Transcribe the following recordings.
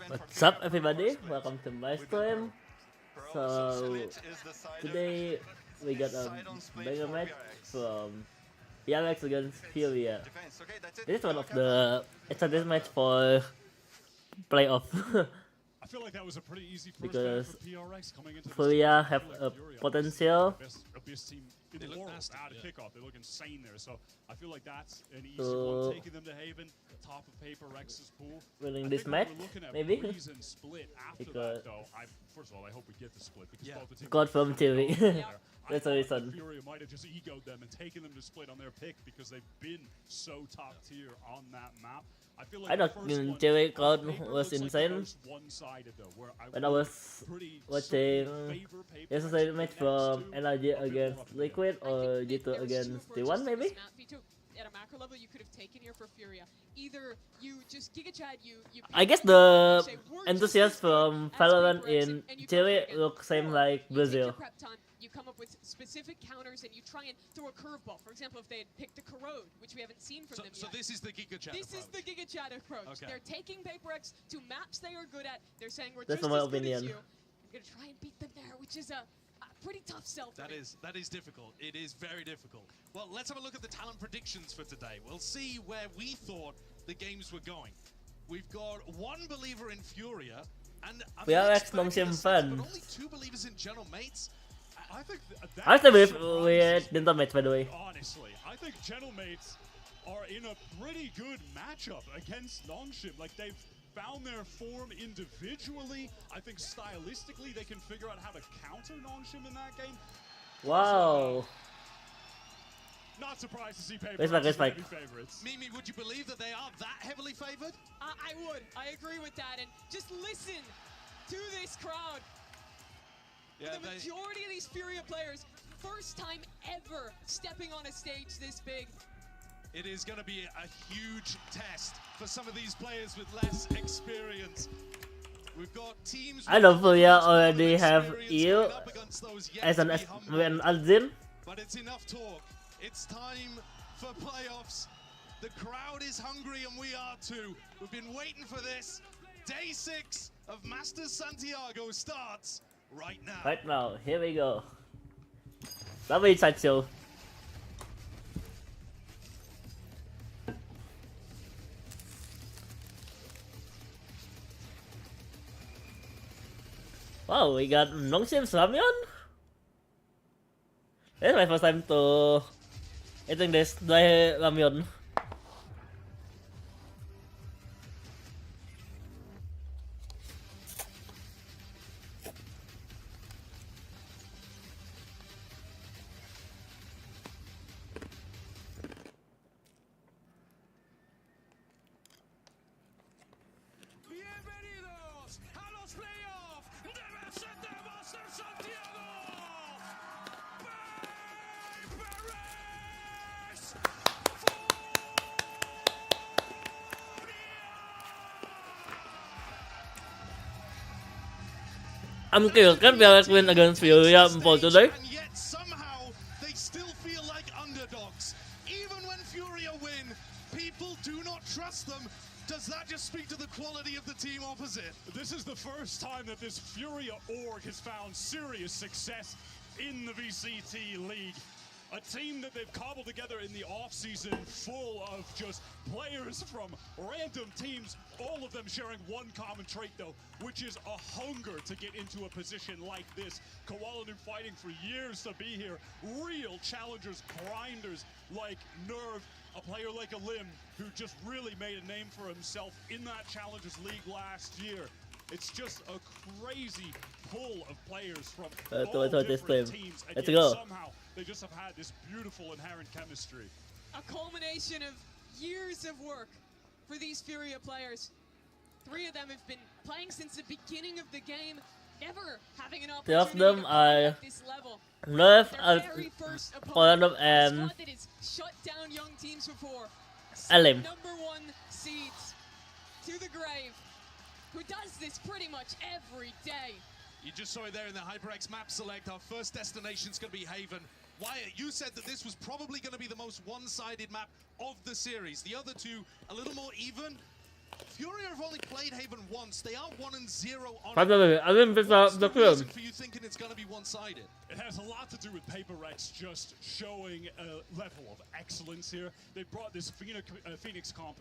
What's up, everybody? Welcome to my stream. So today we got a mega match from PRX against Furia. This is one of the exciting match for playoff. I feel like that was a pretty easy first because for PRX coming into Furia have a potential best team in the world out of kickoff. They look insane there, so I feel like that's an easy one. Taking them to Haven, top of PRX's pool. winning this match, maybe. Split after that, though. First of all, I hope we get the split because both the teams God from TV. That's the reason. Furia might have just egoed them and taken them to split on their pick because they've been so top tier on that map. I feel like I thought Cherry God was insane when I was watching yesterday match from NRG against Liquid or G2 against T1 maybe. At a macro level, you could have taken here for Furia. Either you just Giga Chad, you I guess the enthusiasts from Valorant in Chile look same like Brazil. You come up with specific counters and you try and throw a curveball. For example, if they had picked a Corrode, which we haven't seen from them yet. So this is the Giga Chad approach. This is the Giga Chad approach. Okay. They're taking PRX to maps they are good at. They're saying we're That's just my as good opinion. as you. I'm gonna try and beat them there, which is a pretty tough sell for me. That is difficult. It is very difficult. Well, let's have a look at the talent predictions for today. We'll see where we thought the games were going. We've got one believer in Furia, and We are Nongshim fan. but only two believers in General Mates. I think I still believe we didn't match, by the way. Honestly, I think Gentlemates are in a pretty good matchup against Nongshim. Like, they've found their form individually. I think stylistically they can figure out how to counter Nongshim in that game. Wow. Not surprised to see PRX Respect, as respect. heavy favorites. Mimi, would you believe that they are that heavily favored? I would. I agree with that. And just listen to this crowd. Yeah, The majority of these Furia players, first time ever stepping on a stage this big. It is going to be a huge test for some of these players with less experience. We've got teams. I know Furia already have EU as an Alzin. But it's enough talk. It's time for playoffs. The crowd is hungry and we are too. We've been waiting for this. Day 6 of Masters Santiago starts right now. Right now, here we go. Lovely inside show. Wow, we got Nongshim Ramyeon. This is my first time to eating this dry ramyeon. Bienvenidos a los playoffs de VCT Masters Santiago. PRX I'm scared can PRX win against Furia for today. And yet somehow they still feel like underdogs. Even when Furia win, people do not trust them. Does that just speak to the quality of the team opposite? This is the first time that this Furia org has found serious success in the VCT League. A team that they've cobbled together in the offseason full of just players from random teams, all of them sharing one common trait though, which is a hunger to get into a position like this. Koala been fighting for years to be here. Real challengers, grinders like Nerve, a player like Alim, who just really made a name for himself in that Challengers League last year. It's just a crazy pull of players from all different teams, and Let's yet go. somehow they just have had this beautiful inherent chemistry. A culmination of years of work for these Furia players. 3 of them have been playing since the beginning of the game, never having an Three of opportunity them to play are at this level. Nerve, Their very first Poland opponent, a and squad that has shut down young teams before. Alim. Number 1 seeds to the grave, who does this pretty much every day. You just saw it there in the HyperX map select. Our first destination is going to be Haven. Wyatt, you said that this was probably going to be the most one-sided map of the series. The other two, a little more even. Furia have only played Haven once. They are 1-0 on. Finally, I didn't pick up What's the the film. reason for you thinking it's going to be one-sided? It has a lot to do with PRX just showing a level of excellence here. They brought this Phoenix comp,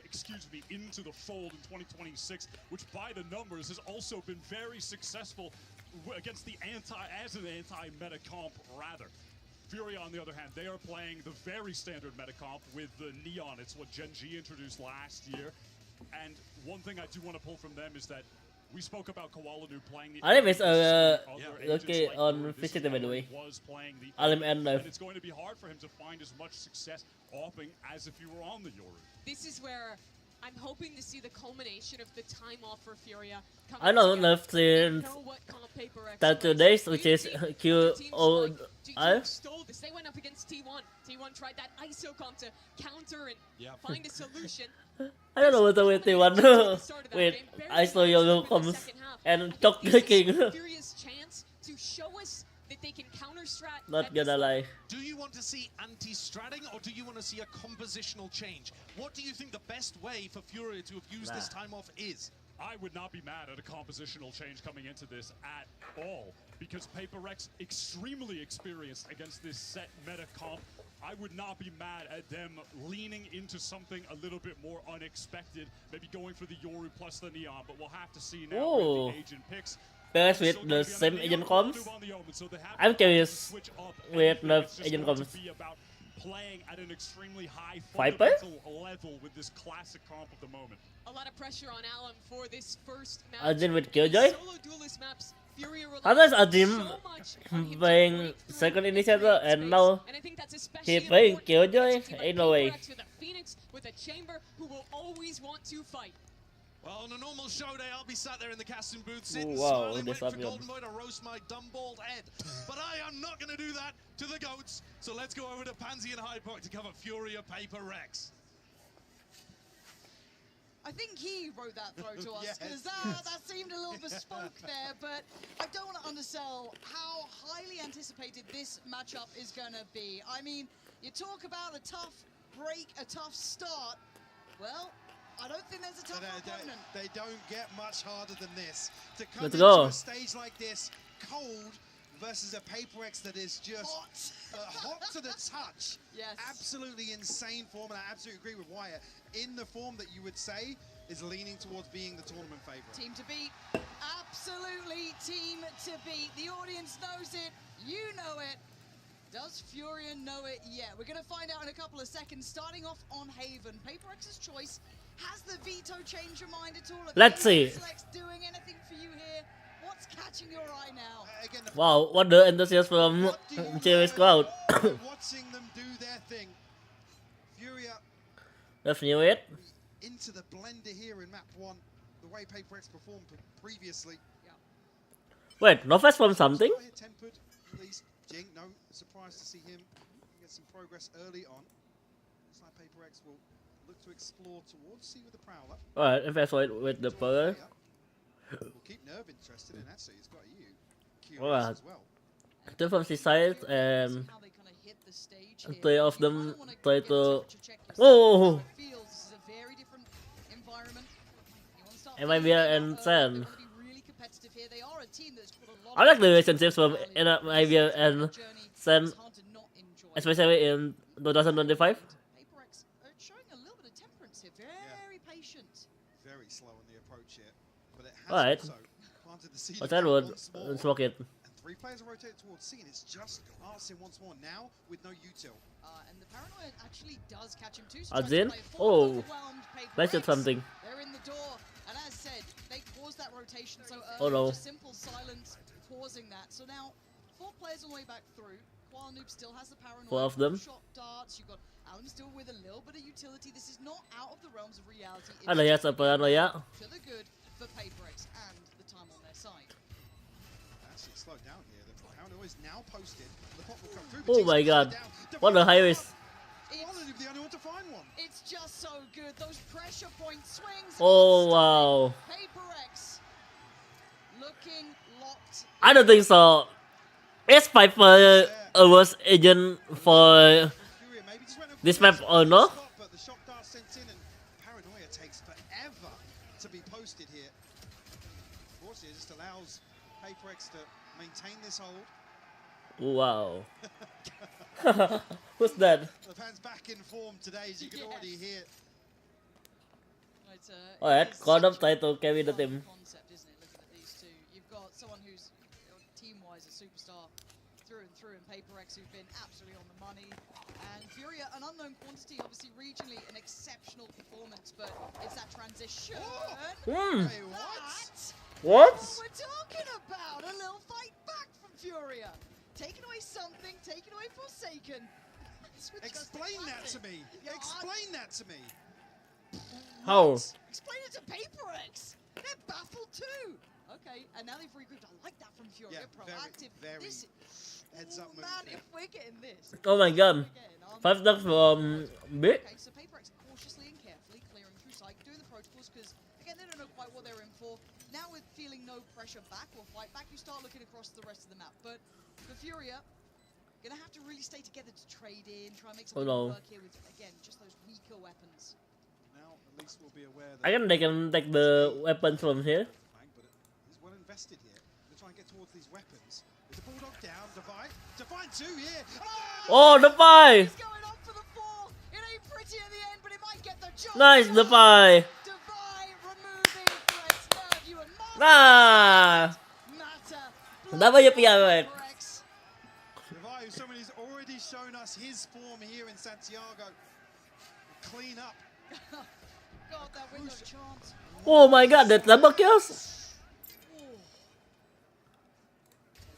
into the fold in 2026, which by the numbers has also been very successful against the anti-meta comp rather. Furia, on the other hand, they are playing the very standard meta comp with the Neon. It's what Gen G introduced last year. And one thing I do want to pull from them is that we spoke about Koalanu playing the... Alim is okay on VCT by the way. Alim and and it's going to be hard for him to find as much success offing as if you were on the Yoru. This is where I'm hoping to see the culmination of the time off for Furia. I know Nerf since 32 days, which is QOI. Stole this. They went up against T1. T1 tried that ISO comp to counter and find a solution. I don't know whether with T1 with ISO YOLO comes and Choc King. Furia's chance to show us that they can counter strat. Not gonna lie. Do you want to see anti-stratting or do you want to see a compositional change? What do you think the best way for Furia to have used this time off is? I would not be mad at a compositional change coming into this at all, because PRX extremely experienced against this set meta comp. I would not be mad at them leaning into something a little bit more unexpected, maybe going for the Yoru plus the Neon, but we'll have to see now with the agent picks. PRX with the same agent comps. I'm curious with the agent comps. Playing at an extremely high Viper? level with this classic comp of the moment. A lot of pressure on Alum for this first match. Adin with Killjoy? Solo duelist maps, Furia How does Adin so much on him playing to break second through initiator the and now and I think that's especially he playing important Killjoy? against a team like Ain't no way. PRX with a Phoenix, with a Chamber who will always want to fight. Well, on a normal show day, I'll be sat there in the casting booth, sitting Wow, smiling, this waiting for happened. Golden Boy to roast my dumb bald head. But I am not going to do that to the GOATs. So let's go over to Pansy and Hyde Park to cover Furia PRX. I think he wrote that throw to us, because that seemed a little bespoke there, but I don't want to undersell how highly anticipated this matchup is going to be. I mean, you talk about a tough break, a tough start. Well, I don't think there's a tough opponent. They don't get much harder than this. To come Let's into go. a stage like this, cold, versus a PRX that is just hot to the touch. Yes. Absolutely insane form, and I absolutely agree with Wyatt. In the form that you would say is leaning towards being the tournament favorite. Team to beat. Absolutely team to beat. The audience knows it. You know it. Does Furia know it yet? We're going to find out in a couple of seconds. Starting off on Haven. PRX's choice. Has the veto changed your mind at all? Let's see. Select's doing anything for you here? What's catching your eye now? Again, Wow, what the enthusiasm from Cherry's crowd. watching them do their thing. Furia Let's knew it. into the blender here in map 1. The way PRX performed previously. Wait, no fast from something? Tempered, please. Jing, no surprise to see him get some progress early on. Looks like PRX will look to explore towards C with the Prowler. Alright, if I with the power. We'll keep Nerve interested in that, so he's got you curious Alright. as well. Two from C side and How they kind of hit the stage here. three of You them kinda wanna try get a to... temperature check yourself. Oh! How it feels. This is a very different environment. You wanna start Am I feeling here it and out, Sen? they're gonna be really competitive here. They are a team that's put a lot I like the of relationships from Ivy and journey. Sen, It's hard to not enjoy. especially in 2025. PRX are showing a little bit of temperance here. Very patient. Very slow on the approach here. But it has Alright. also planted the seed What's that would once more. smoke it. And 3 players are rotated towards C, and it's just Arsen once more now with no util. And the paranoia actually does catch him too. Azin? tries to play a Oh. overwhelmed PRX. Let's get something. They're in the door, and as said, they caused that rotation so early. Oh, no. Just simple silence pausing that. So now, 4 players on the way back through. Noob still has the paranoia. 4 of them. Shot darts. You've got Alan still with a little bit of utility. This is not out of the realms of reality. Ano ya sa paranoia? To the good for PRX and the time on their side. Actually slowed down here. The Paranoia is now posted. The pop will come through. Oh my god. What a high risk. Quality, the only one to find one. It's just so good. Those pressure point swings. Oh wow. PRX looking locked. I don't think so. Is Piper a worse agent for Furia maybe just went over this the map or no? spot, but the shock dart sent in and Paranoia takes forever to be posted here. Forcia just allows PRX to maintain this hold. Wow. Who's that? The fans back in form today, as you can already hear. Alright, God of title carry the team. Concept, isn't it? Looking at these two, you've got someone who's team-wise a superstar through and through, and PRX who've been absolutely on the money. And Furia, an unknown quantity, obviously regionally an exceptional performance, but it's that transition. Hmm. Hey, what? What? That's what we're talking about. A little fight back from Furia. Taking away something, taking away Forsaken. Explain that to me. Explain that to me. How? Explain it to PRX. They're baffled too. Okay, and now they've regrouped. I like that from Furia. Yeah, Proactive. very This, heads up move. man, if we're getting this. Oh my god. 5 stars from B. Okay, so PRX cautiously and carefully clearing through sight, doing the protocols because, again, they don't know quite what they're in for. Now with feeling no pressure back or fight back, you start looking across the rest of the map. But for Furia, gonna have to really stay together to trade in, try and make something work here with, again, just those weaker weapons. Now at least we'll be aware that I can take the weapons from here. but he's well invested here. We'll try and get towards these weapons. With the Bulldog down, Divine 2 here. Oh, the pie! He's going up for the fall. It ain't pretty in the end, but it might get the job Nice, the pie! Divine removing threats. Nerve you and Nah! Matter. W PRX. Divine, somebody's already shown us his form here in Santiago. Clean up. God, that window chance. Oh my god, that's double kills?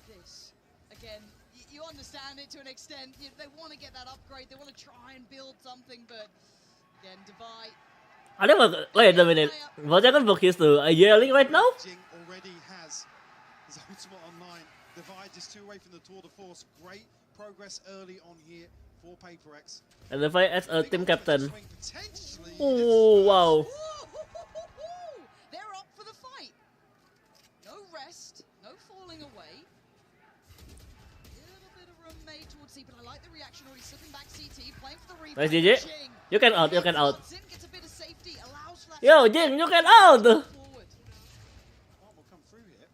This, again, you understand it to an extent. They want to get that upgrade. They want to try and build something, but again, Divide. I never. Wait a minute. Was I gonna book his to a yearling right now? Jing already has his ultimate online. Divide is 2 away from the tour de force. Great progress early on here for PRX. And if I as a team captain. Potentially. Oh wow. They're up for the fight. No rest, no falling away. A little bit of room made towards C, but I like the reaction already slipping back CT, playing for the replay. Nice, GG. Jing. You can out, you can out. Gets a bit of safety, allows Flash Yo, Jing, you can out! forward. Will come through here.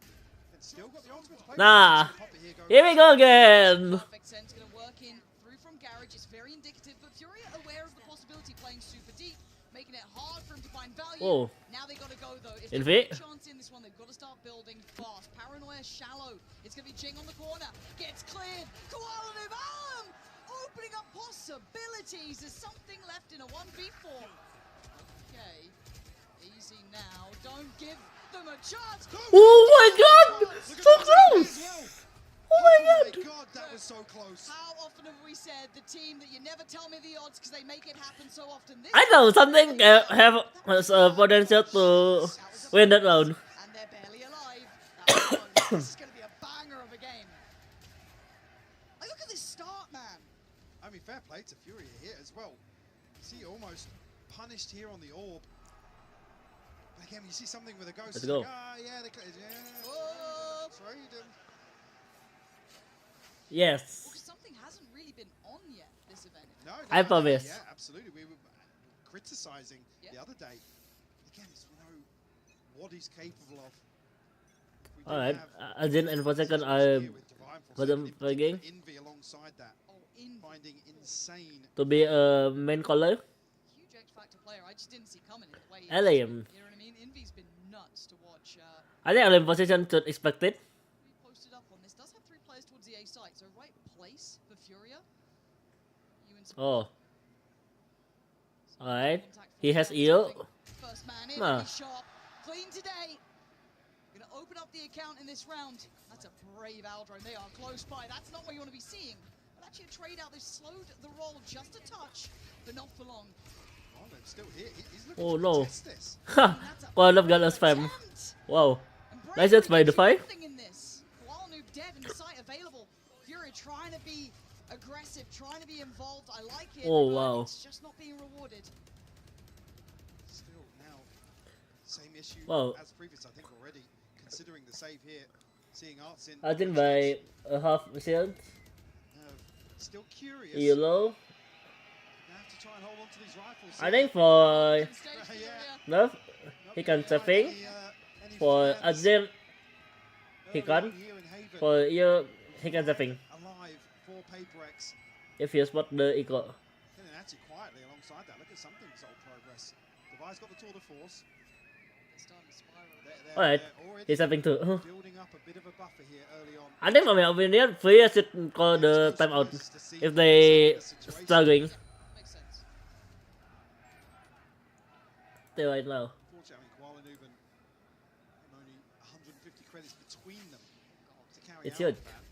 It's still got the ultimate to play. Nah. Pop it here, go. Here we go again. Perfect sense, gonna work in through from Garage. It's very indicative, but Furia aware of the possibility playing super deep, making it hard for him to find value. Oh. Now they gotta go though. If In they fit. get a chance in this one, they've got to start building fast. Paranoia shallow. It's gonna be Jing on the corner. Gets cleared. Koala Noob opening up possibilities. There's something left in a 1v4. Okay. Easy now. Don't give them a chance. Oh my god! So close! Oh my god! God, that was so close. How often have we said the team that you never tell me the odds because they make it happen so often? This I know something have potential to win that round. and they're barely alive. That one, this is going to be a banger of a game. Like, look at this start, man. I mean, fair play to Furia here as well. See, almost punished here on the orb. But again, you see something with a ghost. Let's go. Like, yeah, yeah. Whoa. Trade him. Yes. Because something hasn't really been on yet this event. No, I promise. Yeah, absolutely. We were criticizing the other day. Again, it's what he's capable of. We do Alright, have Ajin and Forsaken are here with Divine for them Forsaken, playing Envy alongside that, Oh, in finding insane. to be a main caller. huge X Factor player. I just didn't see coming in the way. LAM. You know what I mean? Envy's been nuts to watch. I think LM position should expect it. We posted up on this. Does have 3 players towards the A site, so right place for Furia. You in Oh. Alright. contact He for has something. EO. First man in, Nah. he's sharp. Clean today. Gonna open up the account in this round. That's a brave Aldrone. They are close by. That's not what you want to be seeing. But actually a trade out. They've slowed the roll just a touch, but not for long. Oh, no, still here. He's looking Oh to no. contest this. Ha! One of got a spam. Attempt. Wow. And Nice Bravery hits by gets you Defy. nothing in this. Koala Noob dead and the site available. Furia trying to be aggressive, trying to be involved. I like it. Oh, but wow. It's just not being rewarded. Still now, same issue Wow. as previous, I think, already. Considering the save here, seeing Artsin. Ajin by a half shield. Still curious. Yellow. Gonna have to try and hold on to these rifles. I think for Stage Yeah. Furia. no. No, he can surfing. Any For fans Azim, he early can. on here in Haven For you, he can surfing. alive for PRX. If you spot the eagle. Getting actually quietly alongside that. Look at something's old progress. Device got the tour de force. They're starting to spiral. Alright, They're already he's surfing too. building up a bit of a buffer here early on. I think from my opinion, Furia should call the timeout if they struggling. Makes sense. Still right now. Unfortunately, Kuala Nuban only 150 credits between them to carry It's out good. that.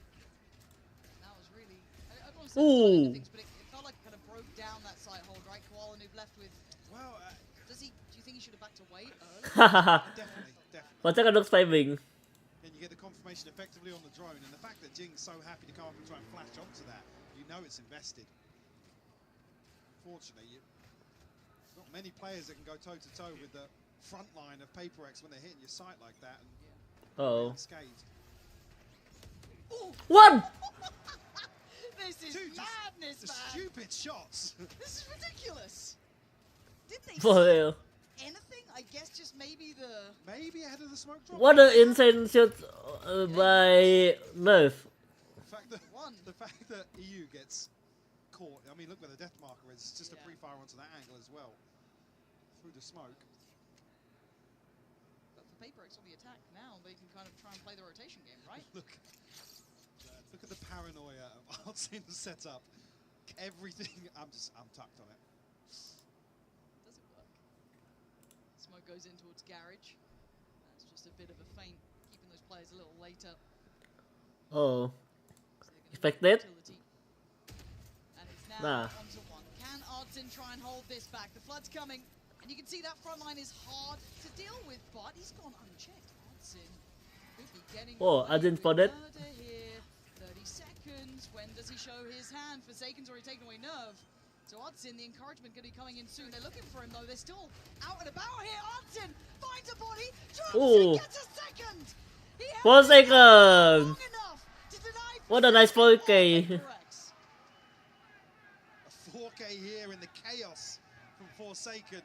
That was really. I don't want to say Ooh. things, but it felt like it kind of broke down that side hold, right? Kuala Noob left with. Well, Do you think he should have backed away early? definitely. But second looks timing. And you get the confirmation effectively on the drone, and the fact that Jing's so happy to come up and try and flash onto that, you know it's invested. Fortunately, not many players that can go toe-to-toe with the front line of PRX when they're hitting your sight like that and Oh. unscathed. One! This is Dude, madness, the man. stupid shots. This is ridiculous. Did they For see real. anything? I guess just maybe the. Maybe ahead of the smoke drop. What an insane shot by Nerf. The fact that EU gets caught. I mean, look where the death marker is. It's just a free fire onto that angle as well. Through the smoke. But for PRX on the attack now, they can kind of try and play the rotation game, right? Look at the paranoia of Artsin's setup. Everything. I'm tucked on it. Doesn't work. Smoke goes in towards Garage. That's just a bit of a feint, keeping those players a little later. Oh. So they're gonna Expected? utility. And it's now Nah. onto one. Can Artsin try and hold this back? The flood's coming, and you can see that front line is hard to deal with, but he's gone unchecked. Artsin could be getting Oh, away Artsin with spotted. murder here. 30 seconds. When does he show his hand? Forsaken's already taken away Nerve. So Artsin, the encouragement going to be coming in soon. They're looking for him though. They're still out and about here. Artsin finds a body, drops Ooh. it, gets a second. He held 4 it seconds. long enough to deny What a nice 4K. PRX. A 4K here in the chaos from Forsaken.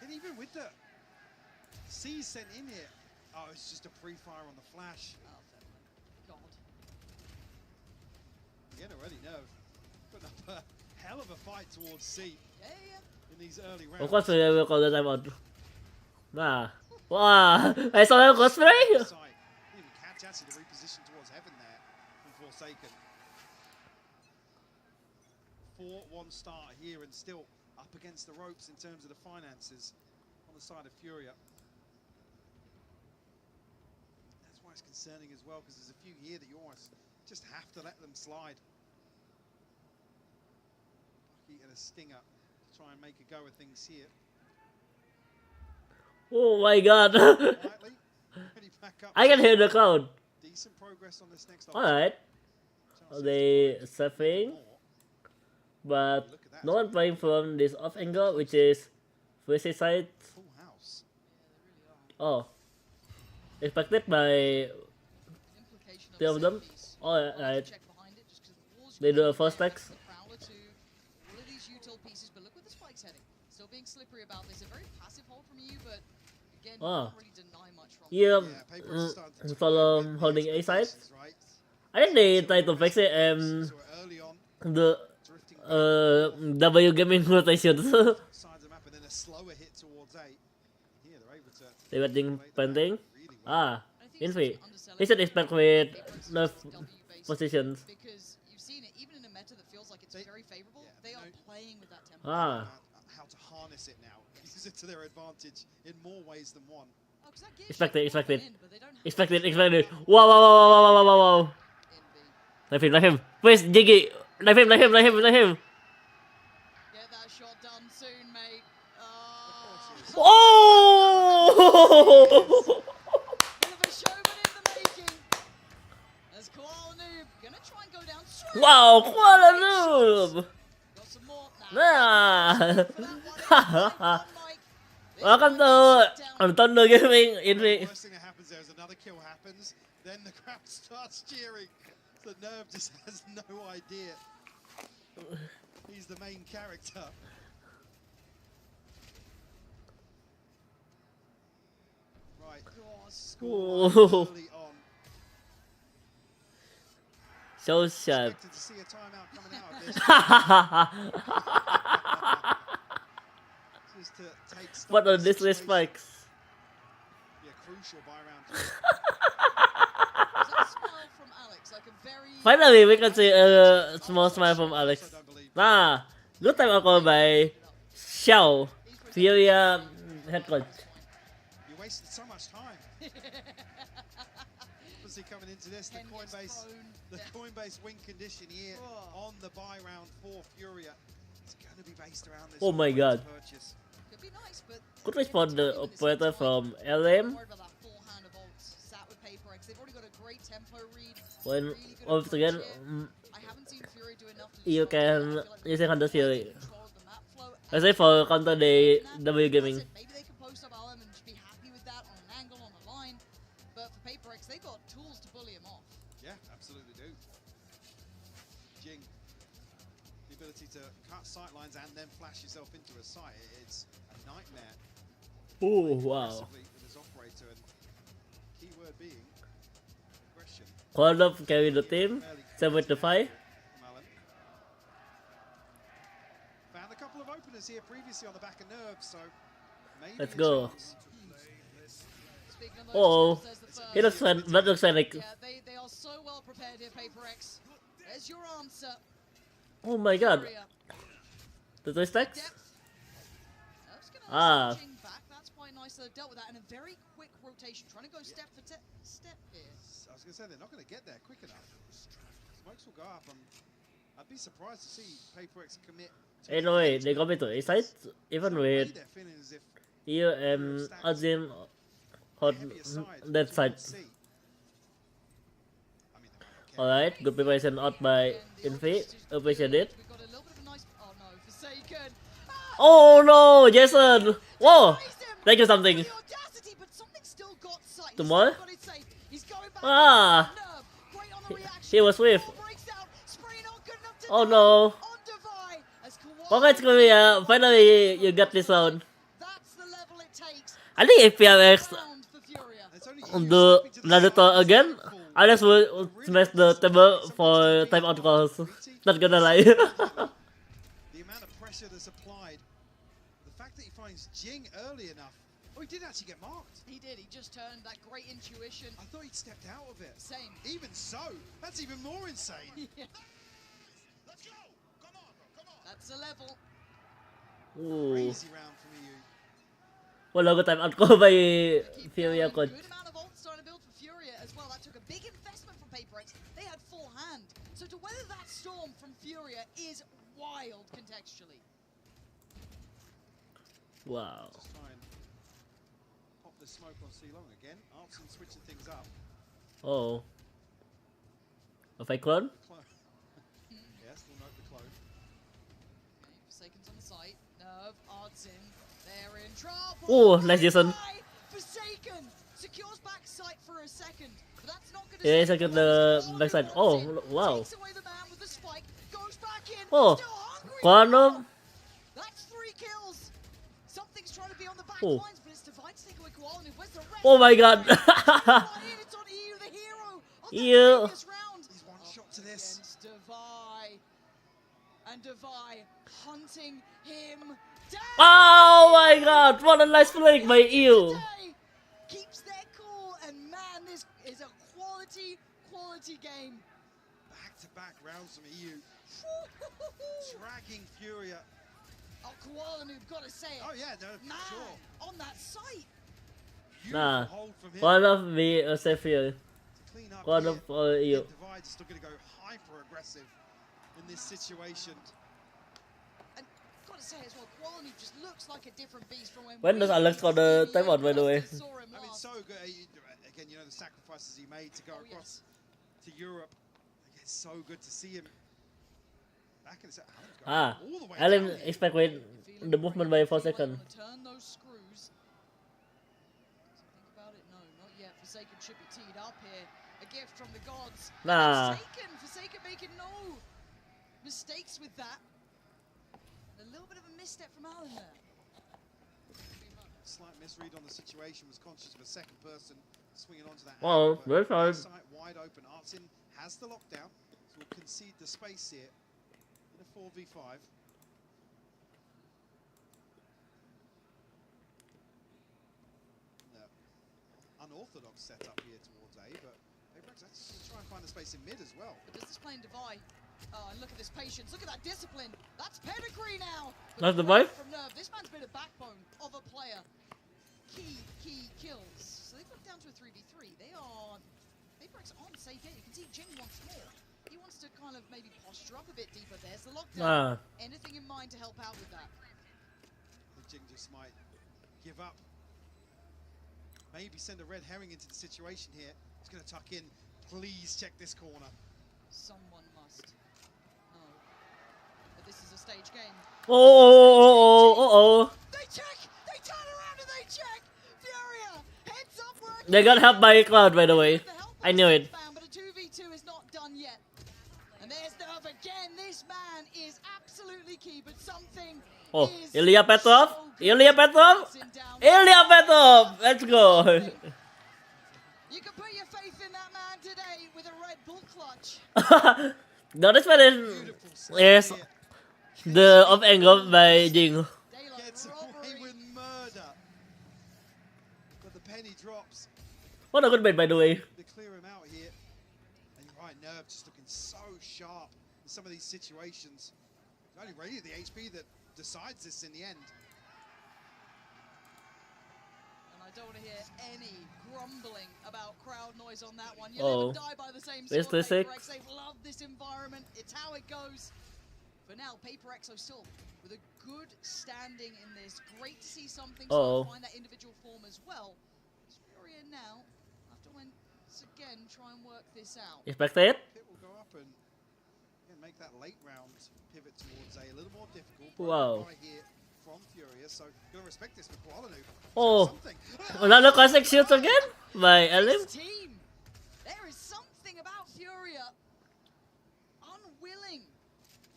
And even with the C sent in here. Oh, it's just a pre-fire on the flash. Oh, fair play. God. Again, already Nerve putting up a hell of a fight towards C Yeah. in these early rounds. Of course, we will call the timeout. Nah. Wow. I saw him cosplay. Didn't even catch actually the reposition towards heaven there from Forsaken. 4-1 start here and still up against the ropes in terms of the finances on the side of Furia. That's why it's concerning as well, because there's a few here that you almost just have to let them slide. Bucky and a Stinger to try and make a go of things here. Oh my god. Quietly, ready back up. I can hear the crowd. Decent progress on this next Alright. Chance They to surfing, more. but Look at that. no one playing from this off angle, which is VCT side. Full house. Oh. Expected by Implication two of a them. set piece. Alright. Check behind it just 'cause the walls They do a really first there. text. The Prowler to all of these util pieces, but look where the spike's heading. Still being slippery about this. A very passive hold from you, but again, you Ah. can't really deny much from Yeah, Paper is starting to follow get holding the A side. expectations right. I think they tried to fix it and So early on, the drifting back W gaming rotation. sides of the map, and then a slower hit towards A. Here they're able to They were doing manipulate that painting. really well. Ah, I think Infi. it's underselling He should it. expect with PRX the is just W-based positions. because you've seen it, even in a meta that feels like it's They- very favorable, yeah, they they are know- playing with that tempo. Ah, How to harness it now, use it to their advantage in more ways than one. Oh, 'cause that gives Expected, you expected. in, but they don't have expected, to expected. Wow, wow, wow, wow, wow, wow, wow, wow. Envy. Knife him. Where's Jiggy? Knife him, knife him, knife him, knife him. Get that shot done soon, mate. Oh! Bit of a showman in the making. As Koala Noob gonna try and go down straight. Wow, Kuala Noob. Got some more. Nah. For that one, Mike. This Welcome one to shut down. Thunder Gaming The Infi. worst thing that happens there is another kill happens, then the crowd starts cheering. The Nerve just has no idea. He's the main character. Scoreline Oh. early on. So sharp. Expected to see a timeout coming out of this. Just to take stock What of are the these situation. spikes? Be a crucial buy round here. Was that a smile from Alex? Like a very... Finally, we can see a small smile from Also Alex. don't believe. Nah, good time alcohol by Xiao, Furia head coach. You wasted so much time. Obviously coming into this, the Coinbase win condition here on the buy round for Furia. It's going to be based around this. Oh my god. Purchase. Could be nice, but... Good response the operator from LM. Don't worry about that full hand of ults. Sat with PRX. They've already got a great tempo read. When Really good once approach again, here. I haven't seen Fury do enough to you destroy it. I can feel like use a Hunter Fury. control of the map flow. I say for counter the W gaming. Maybe they can post up Alem and just be happy with that on an angle, on a line. But for PRX, they got tools to bully him off. Yeah, absolutely do. Jing, the ability to cut sight lines and then flash yourself into a site, it's a nightmare. Oh wow. Aggressively with his operator, and keyword being aggression. Call up carry the team. 7 to 5. From Allen. Found a couple of openers here previously on the back of nerves, so maybe Let's a go. chance. Speaking of those Oh, tools, there's the first. he looks fun. That looks like. Yeah, they are so well prepared here, PRX. There's your answer. Oh my god. Furia. The 2 stacks? Depth. I was gonna Ah. switching back. That's quite nice that they've dealt with that in a very quick rotation. Trying to go step for step here. I was going to say, they're not going to get there quick enough. Smokes will go up, and I'd be surprised to see PRX commit. Hey, no way, they got me to A side. Even with They're feeling as if you and Azim on heavier side that to side. C. I mean, they might not care. Alright, good preparation out by Infi. Appreciate it. We've got a little bit of a nice. Oh no, Forsaken. Oh no, Jason! Whoa! Praise him Thank you for something. the audacity, but something still got sight. He's Tomorrow? still got it safe. He's going back. Ah. Nerve. Great on the reaction. He was with. Ball breaks out. Spray not good enough to Oh die. no. On Divide as Kawhi- Congrats, Korea. Finally, you got this round. That's the level it takes. I think if PRX Round for Furia. It's only on you the stepping to the Naruto side, again, full. Alex will smash the table for timeout calls. Not gonna lie. The amount of pressure that's applied, the fact that he finds Jing early enough. Oh, he did actually get marked. He did. He just turned that great intuition. I thought he'd stepped out of it. Same. Even so, that's even more insane. Yeah, Let's go! Come on, bro, come on! that's the level. Ooh. Crazy round from EU. Wala ko timeout call by Keep Furia going. coach. Good amount of ults trying to build for Furia as well. That took a big investment from PRX. They had full hand. So to weather that storm from Furia is wild contextually. Wow. Just try and pop the smoke on C-Long again. Artson switching things up. Oh. A fake clone? Clone. Yes, we'll note the clone. Okay, Forsaken's on the site. Nerve, Ardsim. They're in trouble. Oh, nice Jason. Forsaken secures back sight for a second. But that's not going to Yeah, second the backside. Oh, wow. Takes away the man with the spike. Goes back in. Oh, Still hungry. Quantum. That's 3 kills. Something's trying to be on the back Oh. lines, but it's Divide to take away Koala. Where's the rest? Oh my god. It's on EU, the hero of the EU. previous round. He's one shot to this. Against Divide. And Divide hunting him down. Oh my god, what a nice flick by EU. Today keeps their cool, and man, this is a quality game. Back-to-back rounds from EU. Dragging Furia. Oh, Koala, we've got to say it. Oh yeah, no, Man, for sure. on that site. Beautiful Nah. hold from him. One of me a safe here. To clean up One here. of EU. Divide is still going to go hyper-aggressive in this situation. And got to say as well, Koala just looks like a different beast from When does Alex got the timeout, by the way? Saw him I mean, last. so good. Again, you know, the sacrifices he made to go Oh, across to Europe. It's so good to see him back in his Ah, all the way I didn't down here. expect with the movement by 4 seconds. Turn those screws. Think about it. No, not yet. Forsaken should be teed up here. A gift from the gods. Nah. Forsaken making no mistakes with that. A little bit of a misstep from Alan there. slight misread on the situation, was conscious of a second person swinging onto that. Oh, very hard. Sight wide open. Artsin has the lockdown, so will concede the space here in a 4v5. Unorthodox setup here towards A, but PRX actually try and find a space in mid as well. But does this play in Divide? Oh, and look at this patience. Look at that discipline. That's pedigree now. That's the boy. From Nerve. This man's been a backbone of a player. Key kills. So they've got down to a 3v3. They are... PRX on safe here. You can see Jing wants more. He wants to kind of maybe posture up a bit deeper. There's the lockdown. Anything in mind to help out with that? Jing just might give up. Maybe send a red herring into the situation here. He's going to tuck in. Please check this corner. Someone must. No. But this is a stage game. Oh. They check! They turn around and they check! Furia! Heads up working. They got helped by Cloud, by the way. I knew it. But a 2v2 is not done yet. And there's Nerve again. This man is absolutely key, but something Oh, is Ilya Petrov! so good. Ilya Petrov! Ilya Petrov! Let's go! You can put your faith in that man today with a Red Bull clutch. No, this one is the off angle by Jing. Gets away with murder. But the penny drops. What a good bait, by the way. They clear him out here. And you're right, Nerve just looking so sharp in some of these situations. It's only really the HP that decides this in the end. And I don't want to hear any grumbling about crowd noise on that one. You live and die by the same sword, PRX. They've loved this environment. It's how it goes. For now, PRX are still with a good standing in this. Great to see something so find that individual form as well. It's Furia now have to once again try and work this out. Expected. Pit will go up and make that late round pivot towards A little more difficult. Wow. Here from Furia, so gonna respect this for Kualanu. Oh, another classic shields again by Elim. Team, there is something about Furia unwilling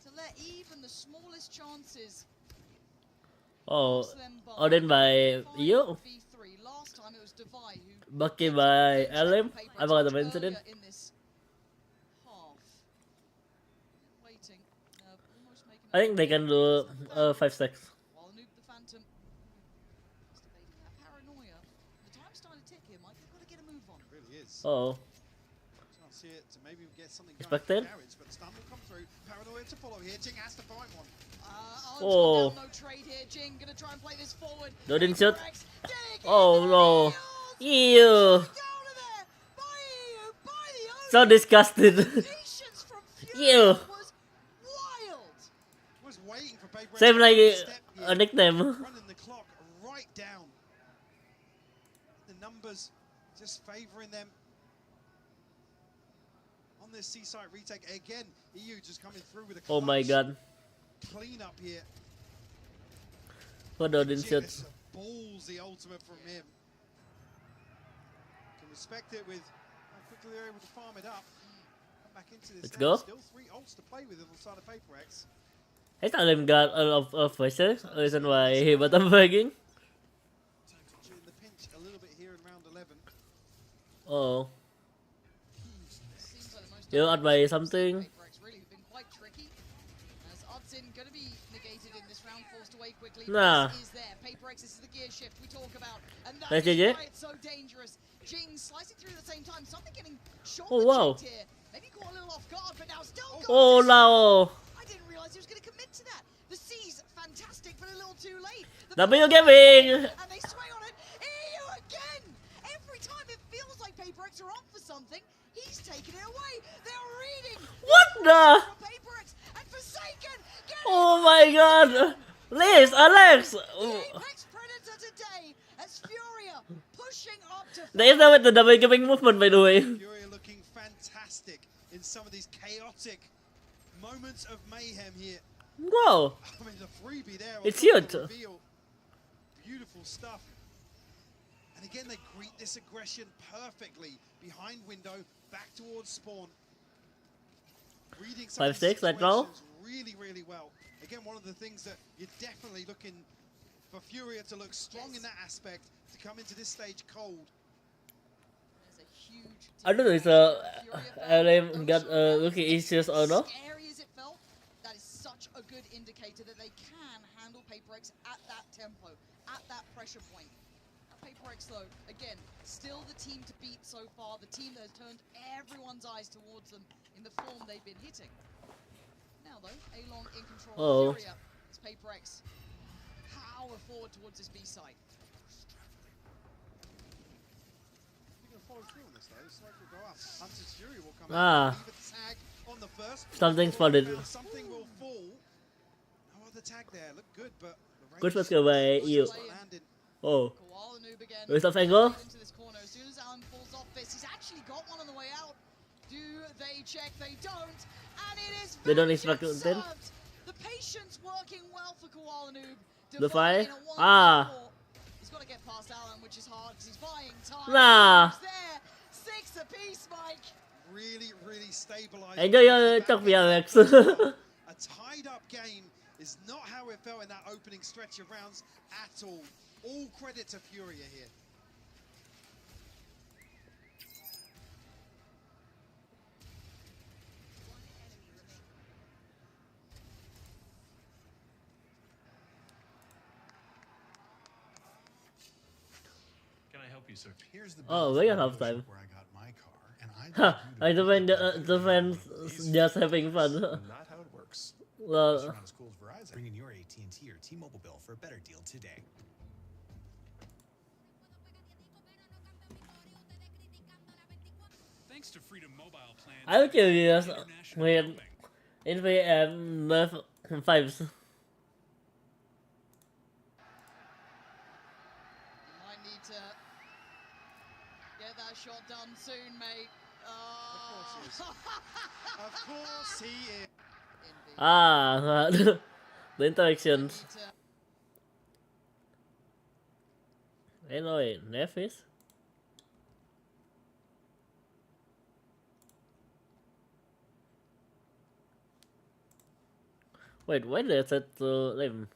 to let even the smallest chances. Odin by you. Last time it was Divide who Bucky by Elim. I forgot to mention it. in this half. Waiting. Almost making I think they can do 5-6. While Noob the Phantom is debating that paranoia. The time's starting to tick here, Mike. They've got to get a move on. It really is. Oh. Can't see it to maybe get something Expected. going for Garage, but stun will come through. Paranoia to follow here. Jing has to find one. No trade here. Jing gonna try and play this forward. No, didn't shoot. Oh no. Ew. So disgusted. Ew. Was waiting for PRX Same like to step a here, nickname. running the clock right down. The numbers just favoring them. On this Seaside retake again, EU just coming through with a Oh my god. clean up here. What didn't shoot? It's a ballsy ultimate from him. Can respect it with how quickly they're able to farm it up. Come back into this. Let's go. Still 3 ults to play with on the side of PRX. I thought Elim got a lot of voices. Reason why he bottom begging. In the pinch a little bit here in round 11. Oh. You out by something. PRX really have been quite tricky. As Odsin gonna be negated in this round, forced away quickly. Nah. Is there. PRX, this is the gear shift we talk about. And that That's is it. why it's so dangerous. Jing slicing through at the same time. Something getting shot Oh, wow. here. Maybe caught a little off guard, but now still got Oh this. no. I didn't realize he was going to commit to that. The C's fantastic, but a little too late. W gaming. And they swing on it. EU again. Every time it feels like PRX are on for something, he's taking it away. They're reading. What the? PRX and Forsaken. Oh my god. Liz, Alex. The Apex Predator today as Furia pushing up to. There is no with the W gaming movement, by the way. Furia looking fantastic in some of these chaotic moments of mayhem here. Wow. I mean, the freebie there. It's on top huge. of the reveal. Beautiful stuff. And again, they greet this aggression perfectly. Behind window, back towards spawn. Reading some of these 5-6, let's go. situations really, really well. Again, one of the things that you're definitely looking for Furia to look strong in that aspect, to come into this stage cold. There's a huge I don't know if LM got rookie issues or not. scary as it felt, that is such a good indicator that they can handle PRX at that tempo, at that pressure point. PRX though, again, still the team to beat so far, the team that has turned everyone's eyes towards them in the form they've been hitting. Now though, A-Long in control of Furia as PRX power forward towards this B site. You're going to follow through on this though, the smoke will go up. Hunter's Fury will come out, leave a tag on the first. Something spotted. Something will fall. No other tag there, look good, but the Good first go by you. Oh. With off angle. Into this corner. As soon as Alan falls off this, he's actually got one on the way out. Do they check? They don't. And it is They don't expect it then. The patience working well for Koalanoob. The fire. He's got to get past Alan, which is hard because he's buying time. Nah. There. 6 apiece, Mike. Really, really stabilized. Enjoy your talk, PRX. A tied up game is not how it felt in that opening stretch of rounds at all. All credit to Furia here. Can I help you, sir? Here's the Oh, we got half time. where I got my car, and I I the fans just having fun. not how it works. Well, Not as cool as Verizon. Bring in your AT&T or T-Mobile bill for a better deal today. Thanks to Freedom Mobile plans. I'm curious international when roaming. in VM nerf 5s. Might need to get that shot done soon, mate. Of course he is. Ah, the interactions. Anyway, nerf is. Wait, why did I set the name?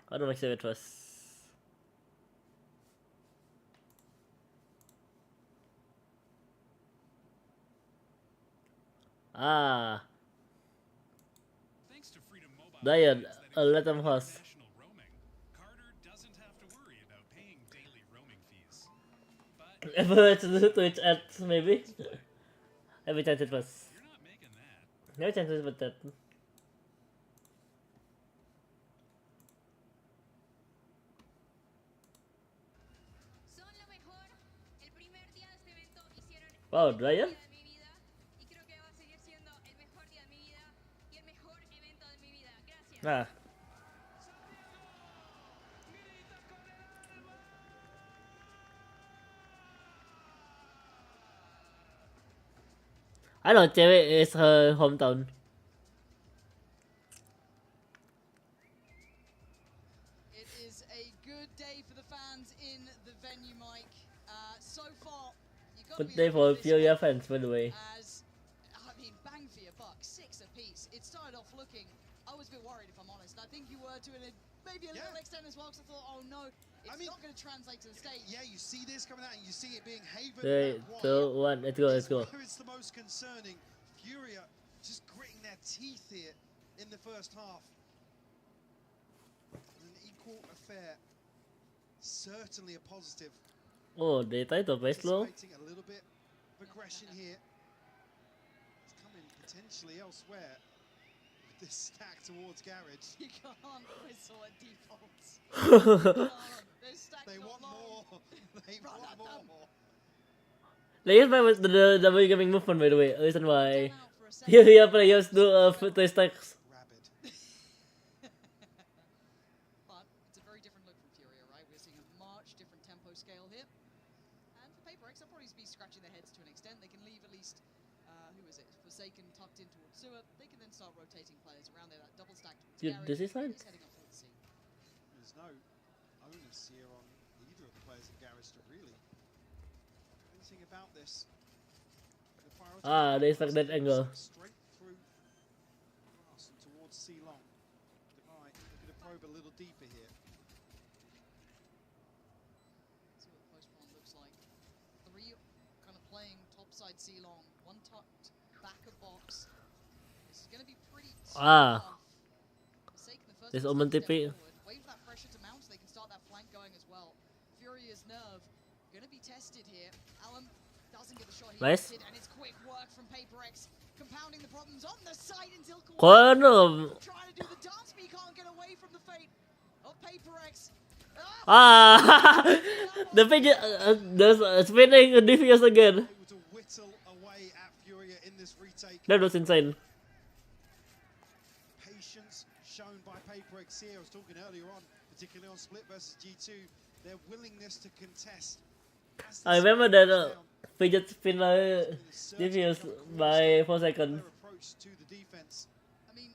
How do I save it first? Ah, Thanks to Freedom Mobile Diane, plans that let them include host. international roaming, Carter doesn't have to worry about paying daily roaming fees. But Ever to Twitch ads, maybe? Every chance it was. you're not making that. No chances with that. Son lo mejor. El primer día de este evento hicieron Wow, el mejor Ryan? día de mi vida y creo que va a seguir siendo el mejor día de mi vida y el mejor evento de mi vida. Gracias. Ah. I know Cherry is her hometown. It is a good day for the fans in the venue, Mike. So far, you got to Good day for Furia fans, by the way. As I mean, bang for your buck, 6 apiece. It started off looking. I was a bit worried, if I'm honest. I think you were to maybe a little extent as well, because I thought, oh no, it's not going to translate to the stage. Yeah, you see this coming out, and you see it being haven. 3, 2, 1, let's go, let's go. Where it's the most concerning. Furia just gritting their teeth here in the first half. An equal affair. Certainly a positive. Oh, they tried to play slow. Anticipating a little bit of aggression here. It's coming potentially elsewhere. With this stack towards Garage. You can't whistle at default. They want more. They want more. They use with the double gaming movement, by the way. Reason why Furia players do two stacks. Rabid. But it's a very different look from Furia, right? We're seeing a much different tempo scale here. And for PRX, they'll probably be scratching their heads to an extent. They can leave at least, who is it? Forsaken tucked in towards Sewer. They can then start rotating players around there. That double stack towards Dude, Garage. this is fine. He's heading up towards C. There's no onus here on either of the players in Garage to really do anything about this. The priority Ah, they stuck that angle. straight through grass and towards C long. Divide probe a little deeper here. See what the post-spawn looks like. 3 kind of playing topside C-long, 1 tucked back of box. This is going to be pretty tough. Forsaken the first This one, Omen step TP. forward. Wait for that pressure to mount so they can start that flank going as well. Furia's nerve going to be tested here. Alum doesn't get the shot he Nice. wanted, and it's quick work from PRX, compounding the problems on the side until Có trying to do the dance, but he can't get away from the fate of PRX. the fidget, the spinning defuse again. Able to whittle away at Furia in this retake. That was insane. Patience shown by PRX here. I was talking earlier on, particularly on Split versus G2, their willingness to contest. I remember that fidget spinner defuse by 4 seconds. Their approach to the defense. I mean,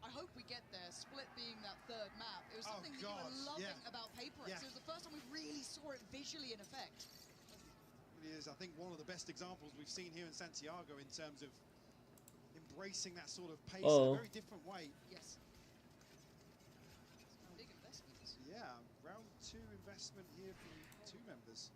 I hope we get there. Split being that 3rd map. It was something that you were loving about PRX. It was the first time we really saw it visually in effect. It is, I think, one of the best examples we've seen here in Santiago in terms of embracing that sort of pace in a very different way. Yes. Big investments. Yeah, round 2 investment here from 2 members.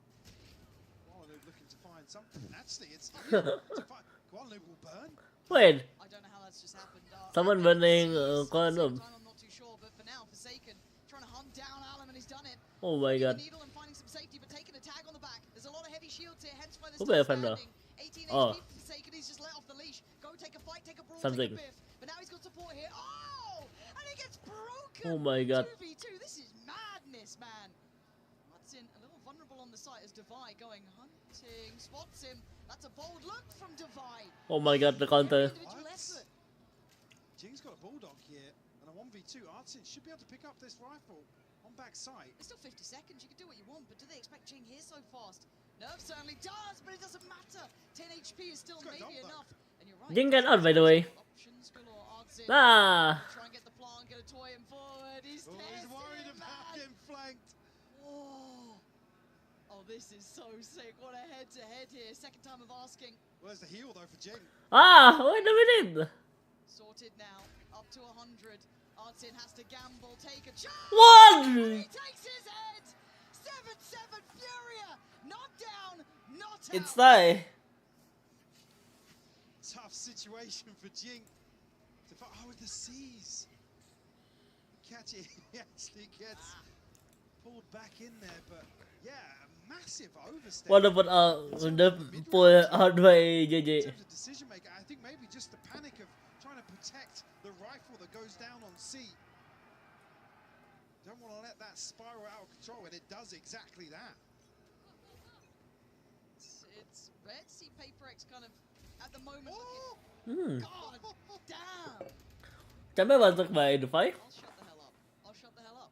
Guadeloupe looking to find something. Actually, it's Guadeloupe will burn. Wait, I don't know how that's just happened. someone burning Guadeloupe. I'm not too sure, but for now, Forsaken trying to hunt down Alum, and he's done it. Oh my god. Needle and finding some safety, but taking a tag on the back. There's a lot of heavy shields here, hence why Who they're better still defender? standing. 18 Oh. HP for Forsaken, he's just let off the leash. Go take a fight, take a brawl, Something. take a biff. But now he's got support here. Oh! And he gets broken! Oh my god. 2v2, this is madness, man. Hudson a little vulnerable on the site as Devi going hunting, spots him. That's a bold look from Devi. Oh my god, the counter. Individual effort. Jing's got a bulldog here, and a 1v2. Artsin should be able to pick up this rifle on backside. It's still 50 seconds, you can do what you want, but do they expect Jing here so fast? Nerve certainly does, but it doesn't matter. 10 HP is still maybe enough. And you're right. Jing got out, by the way. Options galore. Artsin. Ah. Try and get the plant, get a toy him forward. He's He's worried about getting flanked. Oh. Oh, this is so sick. What a head-to-head here. Second time of asking. Well, there's the heal, though, for Jing. Wait a minute. Sorted now. Up to 100. Artsin has to gamble, take a chance. What? He takes his head. 7-7 Furia. Not down, not out. It's die. Tough situation for Jing. Oh, the C's. Catch it. He actually gets pulled back in there, but yeah, a massive overstep. What about the pull out by JJ? In terms of decision making, I think maybe just the panic of trying to protect the rifle that goes down on C. Don't want to let that spiral out of control, and it does exactly that. It's red. See PRX kind of at the moment. Hmm. God damn. Champion masuk by the 5. I'll shut the hell up. I'll shut the hell up.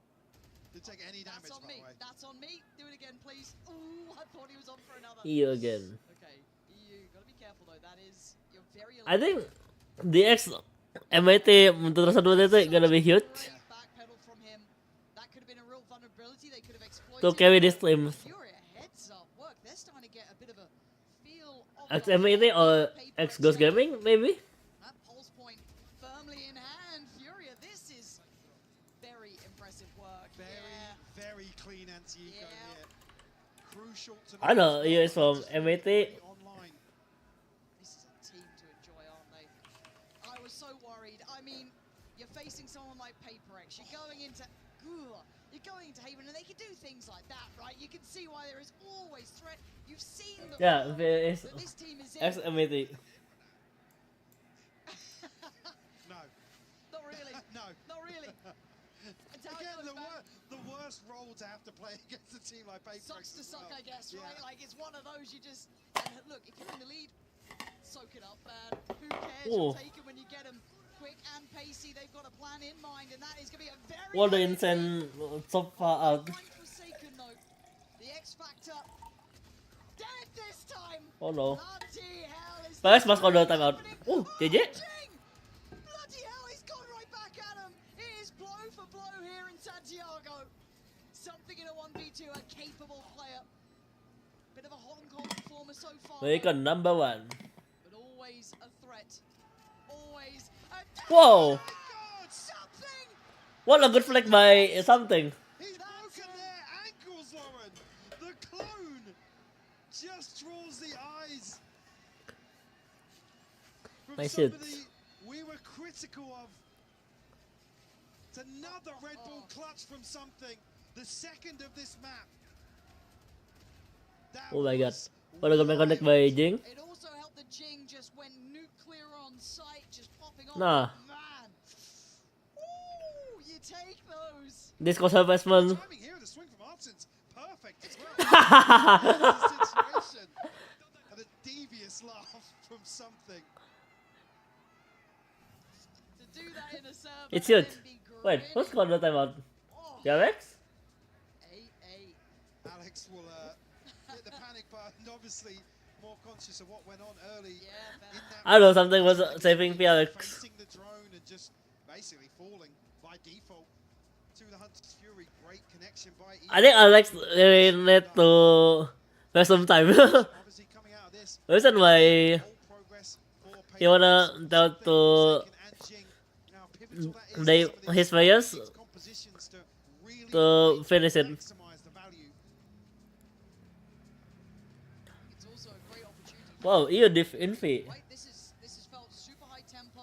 Didn't take any damage, That's on by me. the way. That's on me. Do it again, please. Ooh, I thought he was on for another. EU again. Okay, EU. Gotta be careful though. That is, you're very. I think DX MIT untuk terus 2 itu gonna be huge Backpedal from him. That could have been a real vulnerability. They could have exploited. to carry this team. Furia heads up work. They're starting to get a bit of a feel of X the MIT or PRX X Ghost Gaming maybe. That pulse point firmly in hand. Furia, this is very impressive work. Very clean anti-eco here. Crucial to I know he is from MIT. online. This is a team to enjoy, aren't they? I was so worried. I mean, you're facing someone like PRX. You're going into Haven, and they can do things like that, right? You can see why there is always threat. You've seen the Yeah, there is that this team is in. X MIT. No. Not really. No. Not really. It's how it Again, goes, man. the worst role to have to play against a team like PRX. Sucks to as suck, well. I guess, Yeah. right? Like, it's one of those you just... And look, if you're in the lead, soak it up, man. Who cares? Oh. You'll take it when you get them. Quick and pacey, they've got a plan in mind, and that is going to be a very... What the insane so far out. Forsaken, though. The X Factor. Dead this time. Oh no. Bloody hell is PRX must call the timeout. happening? GG. Jing! Bloody hell, he's gone right back at him. It is blow for blow here in Santiago. Something in a 1v2, a capable player. Bit of a hot and cold performer so far. American number 1. But always a threat. Always a... Whoa. God, something! What a good flick by something. He's broken their ankles, Lauren. The clone just draws the eyes from Nice somebody hits. we were critical of. It's another Red Bull clutch from something. The second of this map. That Oh my god. was What a good mechanic by Jing. It also helped the Jing just went nuclear on sight, just popping off. Nah. Man. Ooh, you take those. Disco Harvestman. timing here, the swing from Artson's perfect as well. Situation. And a devious laugh from something. To do that in a serve. It's and huge. then be Wait, grinning. who's called the timeout? Oh, PRX? 8-8. Alex will hit the panic button, obviously more conscious of what went on early. Yeah, in that I know something was saving PRX. Facing the drone and just basically falling by default to the Hunter's Fury. Great connection by I think Alex really need to spend some time. Obviously coming out of this, Reason why all progress for he wanna tell to they his players to finish it. maximize the value. It's also a great opportunity. Wow, you diff infi. Right, this is felt super high tempo,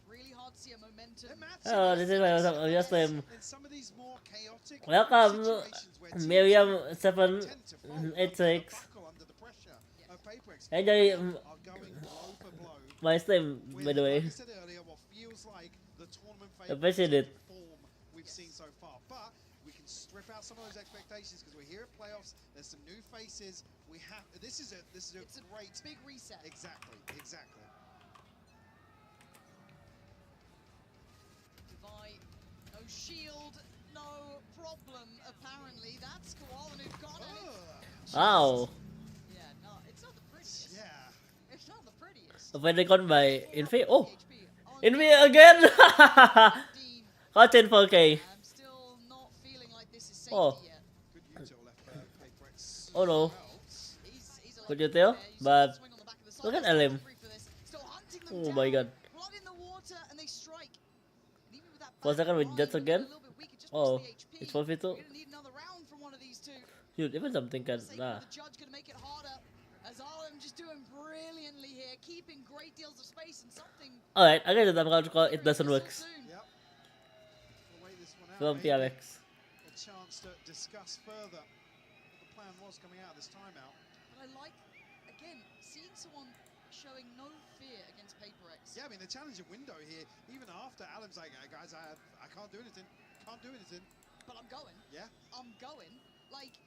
really hard to see a momentum. Oh, this is my just In some of these more chaotic welcome situations where teams Miriam tend to 786. buckle under the pressure of PRX. Enjoy Are going blow for blow. my stream by the way. Like I said earlier, what feels like the tournament Appreciate it. form we've seen so far. But we can strip out some of those expectations because we're here at playoffs. There's some new faces. We have this is a It's a great big reset. exactly. Divide, no shield, no problem. Apparently, that's Koalan who got it. Wow. Yeah, no, it's not the prettiest. Yeah. It's not the prettiest. When they got by Infi. Oh, HP on Infi again. 15. Got 10 4K. I'm still not feeling like this is safety Oh. yet. Good util left PRX. Oh no. He's a Good little util, bit there. You saw but that swing on the back of the side. look at There's no LM. free for this. Still hunting them Oh my down. god. Blood in the water, and they strike. And even with that For a back second with line Jets looking again. a little bit weak, it just Oh, puts the HP. it's 4v2. We're gonna need another round from one of these two. Dude, even something can. Sake Nah. of the judge gonna make it harder. As Arlem just doing brilliantly here, keeping great deals of space and something. Alright, I guess I'm going to call it doesn't work. Yep. We'll wait this one out. From Maybe PRX. a chance to discuss further what the plan was coming out of this timeout. But I like, again, seeing someone showing no fear against PRX. Yeah, I mean the challenging window here, even after Alan's like, guys, I can't do anything, But I'm going. Yeah. I'm going. Like,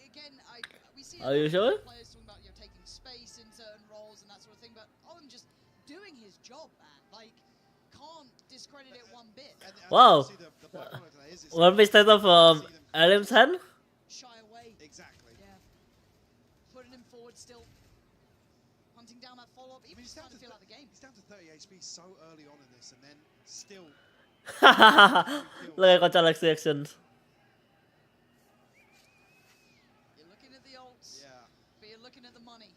again, we see Are you sure? players talking about taking space in certain roles and that sort of thing, but Owen just doing his job, man. Like, can't discredit it one bit. And Wow. obviously the byproduct of that is it's One piece start from LM's hand. Shy away. exactly. Yeah. Putting him forward still. Hunting down that follow-up, I even mean, just trying to feel out the game. he's down to 30 HP so early on in this, and then still. Look at Coach reactions. You're looking at the ults, Yeah. but you're looking at the money.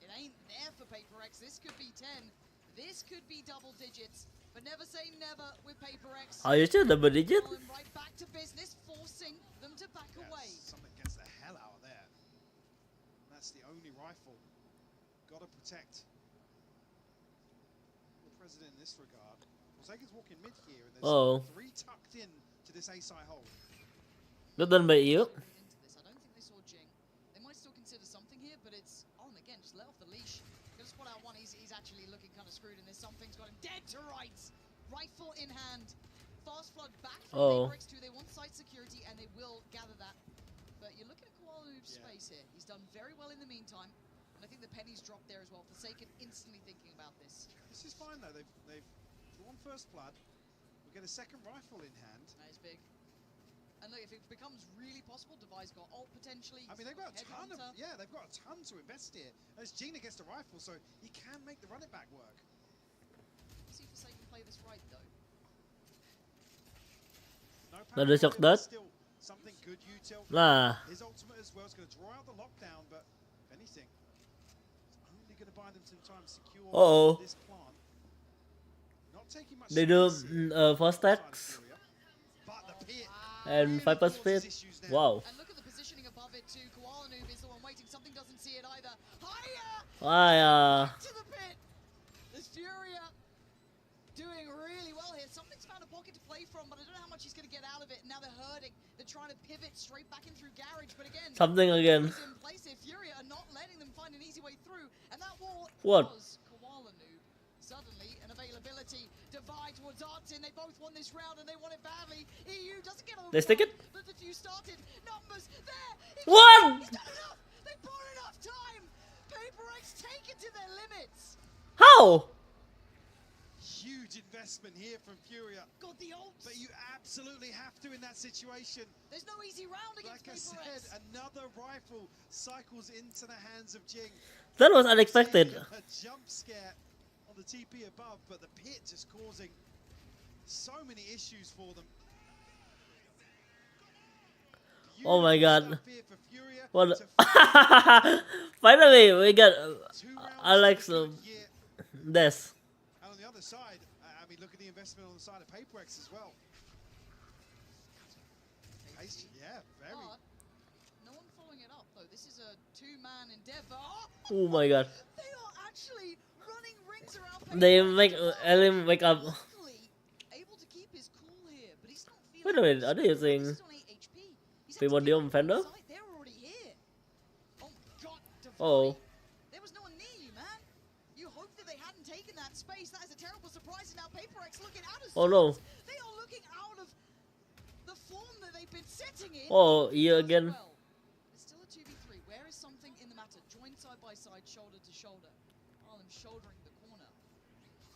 It ain't there for PRX. This could be 10. This could be double digits. But never say never with PRX. Are you sure double digit? Going right back to business, forcing them to back away. Something gets the hell out of there. That's the only rifle. Got to protect the president in this regard. Forsaken's walking mid here, and there's Oh. 3 tucked in to this A side hole. Good done by you. Into this. I don't think they saw Jing. They might still consider something here, but it's on again. Just let off the leash. Just spot out one. He's actually looking kind of screwed in this. Something's got him dead to rights. Rifle in hand. Fast flood back from Oh. PRX 2. They want site security, and they will gather that. But you're looking at Koala Noob's space here. He's done very well in the meantime. And I think the pennies dropped there as well. Forsaken instantly thinking about this. This is fine though. They've drawn first blood. We'll get a second rifle in hand. That is big. And look, if it becomes really possible, Device got ult potentially. I mean, they've got a ton of Headhunter. they've got a ton to invest here. And it's Gina gets the rifle, so he can make the run it back work. See if Forsaken play this right though. No Not a shock dot. Still something good util. Nah. His ultimate as well is going to draw out the lockdown, but if anything, it's only going to buy them some time to secure Uh-oh. this plant. Not taking much They do space here four outside of stacks. Furia. And 5 speed. Wow. And look at the positioning above it too. Koala Noob is the one waiting. Something doesn't see it either. Higher! To the pit. There's Furia doing really well here. Something's found a pocket to play from, but I don't know how much he's going to get out of it. Now they're hurting. They're trying to pivot straight back in through Garage, but again, something again. in place here. Furia are not letting them find an easy way through, and that wall What? was Koala Noob. Suddenly, an availability divide towards Artin. They both won this round, and they want it badly. EU doesn't get on. They stick it? But the few started. Numbers there. What? He's done enough. They bought enough time. PRX take it to their limits. How? Huge investment here from Furia. Got the ults. But you absolutely have to in that situation. There's no easy round against Like I PRX. said, another rifle cycles into the hands of Jing. That was unexpected. A jump scare on the TP above, but the pit just causing so many issues for them. Oh my god. Stuff here for Furia What? to Finally, we got 2 rounds Alex of a good year. Des. And on the other side, I mean, look at the investment on the side of PRX as well. Yeah, very. But no one following it up though. This is a 2-man endeavor. Oh my god. They are actually running rings around. They PRX. make Elim wake up. Luckily, able to keep his cool here, but he's not feeling. Wait a minute, are they using He's on 8 HP. He's had to Primordium keep Fender? him aside. They're already here. Oh god, Divine. Oh. There was no one near you, man. You hoped that they hadn't taken that space. That is a terrible surprise. And now PRX looking out of Oh no. sorts. They are looking out of the form that they've been setting in. Oh, you again. Well, it's still a 2v3. Where is something in the matter? Joined side by side, shoulder to shoulder. Arlen shouldering the corner.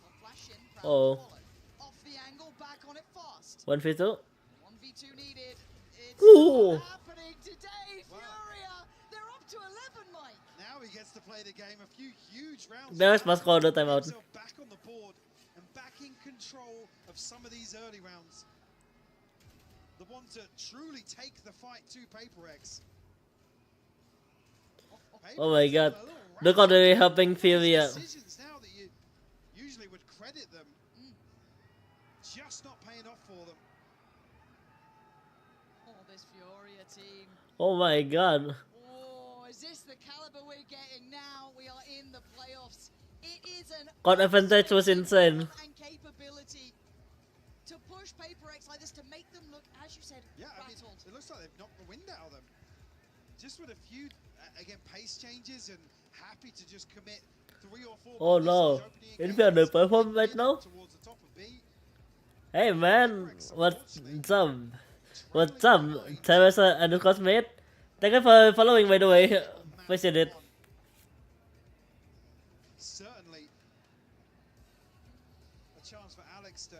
Well, flash in, Proud Oh. to follow. Off the angle, back on it fast. 1v2. 1v2 needed. It's Ooh. not happening today. Furia, they're up to 11, Mike. Now he gets to play the game. A few huge rounds. Bears must call the timeout. Himself back on the board and back in control of some of these early rounds. The ones that truly take the fight to PRX. Oh my god. A little Look how they're rash. helping Furia. Decisions now that you usually would credit them, just not paying off for them. Oh, this Furia team. Oh my god. Oh, is this the caliber we're getting now? We are in the playoffs. It is an God advantage was insane. and capability to push PRX like this to make them look, as you said, Yeah, I mean, rattled. it looks like they've knocked the wind out of them. Just with a few, again, pace changes and happy to just commit 3 or 4. Oh no. Inferno perform right now? Towards the top of B. Hey man, what's up? What's up? Teresa and the Cosmate. Thank you for following, by the way. Appreciate it. Certainly a chance for Alex to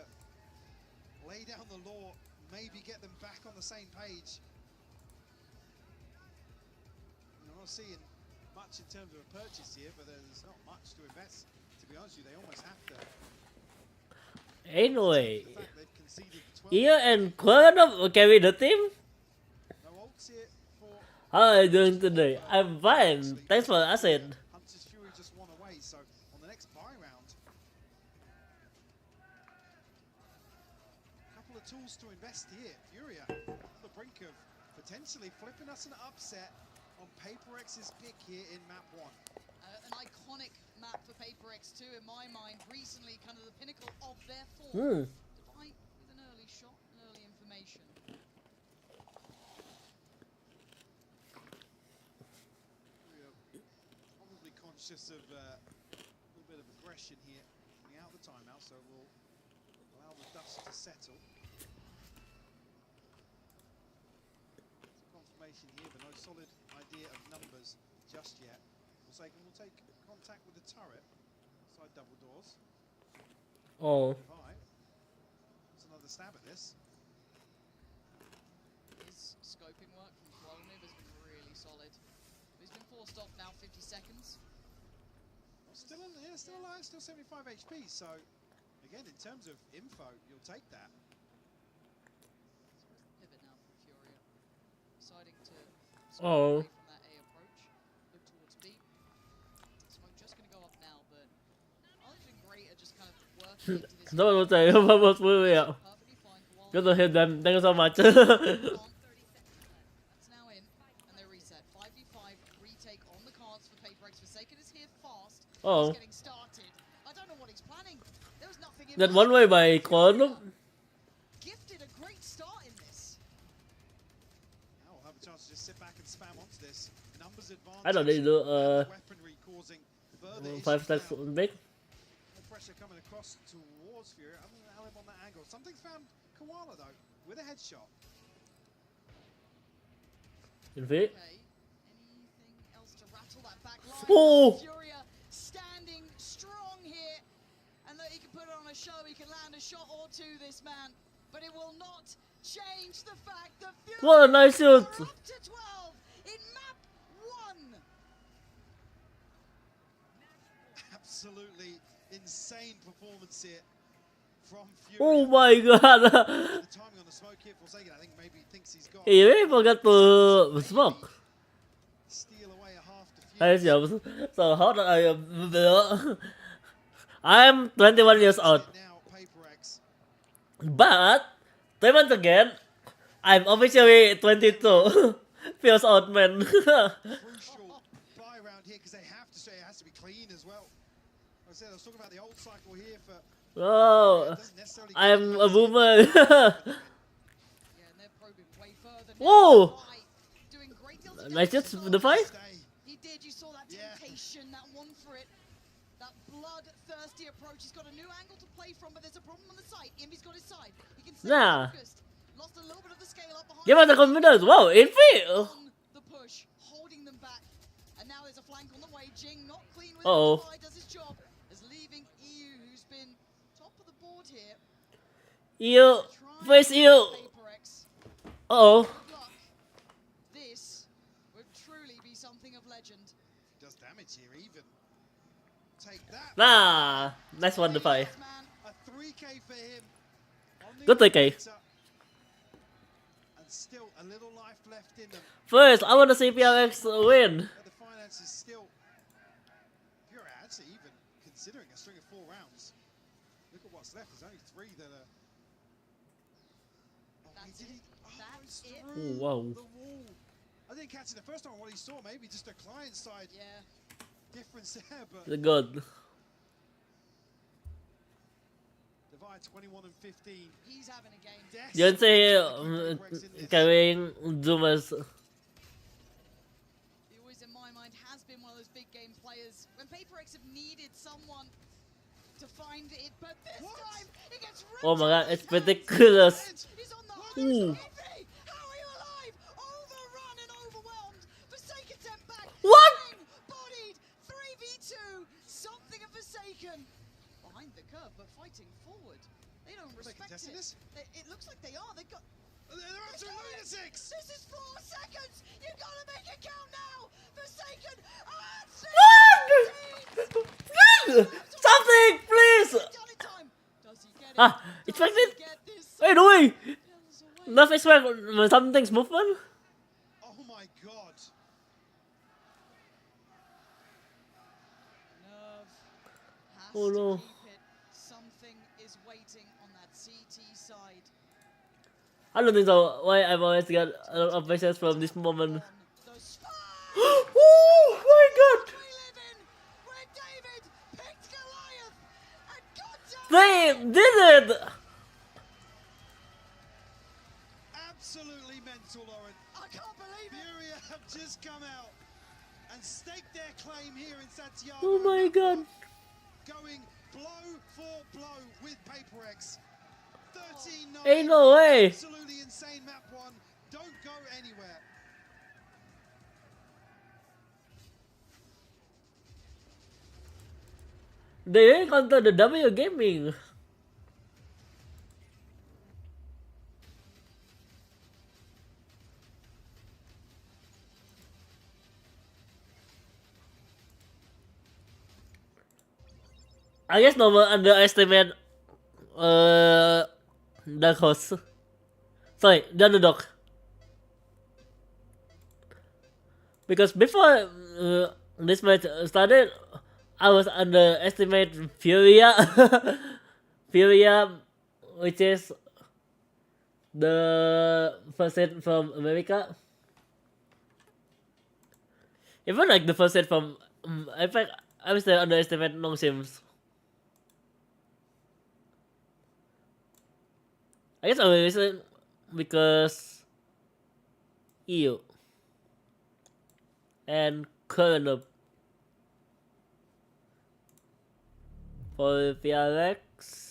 lay down the law, maybe get them back on the same page. I'm not seeing much in terms of a purchase here, but there's not much to invest. To be honest with you, they almost have to. Anyway, The fact they've conceded 12. Ian and Quern carry the team? No ults here for How are you doing today? I'm fine. Thanks for asking. Hunter's Fury just won away, so on the next buy round, a couple of tools to invest here. Furia on the brink of potentially flipping us an upset on PRX's pick here in map 1. An iconic map for PRX too, in my mind. Recently, kind of the pinnacle of their form. Divine with an early shot, an early information. Probably conscious of a little bit of aggression here, coming out the timeout, so we'll allow the dust to settle. Confirmation here, but no solid idea of numbers just yet. We'll take contact with the turret, side double doors. Oh. Divine. That's another stab at this. His scoping work from Clonib has been really solid. He's been forced off now, 50 seconds. Still alive, still 75 HP, so again, in terms of info, you'll take that. Pivot now from Furia. Deciding to Oh. away from that A approach. Look towards B. Smoke just going to go up now, but Alex and Great are just kind of working into this. No one will say what was Furia. Perfectly fine. Koala Good to hear them. Thank you so much. That's now in, and they reset. 5v5 retake on the cards for PRX. Forsaken is here fast. Oh. He's getting started. I don't know what he's planning. There was nothing in That mind. one way by Con. Gifted a great start in this. Now we'll have a chance to just sit back and spam onto this. Numbers advantage. I don't need to do Weaponry causing further 5 issues stacks now. big. More pressure coming across towards Furia. Other than Alim on that angle. Something's found Koala though with a headshot. Infinite. Okay. Anything else to rattle that back line? Oh! Furia standing strong here. And that he can put on a show, he can land a shot or two, this man. But it will not change the fact that Furia What a nice shoot! are up to 12 in map 1. Absolutely insane performance here from Furia. Oh my god! The timing on the smoke here, Forsaken, I think maybe he thinks he's got. He really forgot to smoke. Steal away a half Hey, defuse. so how do I'm 21 years old, Now PRX. but once again, I'm officially 22. Feels old, man. Crucial buy round here because they have to say it has to be clean as well. Like I said, I was talking about the old cycle here for. Oh, Doesn't necessarily I'm a boomer. Yeah, and they're probing way further now. Whoa! Doing great deals of Nice damage. hit the fight. He did, you saw that Yeah. temptation, that one for it. That bloodthirsty approach. He's got a new angle to play from, but there's a problem on the side. Imbi's got his side. He can stay Nah. focused. Lost a little bit of the scale up behind. Give us the confidence. Wow, Infi. On the push, holding them back. And now there's a flank on the way. Jing not clean with Uh-oh. it. Does his job. Is leaving EU, who's been top of the board here. You, face you. PRX. Oh, Good luck. This would truly be something of legend. Does damage here even. Take that. nah. Nice one to fight. Yes, man. A 3k for him. On the Good 3K. elevator. And still a little life left in them. First, I want to see PRX win. But the finances still. Furia actually even considering a string of 4 rounds. Look at what's left. There's only 3 that are. Oh, That's did it. he? Oh, That's it's it. through Oh, wow. the wall. I didn't catch it the first time. What he saw, maybe just a client side Yeah. difference there, but Good. Divide 21 and 15. He's having a game. You can say PRX in this. carrying Zoomers. He always, in my mind, has been one of those big game players. When PRX have needed someone to find it, but this What? time he gets ripped Oh my god, off it's his hands. ridiculous. He's on the Ooh. hunt. Iffy, how are you alive? Overrun and overwhelmed. Forsaken sent back. What? King bodied. 3v2. Something of Forsaken. Behind the curve, but fighting forward. They don't Are they respect contesting it. this? It looks like they are. They got. They're absolute lunatics! This is 4 seconds. You gotta make it count now. Forsaken. What? Something, please. Ah, expected. What are you doing? Not expect something's movement. Oh my god. Oh no. Something is waiting on that CT side. I don't think so. Why I've always got a lot of messages from this moment. On the spine. Oh my god. We live in where David picked Goliath and got down. They did it. Absolutely mental, Lauren. I can't believe it. Furia have just come out and staked their claim here in Santiago. Oh my god. Going blow for blow with PRX. 13-9. Ain't no way. Absolutely insane map 1. Don't go anywhere. They encounter the W Gaming. I guess no one underestimate Dark Horse. Sorry, the underdog. Because before this match started, I was underestimate Furia. Furia, which is The first set from America. Even like the first set from, in fact, I was still underestimate long sims. I guess only reason because EU and current up for PRX.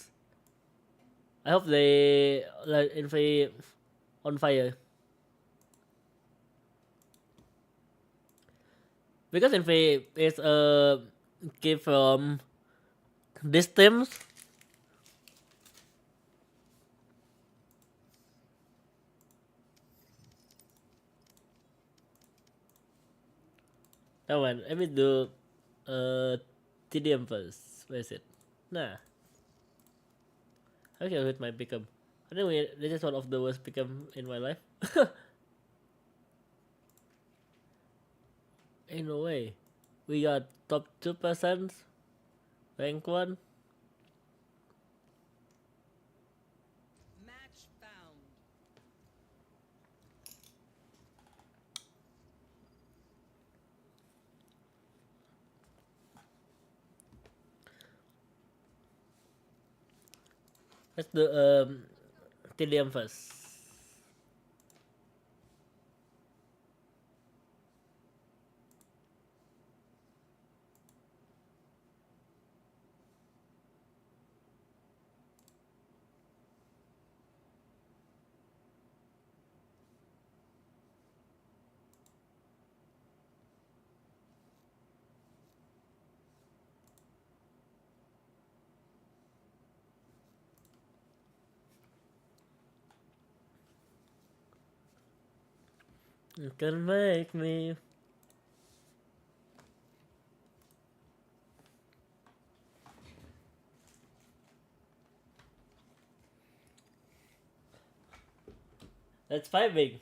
I hope they like Infi on fire. Because Infi is a game from this team. Oh man, let me do TDM first. Where is it? Nah. How can I hit my pickup? I think this is one of the worst pickup in my life. Ain't no way. We got top 2%, rank 1. Match found. Let's do TDM first. You can make me. That's 5 big.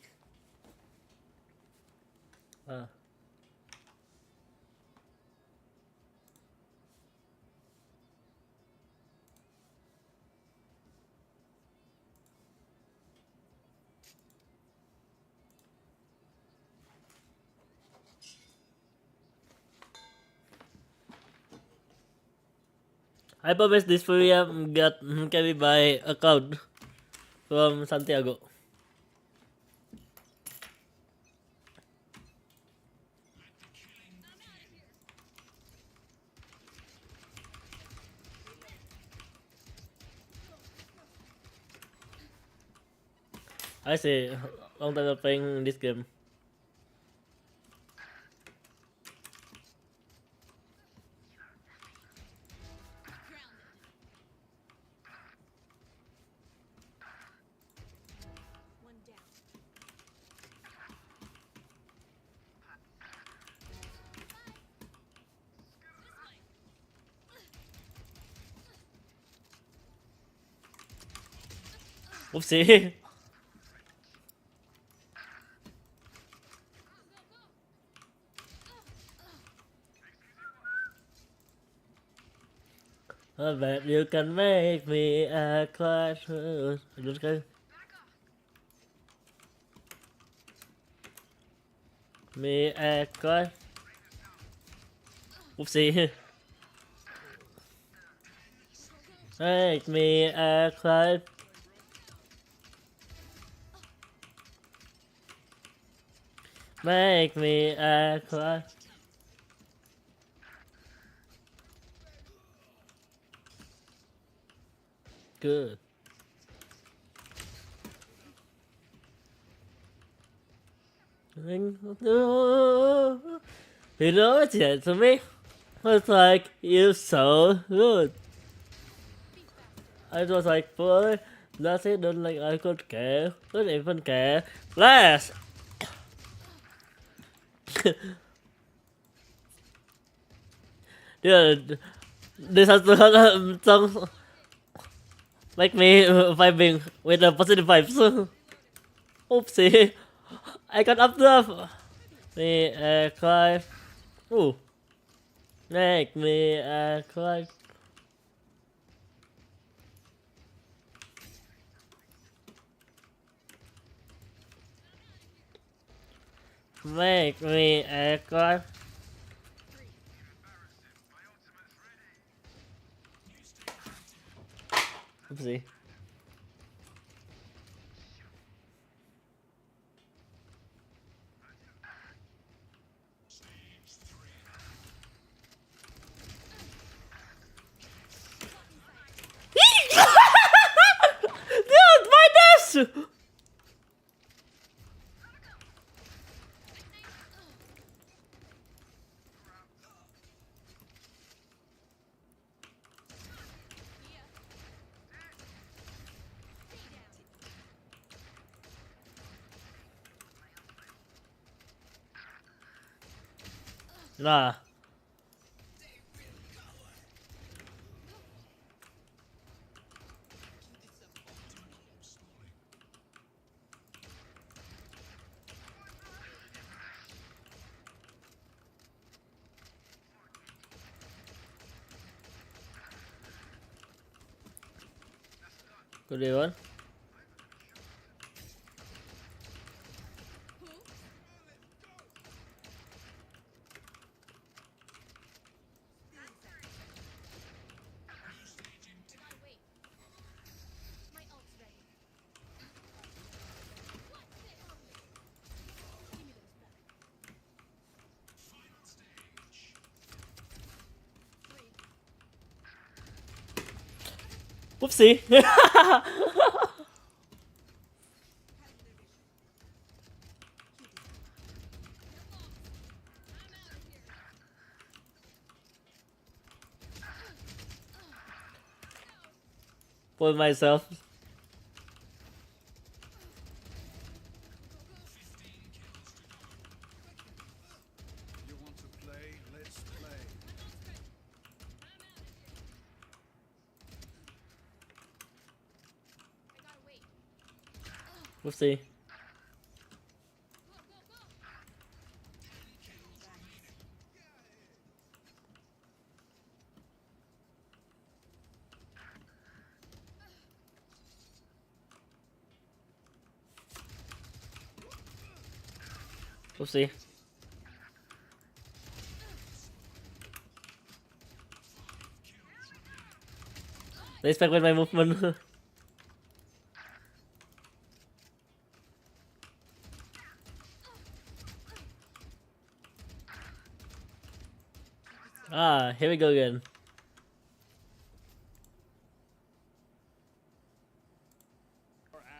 I promise this Furia got carried by a cloud from Santiago. I see. Long time not playing this game. One down. Oopsie. I bet you can make me a clash. Let's go. Me a clash. Oopsie. Make me a clash. Make me a clash. Good. You know what you to me? It's like, you're so good. I was like, boy, that's it, don't like I could care. Don't even care. Blast! Dude, this has to have some make me vibing with the positive vibes. Oopsie, I got up there. Me cry. Ooh, make me cry. Make me a god. Oopsie. Dude, my dash! Nah. Good one. Whoopsie. For myself. You want to play? Let's play. Whoopsie. Whoopsie. Let's back with my movement. Ah, here we go again.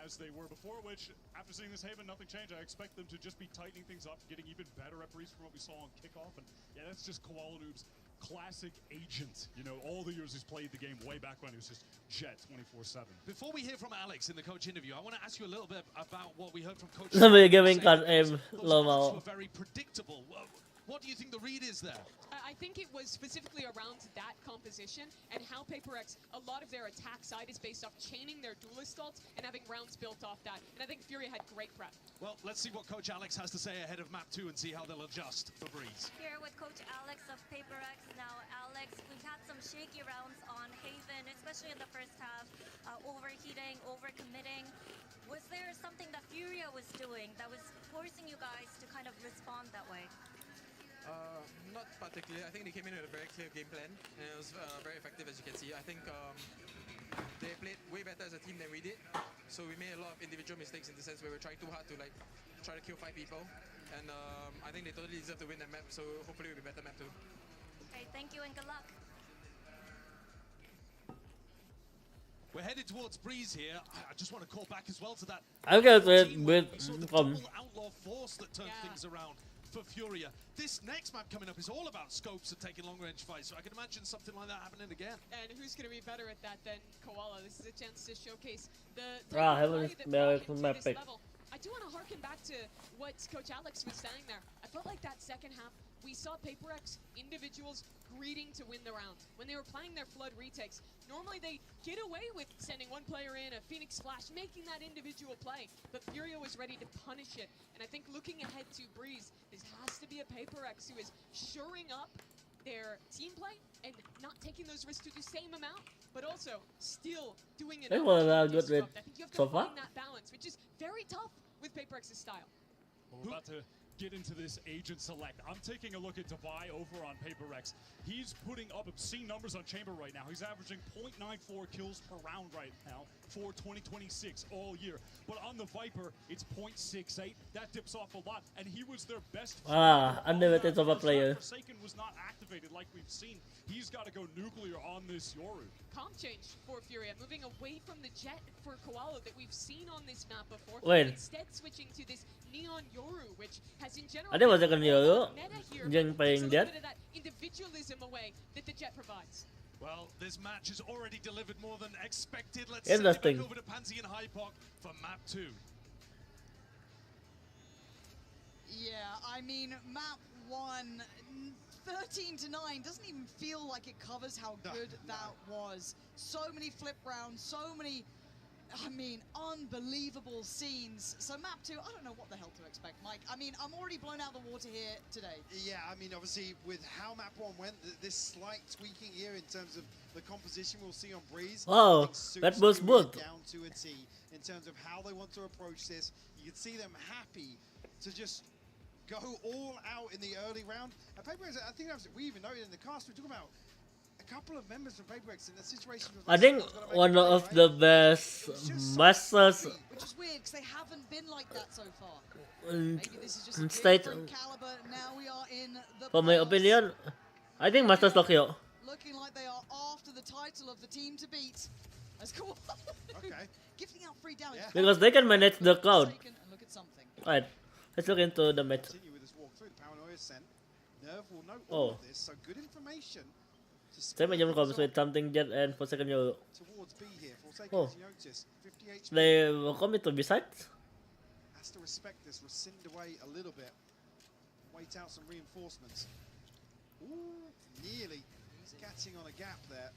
As they were before, which, after seeing this Haven, nothing changed. I expect them to just be tightening things up, getting even better at Breeze from what we saw on kickoff. And yeah, that's just Koala Noob's classic agent. You know, all the years he's played the game way back when he was just Jet 24/7. Before we hear from Alex in the coach interview, I want to ask you a little bit about what we heard from Coach. Somebody giving cut aim low Those mal. were very predictable. What do you think the read is there? I think it was specifically around that composition and how PRX, a lot of their attack side is based off chaining their duelist ults and having rounds built off that. And I think Furia had great prep. Well, let's see what Coach Alex has to say ahead of map 2 and see how they'll adjust for Breeze. Here with Coach Alex of PRX. Now, Alex, we've had some shaky rounds on Haven, especially in the first half, overheating, overcommitting. Was there something that Furia was doing that was forcing you guys to kind of respond that way? Not particularly. I think they came in with a very clear game plan, and it was very effective, as you can see. I think they played way better as a team than we did, so we made a lot of individual mistakes in the sense where we're trying too hard to try to kill 5 people, and I think they totally deserve to win that map, so hopefully it'll be a better map too. Okay, thank you and good luck. We're headed towards Breeze here. I just want to call back as well to that. I'll go with double outlaw force that turned things around for Furia. This next map coming up is all about scopes and taking long range fights, so I can imagine something like that happening again. And who's going to be better at that than Koala? This is a chance to showcase the Heaven's map pick. I do want to harken back to what Coach Alex was saying there. I felt like that second half, we saw PRX individuals greeting to win the round. When they were playing their Flood retakes, normally they get away with sending one player in, a Phoenix Splash, making that individual play. But Furia was ready to punish it. And I think looking ahead to Breeze, this has to be a PRX who is shoring up their team play and not taking those risks to the same amount, but also still doing it. They were good with I think you have so to far. find that balance, which is very tough with PRX's style. Well, we're about to get into this agent select. I'm taking a look at Dubai over on PRX. He's putting up obscene numbers on Chamber right now. He's averaging 0.94 kills per round right now for 2026 all year. But on the Viper, it's 0.68. That dips off a lot, and he was their best. Underrated of a player. Forsaken was not activated like we've seen. He's got to go nuclear on this Yoru. Comp change for Furia, moving away from the Jet for Koala that we've seen on this map before. Wait. Instead switching to this Neon Yoru, which has in general Ada was second Yoru yang playing Jet. that individualism away that the Jet provides. Well, this match has already delivered more than expected. Let's Interesting. send it back over to Pansy and Hypok for map 2. Yeah, I mean, map 1, 13 to 9 doesn't even feel like it covers how good that was. So many flip rounds, so many, I mean, unbelievable scenes. So map 2, I don't know what the hell to expect, Mike. I mean, I'm already blown out of the water here today. Yeah, I mean, obviously, with how map 1 went, this slight tweaking here in terms of the composition we'll see on Breeze. Oh, that was good. Down to a T in terms of how they want to approach this. You can see them happy to just go all out in the early round. And PRX, I think we even noted in the cast, we talk about a couple of members from PRX in the situation. I think one of the best Masters Which is weird because they haven't been like that so far. Maybe this is just a state. different caliber. Now we are in the For my playoffs. opinion, I think Masters Tokyo. Looking like they are after the title of the team to beat. That's cool. Okay. Gifting out free damage. Because they can manage the crowd. And look at something. Right, let's look into the match. Continue with this walkthrough. The paranoia sent. Nerve will know Oh. all of this, so good information to Saya macam comes with something Jet and for second Euro. towards B here. Forsaken, Oh. as you notice, 50 HP. They will come into besides. Has to respect this, rescind away a little bit. Wait out some reinforcements. Ooh, nearly catching on a gap there.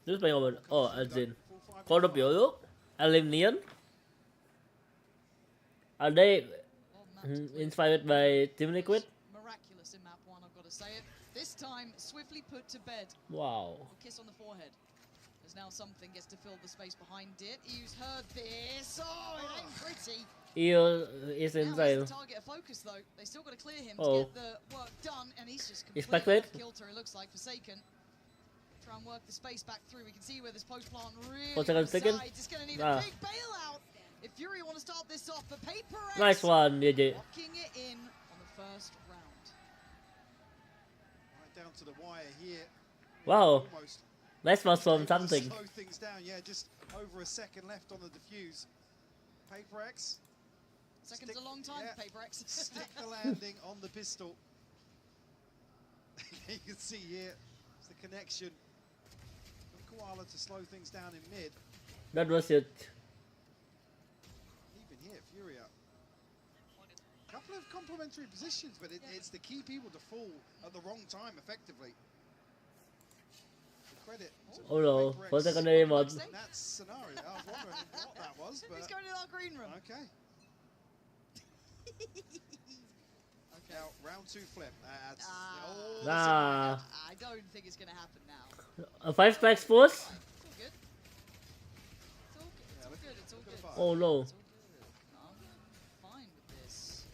This playing over. Oh, Azin. Call up Euro. Alumnian. Are they inspired by Team Liquid? Miraculous in map 1, I've got to say it. This time, swiftly put to bed. Wow. A kiss on the forehead. There's now something gets to fill the space behind it. You've heard this. Oh, it ain't pretty. EO is Now inside. he's the target of focus, though. They still got to clear him Oh. to get the work done, and he's just Expected. completely killed her, it looks like. Forsaken. Try and work the space back through. We can see where this post plant really Second. resides. It's going to need Ah. a big bailout if Fury want to start this off. But PRX Nice one, DJ. locking it in on the first round. Right down to the wire here. Wow. Almost. Nice was from able to something. Slow things down. Yeah, just over a second left on the diffuse. PRX. Second's a long time for PRX. Stick the landing on the pistol. You can see here, it's the connection. From Koala to slow things down in mid. That was it. Even here, Furia. Couple of complementary positions, but it's the key people to fall at the wrong time effectively. The credit to Oh no, PRX for secondary mod. in that scenario. I was wondering what that was, but He's going to our green room. okay. Now, round 2 flip. Oh, Nah. I don't think it's going to happen now. A 5 strikes force? It's all good. It's all good. It's all good. It's all good. fire. Oh no. It's all good. I'm fine with this.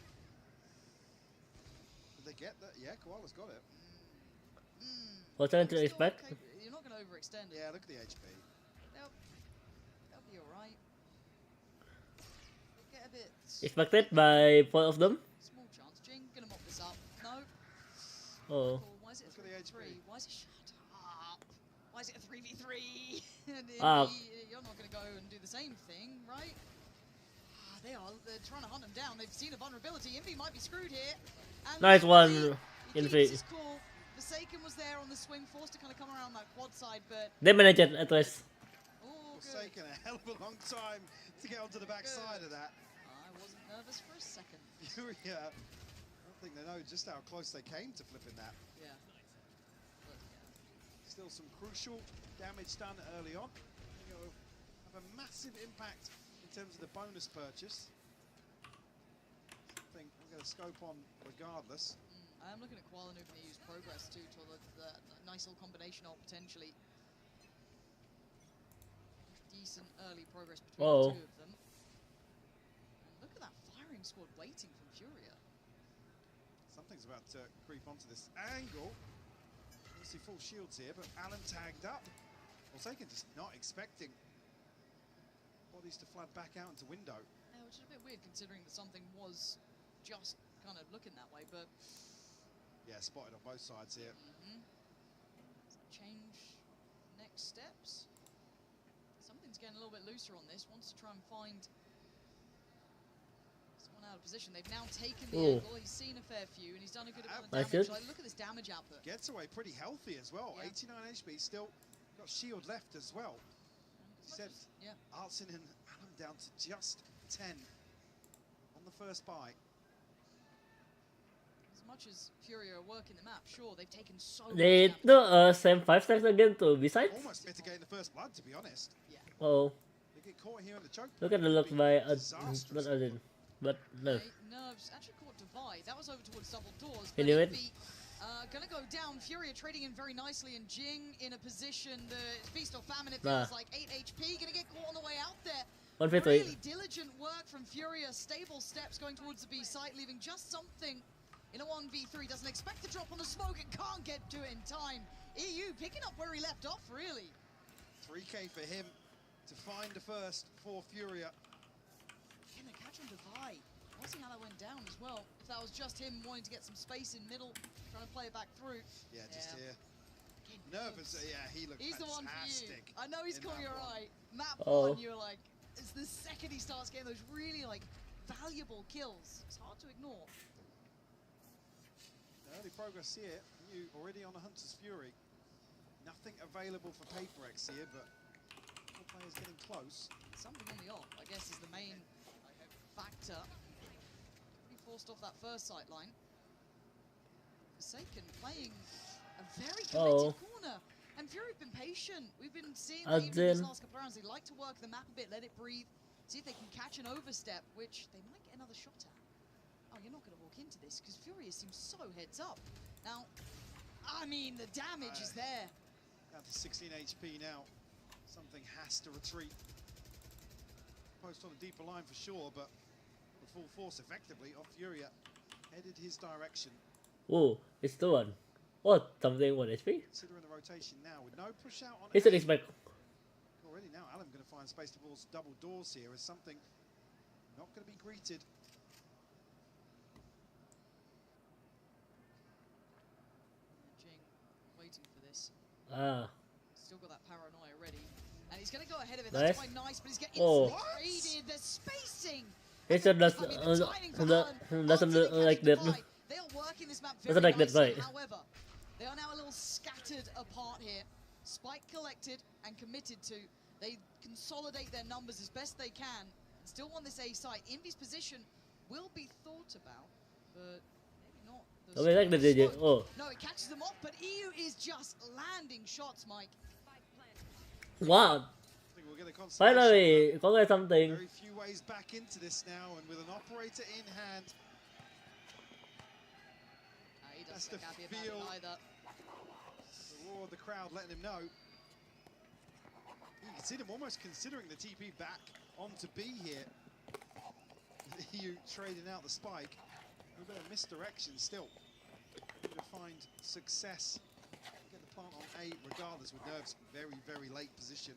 Did they get that? Yeah, Koala's got it. What's that to Still expect? okay. You're not going to overextend it. Yeah, look at the HP. They'll be alright. Get a bit Expected by 4 of them? small chance. Jing, gonna mop this up. No. Oh. Cool. Why is it Look at the 3v3? HP. Why is it shut up? Why is it a 3v3? Ah. You're not gonna go and do the same thing, right? They're trying to hunt him down. They've seen a vulnerability. Envy might be screwed here. And Nice one, he Envy. keeps his cool. Forsaken was there on the swing, forced to kind of come around that quad side, but They managed it at least. oh, good. Forsaken a hell of a long time to get onto the back side of that. I wasn't nervous for a second. Furia, I don't think they know just how close they came to flipping that. Yeah. But, Still some crucial damage done early on. You know, have a massive impact in terms of the bonus purchase. Something I'm going to scope on regardless. I am looking at Koala who can use progress too to the nice little combination of potentially decent early progress between Oh. the two of them. And look at that firing squad waiting from Furia. Something's about to creep onto this angle. You see full shields here, but Alan tagged up. Forsaken just not expecting bodies to flood back out into window. Yeah, which is a bit weird considering that something was just kind of looking that way, but... Yeah, spotted on both sides here. Change next steps. Something's getting a little bit looser on this. Wants to try and find someone out of position. They've now taken the angle. He's seen a fair few, and he's done a good amount of damage. Like, look at this damage output. Gets away pretty healthy as well. 89 HP, still got shield left as well. He said Artsin and Alan down to just 10 on the first buy. As much as Furia are working the map, sure, they've taken so much They damage. do same 5 stacks again to B-side? Almost mitigating the first blood, to be honest. Yeah. Oh. They get caught here in the choke. Look at the look by not Adin, but no. Nerves actually caught Divide. That was over towards double doors. Can you but win? Gonna go down. Furia trading in very nicely, and Jing in a position. The feast or famine. It feels like 8 HP. Gonna get caught on the way out there. Really diligent work from Furia. Stable steps going towards the B site, leaving just something in a 1v3. Doesn't expect to drop on the smoke and can't get to it in time. EU picking up where he left off, really. 3k for him to find the first for Furia. Getting a catch on Divide. We'll see how that went down as well. If that was just him wanting to get some space in middle, trying to play it back through. Yeah, just here. Nervous. Yeah, he looked He's fantastic. the one for you. I know he's caught your eye. Map 1, you're like, it's the second he starts getting those really like valuable kills. It's hard to ignore. Early progress here. You already on the Hunter's Fury. Nothing available for PRX here, but all players getting close. Something on the off, I guess, is the main factor. He forced off that first sight line. Forsaken playing a very committed corner. And Fury have been patient. We've been seeing that even in these last couple of rounds. They like to work the map a bit, let it breathe, see if they can catch an overstep, which they might get another shot at. Oh, you're not going to walk into this because Furia seems so heads up. Now, I mean, the damage is there. Down to 16 HP now. Something has to retreat. Post on a deeper line for sure, but the full force effectively of Furia headed his direction. Whoa, it's the one. What? Something 1 HP? Considering the rotation now with no push out on He should expect. Already now, Alan going to find space to balls double doors here as something not going to be greeted. Jing waiting for this. Still got that paranoia ready. And he's going to go ahead of it. Nice. That's quite nice, but he's getting traded. The spacing. He should doesn't look like that. They are working this map very Like that, nicely. right? However, they are now a little scattered apart here. Spike collected and committed to. They consolidate their numbers as best they can. And still want this A site. Envy's position will be thought about, but maybe not. No, it catches them off, but EU is just landing shots, Mike. Wow. Finally, congrats something. Very few ways back into this now, and with an operator in hand. He That's doesn't the look happy about it either. The roar of the crowd letting him know. You can see them almost considering the TP back onto B here. EU trading out the spike. A bit of misdirection still. Going to find success. Get the plant on A regardless, with Nerves very, very late position.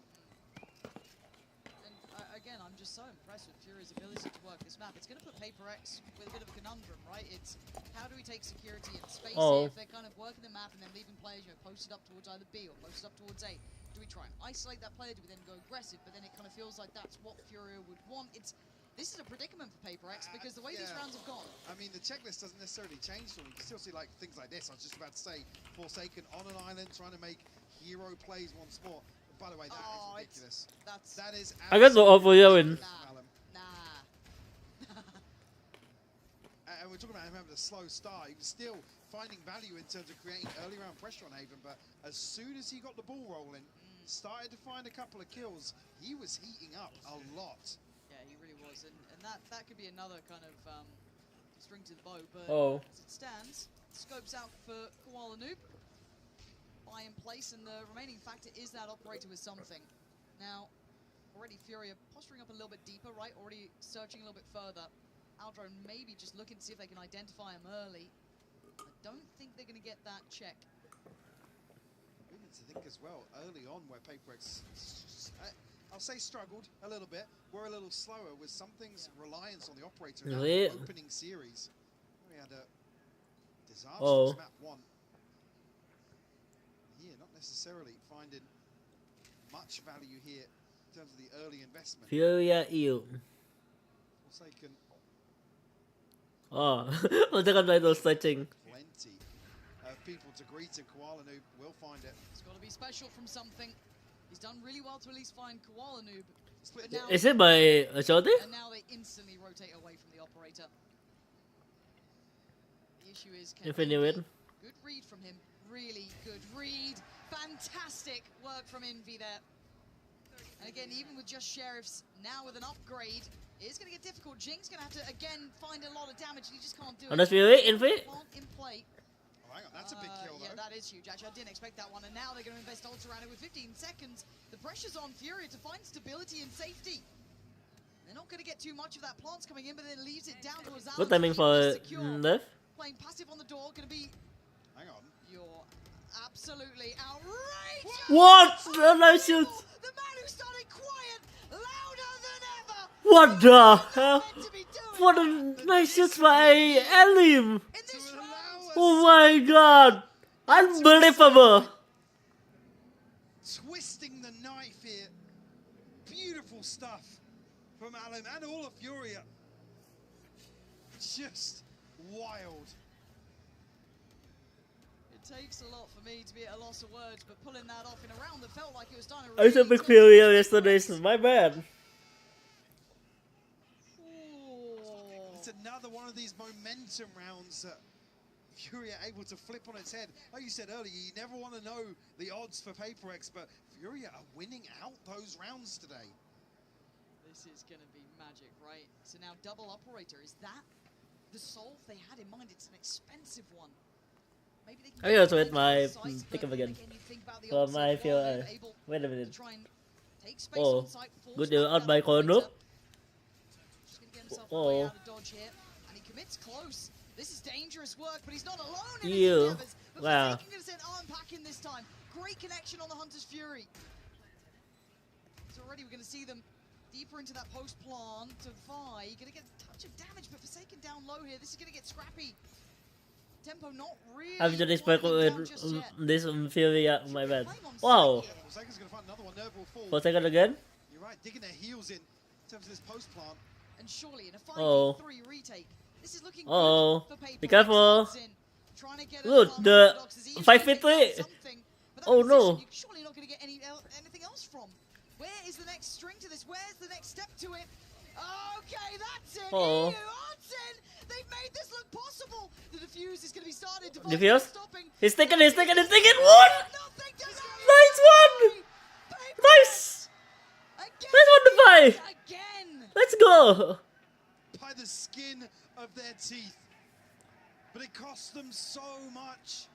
And again, I'm just so impressed with Furia's ability to work this map. It's going to put PRX with a bit of a conundrum, right? It's how do we take security and space here if they're kind of working the map and then leaving players, you know, posted up towards either B or posted up towards A? Do we try and isolate that player? Do we then go aggressive? But then it kind of feels like that's what Furia would want. This is a predicament for PRX because the way these rounds have gone. I mean, the checklist doesn't necessarily change for them. You can still see like things like this. I was just about to say, Forsaken on an island trying to make hero plays once more. But by the way, that is ridiculous. That is. I got the offer you in. Nah. And we're talking about him having a slow start. He was still finding value in terms of creating early round pressure on Haven. But as soon as he got the ball rolling, started to find a couple of kills, he was heating up a lot. Yeah, he really was, and that could be another kind of string to the bow, but as it stands, scopes out for Koala Noob, buy in place, and the remaining factor is that operator with something. Now, already Furia posturing up a little bit deeper, right? Already searching a little bit further. Aldrone maybe just looking to see if they can identify him early. I don't think they're going to get that check. We need to think as well, early on where PRX, I'll say struggled a little bit. We're a little slower with something's reliance on the operator in that opening series. We had a disastrous map 1. Here, not necessarily finding much value here in terms of the early investment. Furia EU. Forsaken. Oh, the second line was searching. Plenty of people to greet him. Koala Noob will find it. It's got to be special from something. He's done really well to at least find Koala Noob. Is it by Shorty? And now they instantly rotate away from the operator. The issue is, Infinite. Good read from him. Really good read. Fantastic work from Envy there. And again, even with just Sheriffs, now with an upgrade, it's going to get difficult. Jing's going to have to, again, find a lot of damage, and he just can't do it. That's Fury, Envy? In play. Oh, hang on, that's a big kill, though. Yeah, that is huge. Actually, I didn't expect that one. And now they're going to invest ults around it with 15 seconds. The pressure's on Furia to find stability and safety. They're not going to get too much of that. Plant's coming in, but then leaves it down to Azal. Good timing for Death. Playing passive on the door, going to be... Hang on. You're absolutely outrageous! What? Nice shoot! The man who started quiet, louder than ever! What the hell? What a nice shoot by Elim! Oh my god! Unbelievable! Twisting the knife here. Beautiful stuff from Alim and all of Furia. Just wild. It takes a lot for me to be at a loss of words, but pulling that off in a round that felt like it was done. I was a big Furia yesterday, so my bad. It's another one of these momentum rounds that Furia able to flip on its head. Like you said earlier, you never want to know the odds for PRX, but Furia are winning out those rounds today. This is going to be magic, right? So now double operator, is that the solve they had in mind? It's an expensive one. Maybe they can I also hit my pickup again. For my Furia. Wait a minute. Oh, good deal out by Kono. Oh. And he commits close. This is dangerous work, but he's not alone in his endeavors. Wow. Taking it and unpacking this time. Great connection on the Hunter's Fury. So already we're going to see them deeper into that post plant to Vi. Going to get a touch of damage, but Forsaken down low here. This is going to get scrappy. Tempo not really. I've just spoken with this Furia, my bad. Wow. Forsaken's going to find another one. Nerve will fall. Forsaken again? You're right, digging their heels in terms of this post plant. And surely in a 5v3 retake, this is looking good for PRX. Be careful. Look, the 5v3. Oh no. You're surely not going to get anything else from. Where is the next string to this? Where's the next step to it? Okay, that's it. Oh. They've made this look possible. The defuse is going to be started. Defuse? He's taking it. One! Nice one! Nice! Nice one to buy! Let's go! By the skin of their teeth. But it cost them so much.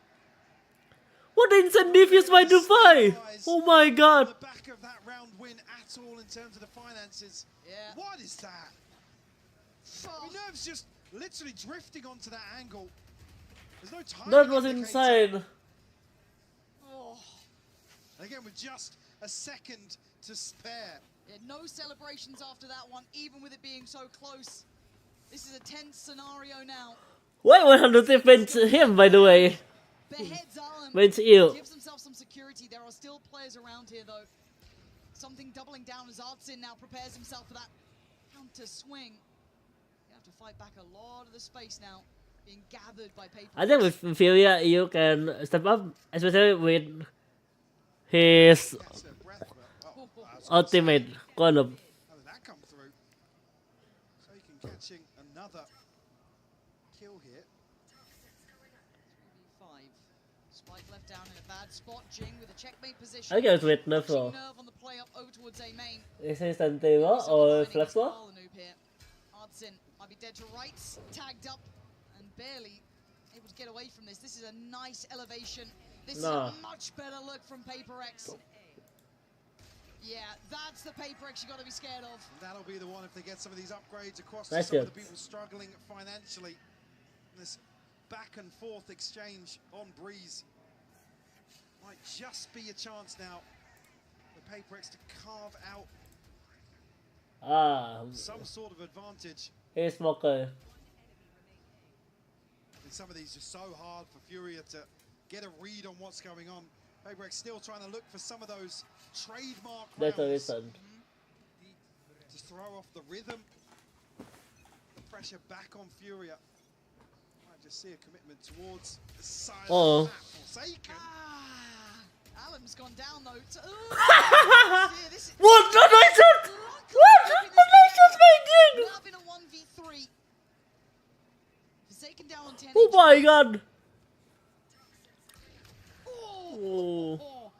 What instant defuse by Dubai! Oh my god! The back of that round win at all in terms of the finances. Yeah. What is that? Nerves just literally drifting onto that angle. There's no time. That was insane. Oh. Again, with just a second to spare. Yeah, no celebrations after that one, even with it being so close. This is a tense scenario now. Why 100 went to him, by the way? Beheads Alan. Went to you. Gives himself some security. There are still players around here, though. Something doubling down as Artsin now prepares himself for that counter swing. You have to fight back a lot of the space now, being gathered by PRX. I think with Furia, you can step up, especially with his ultimate column. How did that come through? So he can catching another kill here. 3v5. Spike left down in a bad spot. Jing with a checkmate position. I guess with Nerf. Nerve on the play up over towards A main. Is it Santiago or Flexor? Artsin might be dead to rights. Tagged up and barely able to get away from this. This is a nice elevation. This is a much better look from PRX. Yeah, that's the PRX you got to be scared of. And that'll be the one if they get some of these upgrades across to That's some of good. the people struggling financially. This back and forth exchange on Breeze might just be a chance now for PRX to carve out some sort of advantage. Here's Smoker. And some of these are so hard for Furia to get a read on what's going on. PRX still trying to look for some of those trademark That's a rounds reason. to throw off the rhythm. The pressure back on Furia. Might just see a commitment towards the side of the map. Forsaken. Alan's gone down though. What? What? Having a 1v3. Forsaken down on 10. Oh my god. Oh. Well,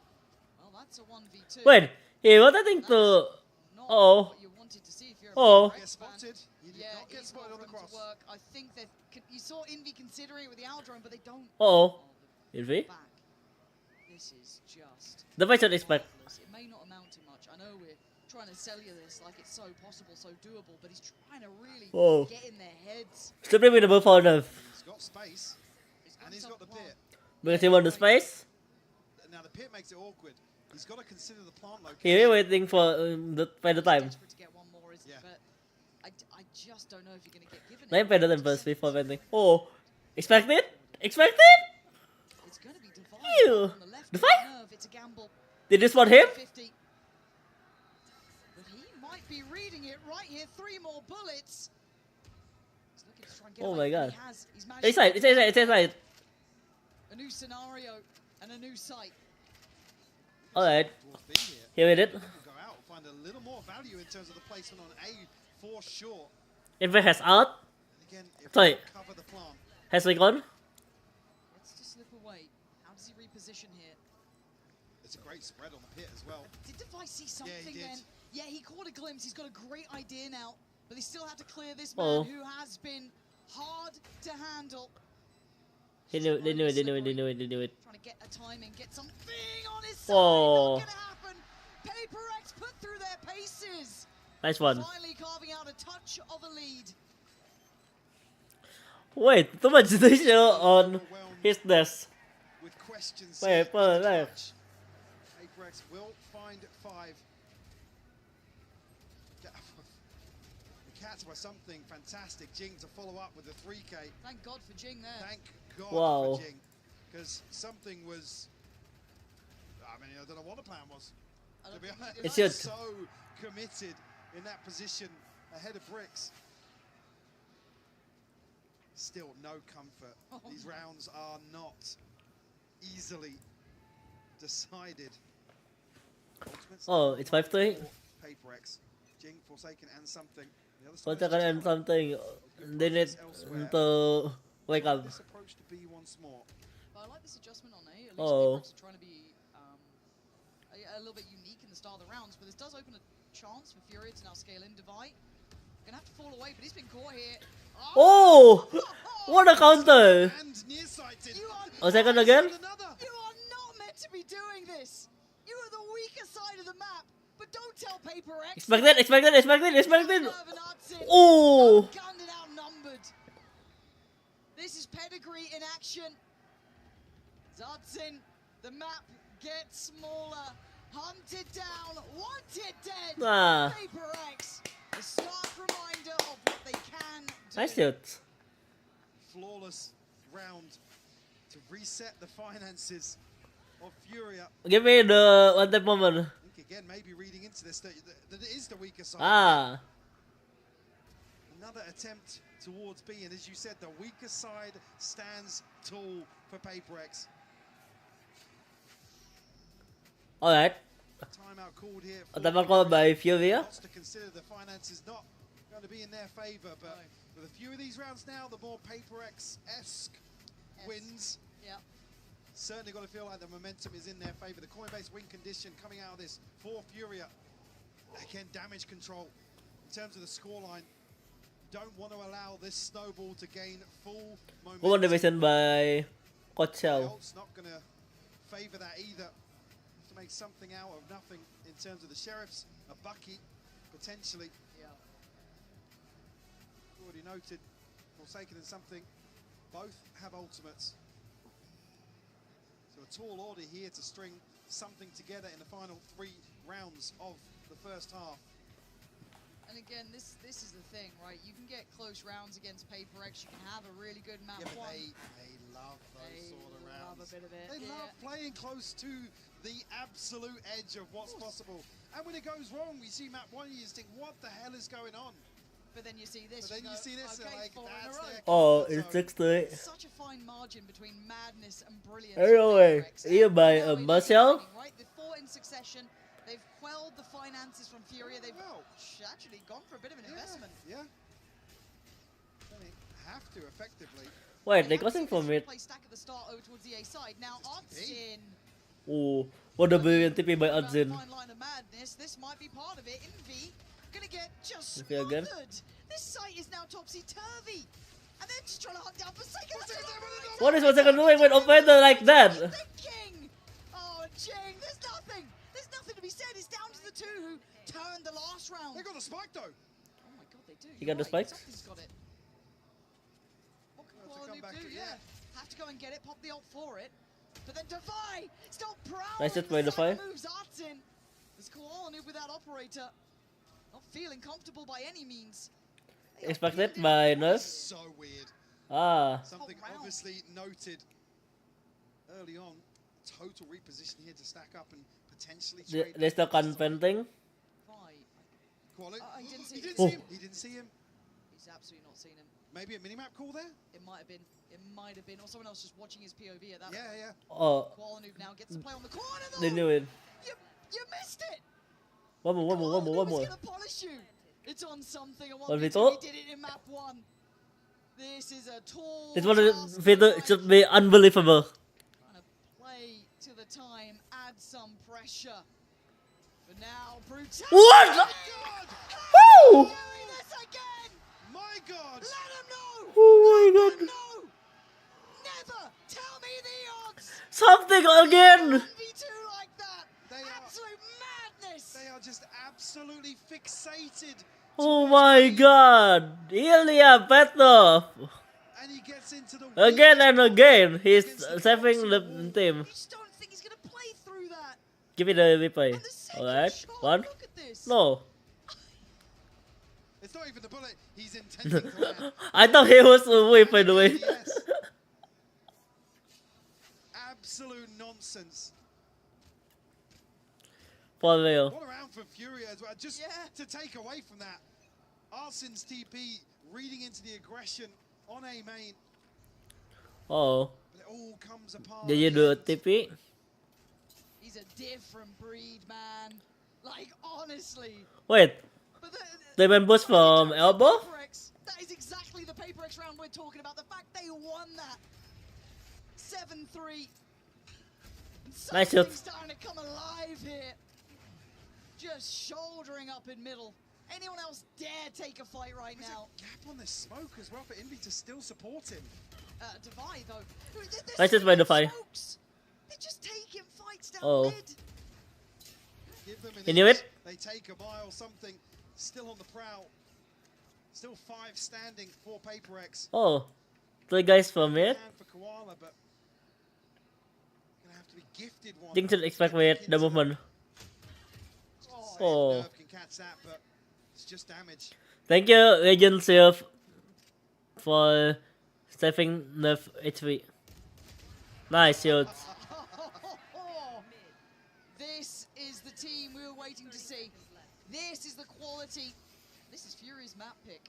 that's a 1v2. Wait, he was I think to. Oh. What you wanted to see if you're a Oh. PRX fan. Spotted. He did not get he's spotted got on the room cross. to work. I think that you saw Envy considering it with the owl drone, but they don't. Oh. Envy? Back. This is just. The way to expect. marvelous. It may not amount to much. I know we're trying to sell you this like it's so possible, so doable, but he's trying to really get in their heads. Still be the move for enough. He's got space, and he's got the pit. Because he want the space. Now the pit makes it awkward. He's got to consider the plant location. He's waiting for the time. Desperate to get one more, isn't it? But I just don't know if you're going to get given Let it. me play the first before waiting. Oh. Expected? Expected? It's going to be Ew. divided on the left The fight? nerve. It's a gamble. Did this one him? 50. But he might be reading it right here. 3 more bullets. He's looking to try and get Oh away. my god. He's managed It's side, it's side. a new scenario and a new sight. Alright. Towards B here. Here we did. Go out, find a little more value in terms of the placement on A for sure. Envy has out. And again, if Sorry. we cover the plant, Has we gone? Let's just slip away. How does he reposition here? it's a great spread on the pit as well. Did Device see something he did. then? Yeah, he caught a glimpse. He's got a great idea now, but they still have to clear this Oh. man who has been hard to handle. They knew it. Trying to get a timing, get something on his side. Oh. Not gonna happen. PRX put through their paces. Nice one. Finally carving out a touch of a lead. Wait, too much detail on his desk. With questions. Wait, here, put it the there. clutch. PRX will find 5. The Cats by something fantastic. Jing to follow up with a 3K. Thank God for Jing there. Thank God Wow. for Jing. Because something was... I mean, I don't know what the plan was. To be honest, It's he was just- so committed in that position ahead of Bricks. Still no comfort. These rounds are not easily decided. Ultimate Oh, style it's 5-3. for PRX. Jing, Forsaken, and something. The other Once side I is can just something, they need to wake up. this approach to B once more. But I like this adjustment on A. At least Oh. PRX are trying to be a little bit unique in the start of the rounds, but this does open a chance for Furia to now scale in Divide. Gonna have to fall away, but he's been caught here. Oh! What a counter! And nearsighted. You are A second again? Another. You are not meant to be doing this. You are the weaker side of the map, but don't tell PRX. Expected! Oh! Outgunned and outnumbered. This is pedigree in action. Zartzin, the map gets smaller. Hunted down, wanted dead. Ah. PRX, a stark reminder of what they can do. Nice shoot. Flawless round to reset the finances of Furia. Give me the one time moment. I think again, maybe reading into this, that it is the weaker side. Ah. Another attempt towards B, and as you said, the weaker side stands tall for PRX. Alright. Timeout called here. Timeout called by Furia. Lots to consider. The finances not going to be in their favour, but with a few of these rounds now, the more PRX-esque wins. Yeah. Certainly got to feel like the momentum is in their favour. The Coinbase win condition coming out of this for Furia. Again, damage control in terms of the scoreline. Don't want to allow this snowball to gain full momentum. One division by Coach Shell. Ult's not going to favour that either. to make something out of nothing in terms of the Sheriffs, a Bucky, potentially. Yeah. Already noted, Forsaken and something, both have ultimates. So a tall order here to string something together in the final 3 rounds of the first half. And again, this is the thing, right? You can get close rounds against PRX. You can have a really good map Yeah, but one. they love those sort of rounds. Love a bit of it. They love playing close to the absolute edge of what's possible. And when it goes wrong, we see map 1, you just think, what the hell is going on? But then you see this. But then you see this, okay, like, 4 in a that's row. their Oh, comfort it's zone. 6-8. Such a fine margin between madness and brilliance. Anyway, for PRX. here And by now it is Marcel. happening, right? The 4 in succession. They've quelled the finances from Furia. They've actually gone for a bit of an investment. Yeah. They have to effectively. Wait, they got him from it. Play stack at the start over towards the A side. Now Odsin. Oh, what a brilliant TP by Odsin. Fine line of madness. This might be part of it. Envy gonna get just Okay, again. smothered. This site is now topsy-turvy. And they're just trying to hunt down Forsaken. What is Forsaken doing with offender like that? Thinking. Oh, Jing, there's nothing. There's nothing to be said. It's down to the 2 who turned the last round. They got the spike though. Oh my god, they do. You You're got the right. spikes? Something's got it. What can Well, to Quality come back do? to- Yeah. yeah. Have to go and get it, pop the ult for it. But then Defy still proud. Nice hit by Defy. Moves Arts in. There's Koala without operator. Not feeling comfortable by any means. Expected by Nerf. So weird. Ah, Something round. obviously noted early on. Total reposition here to stack up and potentially trade. they still conventing. Right. I didn't see He didn't Oh. see him. He didn't see him. He's absolutely not seen him. Maybe a minimap call there? It might have been. It might have been. Or someone else just watching his POV at that Yeah, point. yeah. Oh, Koala now gets to play on the corner though. they knew it. You missed it. One more. Koala was gonna polish you. It's on something. And What we he thought? did it in map 1. This is a tall. This one task should be unbelievable. Trying to play to the time, add some pressure. But now, brutality. What? God! Woo! Doing this again. My God! Let him know. Oh my god. No. Never tell me the odds. Something again. 1v2 like that. They are- Absolute madness. They are just absolutely fixated. Oh my god. Ilya Petrov. And he gets into the Again and again. He's saving the team. You just don't think he's gonna play through that. Give it a replay. And the second Alright. shot, One. Look at this. No. It's not even the bullet he's intending to land. I thought he was away by the way. Yes. Absolute nonsense. For real. What a round for Furia as well. Just Yeah. to take away from that, Arsen's TP reading into the aggression on A main. Oh. But it all comes apart. Did you at do a the end. TP? He's a different breed, man. Like, honestly. Wait. But They went boost from elbow? PRX, that is exactly the PRX round we're talking about. The fact they won that 7-3. Nice shot. Something's starting to come alive here. Just shouldering up in middle. Anyone else dare take a fight right There's now? a gap on this smoke as well for Envy to still support him. Defy, though. There's Nice hit so by many Defy. smokes. They're just taking fights down Oh. mid. Give them an He knew inch. it. They take a mile, something still on the prowl. Still 5 standing for PRX. Oh. 3 guys from it. And for Koala, but gonna have to be gifted one. Didn't expect with the movement. Oh. Nerve can catch that, but it's just damage. Thank you, Agent Sylph, for saving Nerf HP. Nice shot. This is the team we were waiting to see. This is the quality. This is Fury's map pick.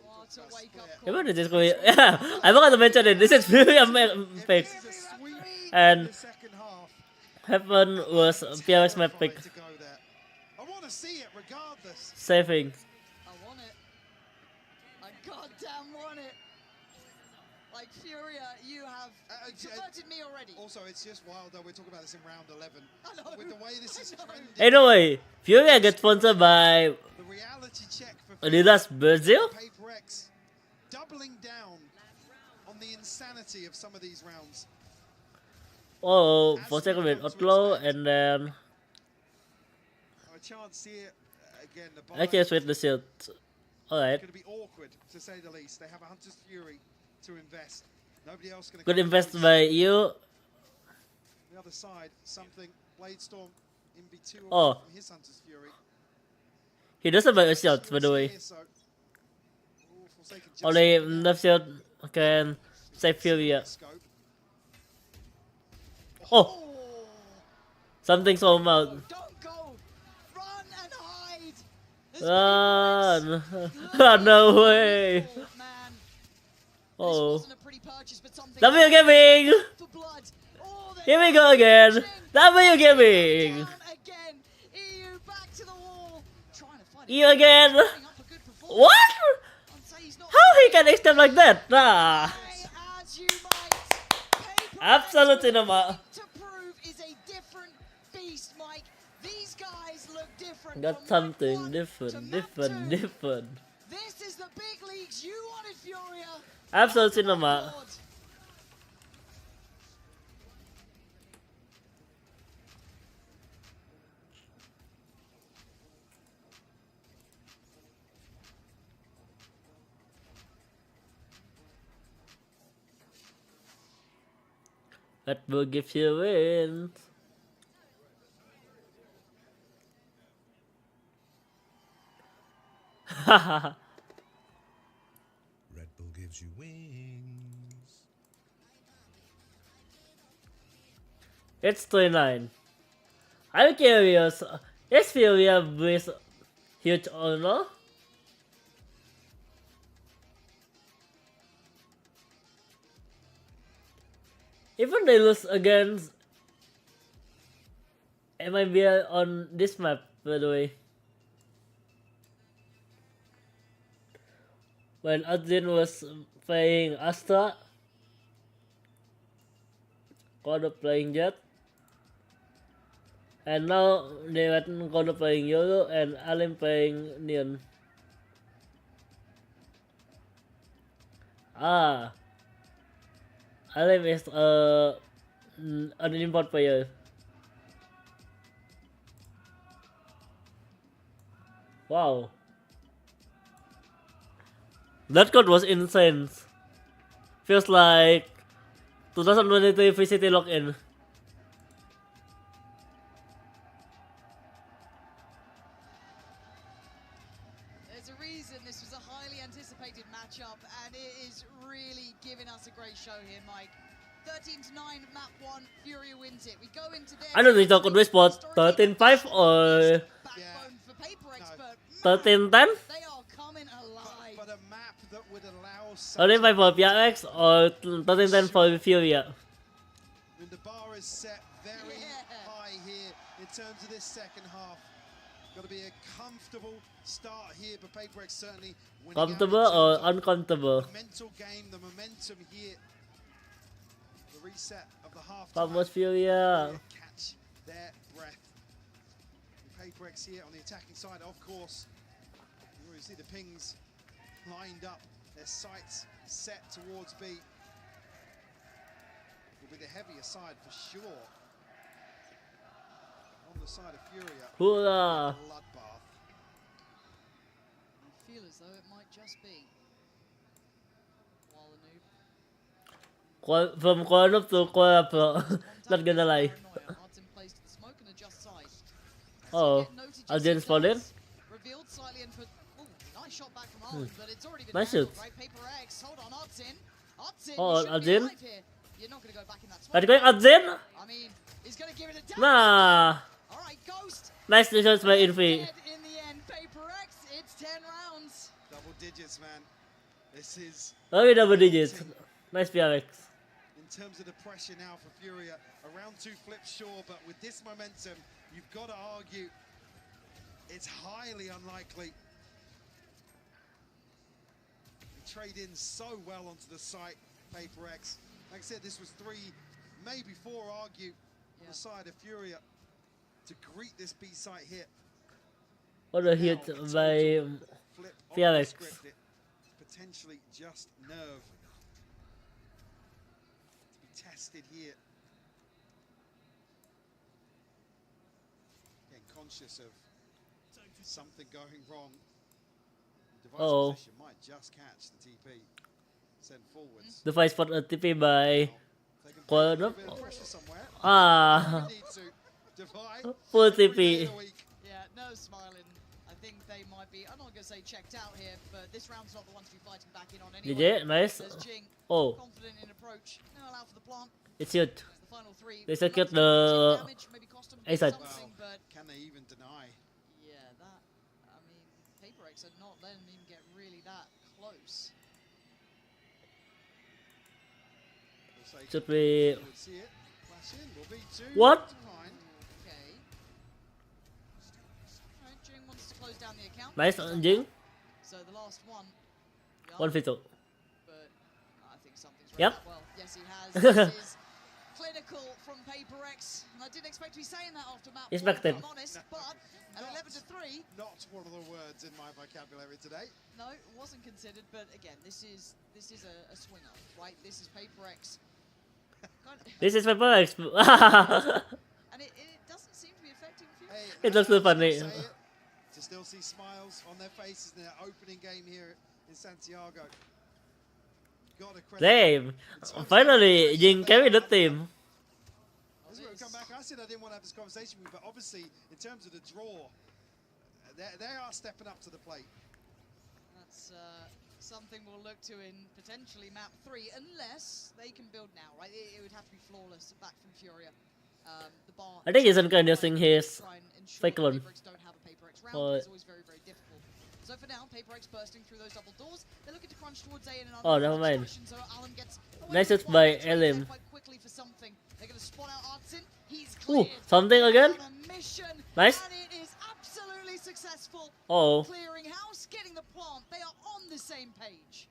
What a wake up call. Even this going, yeah, I forgot to mention it. This is really a pick. This is a sweep And in the second half. Heaven was PRX map pick. To go there. I want to see it regardless. Saving. I want it. I goddamn want it. Like Furia, you have converted me already. Also, it's just wild though. We're talking about this in round 11. I know. With the way this is trending. Anyway, Furia gets sponsored by The reality check for Adidas Brazil. PRX doubling down on the insanity of some of these rounds. Oh, for second with Outlaw, and then A chance here again. The I can switch the shield. Alright. It's going to be awkward to say the least. They have a Hunter's Fury to invest. Nobody else going to. Good invest by you. The other side, something Bladestorm in B2 Oh. from his Hunter's Fury. He doesn't buy a shield, by the way. Only the shield can save Furia. Oh! Something so out. Don't go! Run and hide! Run! No way! Oh. W Gaming! Here we go again! W Gaming! You again! What? How he can extend like that? Nah. Absolute cinema. Got something different. This is the big leagues you wanted, Furia. Absolute cinema. That will give you wins. Red Bull gives you wings. It's 29. I'm curious. Is Furia with huge honor? Even they lose against MIB on this map, by the way. When Azin was playing Astra, Kodo playing Jet, and now they were Kodo playing Yolo and Alim playing Neon. Ah, Alim is an import player. Wow. That code was insane. Feels like 2023 VCT login. There's a reason this was a highly anticipated matchup, and it is really giving us a great show here, Mike. 13-9, map 1, Furia wins it. We go into there. I don't think I could respond 13-5 or 13-10. They are coming alive. But a map that would allow 13-5 for PRX or 13-10 for Furia. And the bar is set very high here in terms of this second half. Got to be a comfortable start here, but PRX certainly winning. Comfortable or uncomfortable? The mental game, the momentum here. The reset of the half. Vamos Furia. Catch their breath. PRX here on the attacking side, of course. You see the pings lined up, their sights set towards B. Will be the heavier side for sure. On the side of Furia. Hoorah! Bloodbath. I feel as though it might just be. From corner to corner pro. Not gonna lie. Oh, Azin spotted. Revealed slightly and put. Nice shot back from Holland, but it's already been Nice shoot. right? PRX, hold on, Azin. Oh, Azin. You're not gonna go back in that Are you going Azin? I mean, he's gonna give it a Nah. Alright, Ghost. Nice decisions by Infi. In the end, PRX, it's 10 rounds. Double digits, man. This is. Only double digits. Nice PRX. In terms of the pressure now for Furia, around 2 flips, sure, but with this momentum, you've got to argue it's highly unlikely. They trade in so well onto the site, PRX. Like I said, this was 3, maybe 4 argue on the side of Furia to greet this B site hit. What a hit by PRX. Potentially just nerve. Tested here. conscious of something going wrong. Device Uh-oh. position might just catch the TP. Send forwards. The fight spot TP by They can put a Corner. little bit of pressure somewhere. Ah, Need to divide full every day of TP. the week. Yeah, no smiling. I think they might be, I'm not going to say checked out here, but this round's not the one to be fighting back in on anyway. GG, nice. There's Jing, Oh, confident in approach. No allow for the plant. it's huge. The final three. They secured Not the damage, maybe cost them A side. something, but Can they even deny? yeah, that, I mean, PRX are not letting him get really that close. Should we? You would see it. Flash in. Will be two. What? Fine. Okay. Alright, Jing wants to close down the account. Nice, Jing. So the last one. One veto. But I think something's Yep. right. Well, yes, he has. This is clinical from PRX. And I didn't expect to be saying that after map Expected. one, if I'm honest, but at 11 to 3, Not one of the words in my vocabulary today. no, it wasn't considered. But again, this is a swinger, right? This is PRX. This is my PRX. And it doesn't seem to be affecting Furia. Hey, It looks so I still funny. say it, to still see smiles on their faces in their opening game here in Santiago. Gotta credit Damn! Finally, Jing carried the team. As we come back, I said I didn't want to have this conversation with you, but obviously, in terms of the draw, they are stepping up to the plate. That's something we'll look to in potentially map 3, unless they can build now, right? It would have to be flawless back from Furia. The bar. I think he's kind of using his try and ensure fake that one. PRX don't have a PRX round, Or- but it's always very, very difficult. So for now, PRX bursting through those double doors. They're looking to crunch towards A in another Oh, never mind. situation, so Alan gets away Nice with hit one, by tries to get Elim. quite quickly for something. They're going to spot out Artsin. He's Ooh, cleared. something again? On a mission, Nice. and it is absolutely successful. Oh, Clearing house, getting the plant. They are on the same page.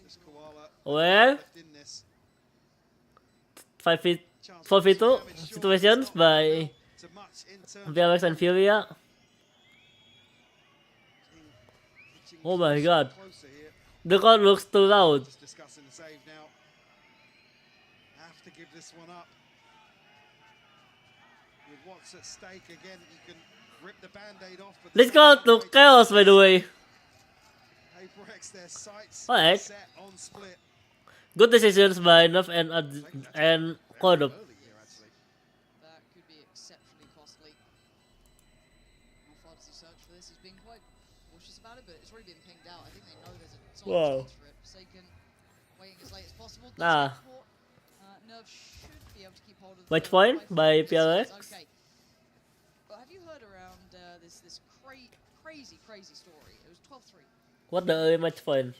This Koala well, left in this. 5 feet, Chance 4 to feet do 2 some damage. Sure, situations it's not by real to much in terms of PRX and Furia. pitching Oh my god. closer here. The call looks too loud. Just discussing the save now. Have to give this one up. With what's at stake again, you can rip the band-aid off. But Let's go to Chaos, by the way. PRX, their sights Alright. set on split. Good decisions by Nuff and Cordup. Early here, actually. That could be exceptionally costly. How far does he search for this? He's being quite cautious about it, but it's already been pinged out. I think they know there's a solid Wow. chance for it. Sagan waiting as late as possible. Nah. Nerve should be able to keep hold of the Match third point rifle. by This is PRX. Okay. But have you heard around this crazy story? It was 12-3. What the early match point?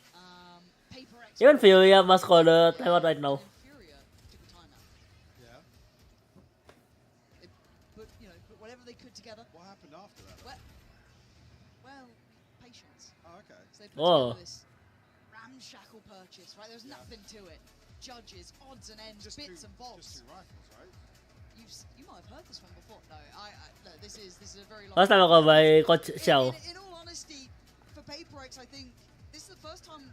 PRX. Even Furia must call the timeout right now. And Furia took a timeout. Yeah. They put whatever they could together. What happened after that? Well, patience. Oh, okay. So they put Oh. together this ramshackle purchase, right? There's nothing to it. Judges, odds and ends, bits and Just bobs. two rifles, right? You might have heard this one before. No, no, this is a very long. Last time I got by Coach Xiao. In all honesty, for PRX, I think this is the first time,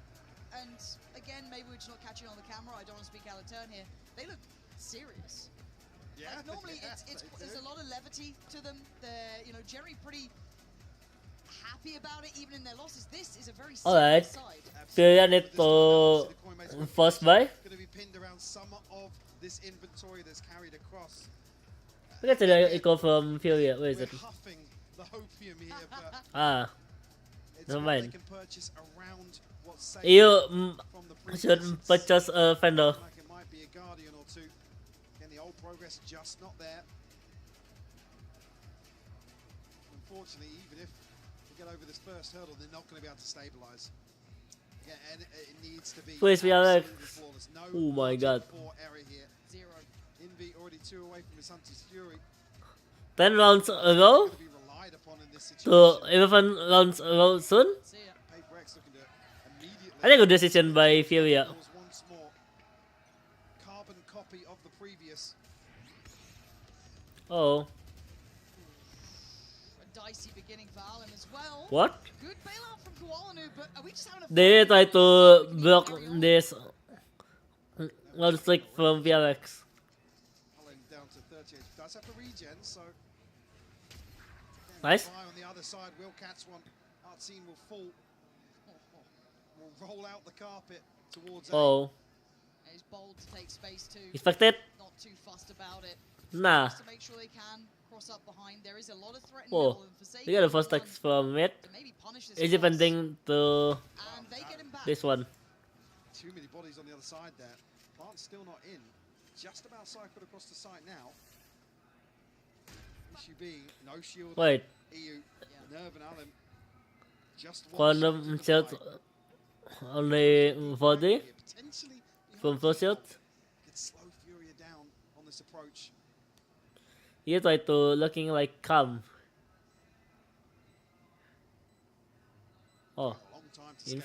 and again, maybe we're just not catching on the camera. I don't want to speak out of turn here. They look serious. Yeah. Like, normally, yeah, it's they there's do. a lot of levity to them. They're generally pretty happy about it, even in their losses. This is a very Alright. serious side. Furia need to first buy. Going to be pinned around some of this inventory that's carried across. We get the echo from Furia. Where is We're it? huffing the hopium here, but Ah, it's never what mind. they can purchase around what's safe you from the should previous. purchase a Fender. Like it might be a Guardian or two. Again, the old progress just not there. Unfortunately, even if they get over this first hurdle, they're not going to be able to stabilize. Again, and it needs to be Please, we are like- absolutely flawless. No Oh my margin god. for error here. 0. Envy already 2 away from his Hunter's Fury. 10 rounds ago Going to be relied upon in this to situation. 11 rounds ago soon. See ya. PRX looking to immediately. I think good decision by Furia. There was once more carbon copy of the previous. Oh, A dicey beginning for Alan as well. what? Good bailout from Koalanu, but are we just having a They fun try game? to Can he block carry on? this round streak from PRX. Alan down to 38. Does have to regen, so Nice. On the other side, will catch one. Artsine will fall. Will roll out the carpet towards A. Oh. He's bold to take space too. Expected. Not too fussed about it. Nah. Just to make sure they can cross up behind. There is a lot of threat in Oh. middle, and for We got the first text from mid. maybe punish this Is it cross. pending to And they get him back. this one? Too many bodies on the other side there. Plant's still not in. Just about cycled across the site now. SUB, no shield. Wait. EU, Nerve and Allen. Just one Quantum shot only 40 from first shot. Could slow Furia down on this approach. He tried to looking like calm. Oh. In the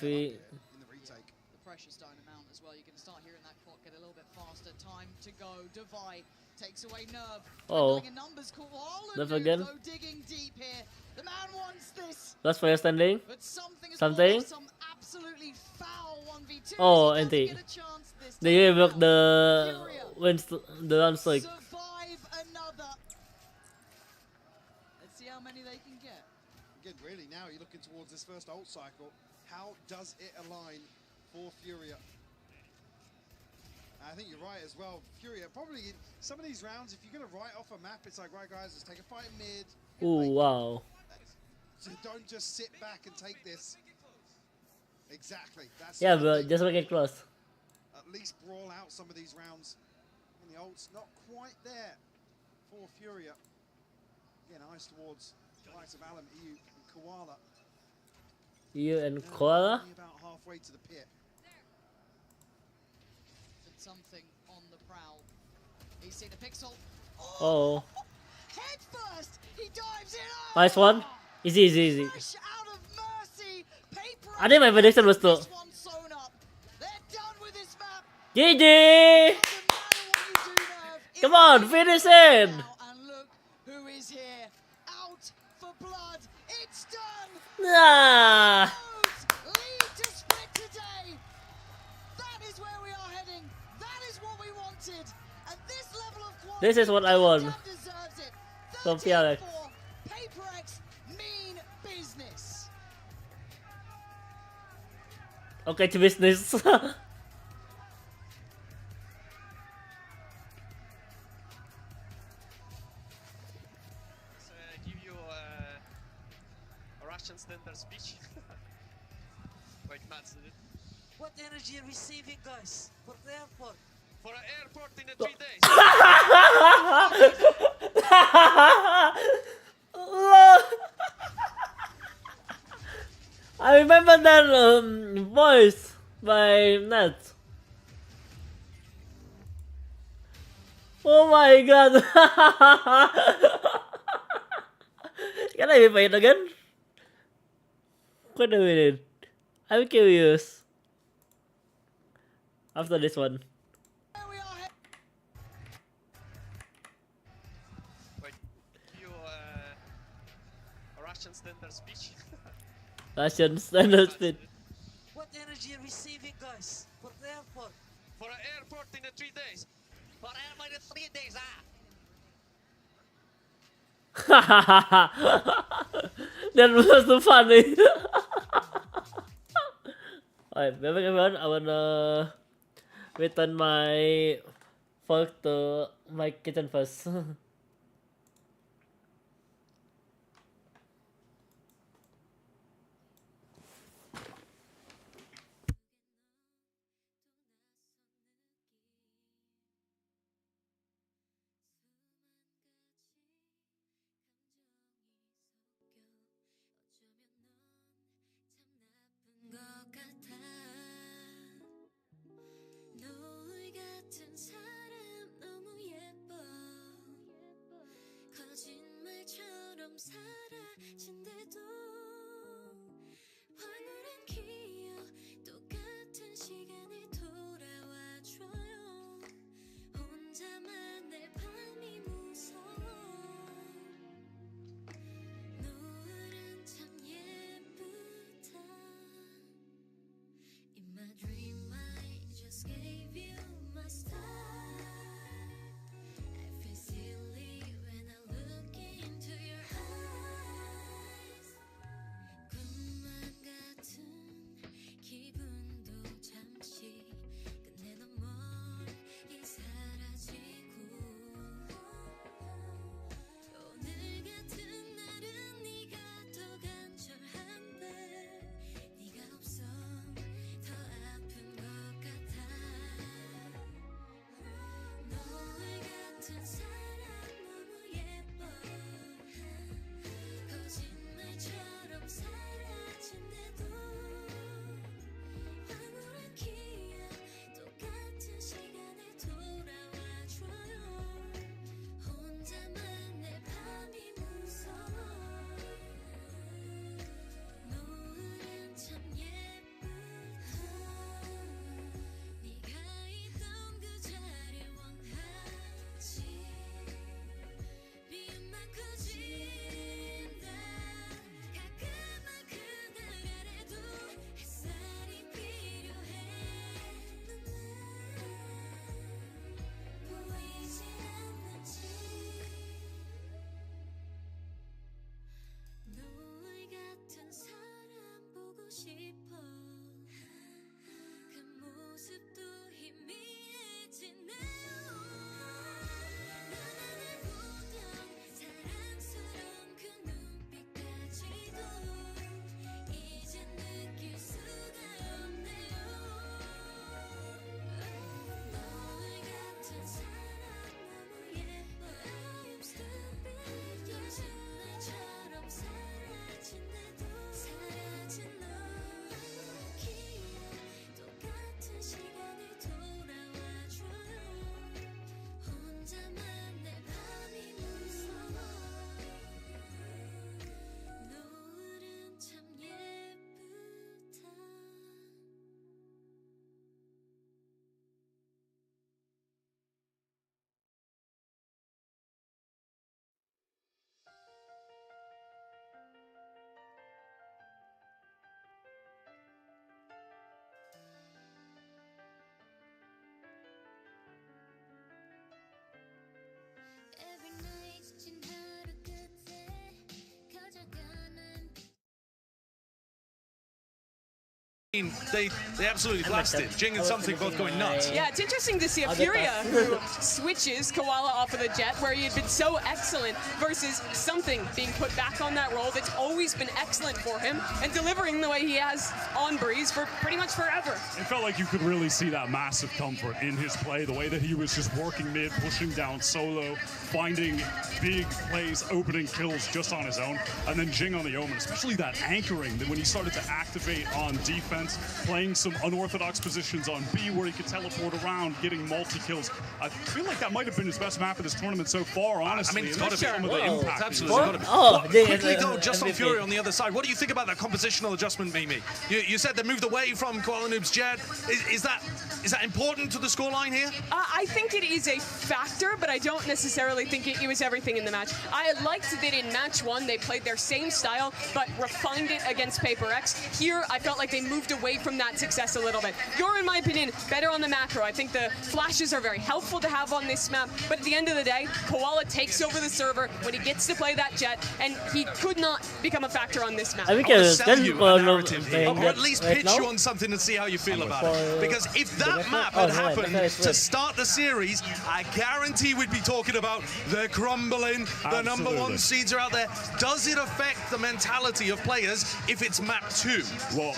retake. The pressure's starting to mount as well. You're going to start hearing that clock get a little bit faster. Time to go. Devi takes away Nerve. Oh. A numbers call. Nerve again. Go digging deep here. The man wants this. Last player standing. But something is Something. some absolutely foul 1v2. Oh, anti. They broke the wins the run streak. Survive another. Let's see how many they can get. Again, really now you're looking towards this first ult cycle. How does it align for Furia? I think you're right as well. Furia, probably in some of these rounds, if you're going to write off a map, it's like, right guys, let's take a fight in mid. Ooh, wow. So don't just sit back and take this. Exactly. That's Yeah, but just make it close. At least brawl out some of these rounds. And the ult's not quite there for Furia. Again, eyes towards the likes of Allen, EU, and Koala. You and Koala? Only about halfway to the pit. Did something on the prowl. You see the pixel. Oh. Head first. He dives in. Nice one. Easy, easy, easy. Fresh out of mercy. Paper I think my prediction was to. this one sewn up. They're done with this map. GG! Come on, finish it! And look who is here. Out for blood. It's done. Nah. Lead to split today. That is where we are heading. That is what we wanted. At this level of quality, This is what I want. deserves it. From PRX. PaperX, mean business. Okay, to business. Give you a Russian standard speech. Like nuts. What energy are we saving, guys? For the airport. For an airport in 3 days. I remember that voice by Nat. Oh my god. Can I replay it again? Wait a minute. I'm curious. After this one. Like, give you a Russian standard speech. Russian standard speed. What energy are we saving, guys? For the airport. For an airport in 3 days. For an airport in 3 days, That was so funny. Alright, back everyone. I wanna return my fork to my kitchen first. They absolutely blasted. Jing and something both going nuts. Yeah, it's interesting to see a Furia who switches Koala off of the jet where he had been so excellent versus something being put back on that role that's always been excellent for him and delivering the way he has on Breeze for pretty much forever. It felt like you could really see that massive comfort in his play, the way that he was just working mid, pushing down solo, finding big plays, opening kills just on his own, and then Jing on the Omen, especially that anchoring, that when he started to activate on defense, playing some unorthodox positions on B where he could teleport around, getting multi-kills. I feel like that might have been his best map of this tournament so far, honestly. I mean, it's got to be some of the Whoa. impact. It's absolutely got to be. Quickly though, just on MVP. Furia on the other side, what do you think about that compositional adjustment, Mimi? You said they moved away from Koala Noob's jet. Is that important to the scoreline here? I think it is a factor, but I don't necessarily think it was everything in the match. I liked that in match 1 they played their same style, but refined it against PRX. Here, I felt like they moved away from that success a little bit. You're, in my opinion, better on the macro. I think the flashes are very helpful to have on this map, but at the end of the day, Koala takes over the server when he gets to play that jet, and he could not become a factor on this map. I think I want to sell you a narrative here, or at least right pitch now? you on something and see how you feel about it. Because if that map had happened to start the series, I guarantee we'd be talking about they're crumbling, the number 1 seeds are out there. Does it affect the mentality of players if it's map 2? Well,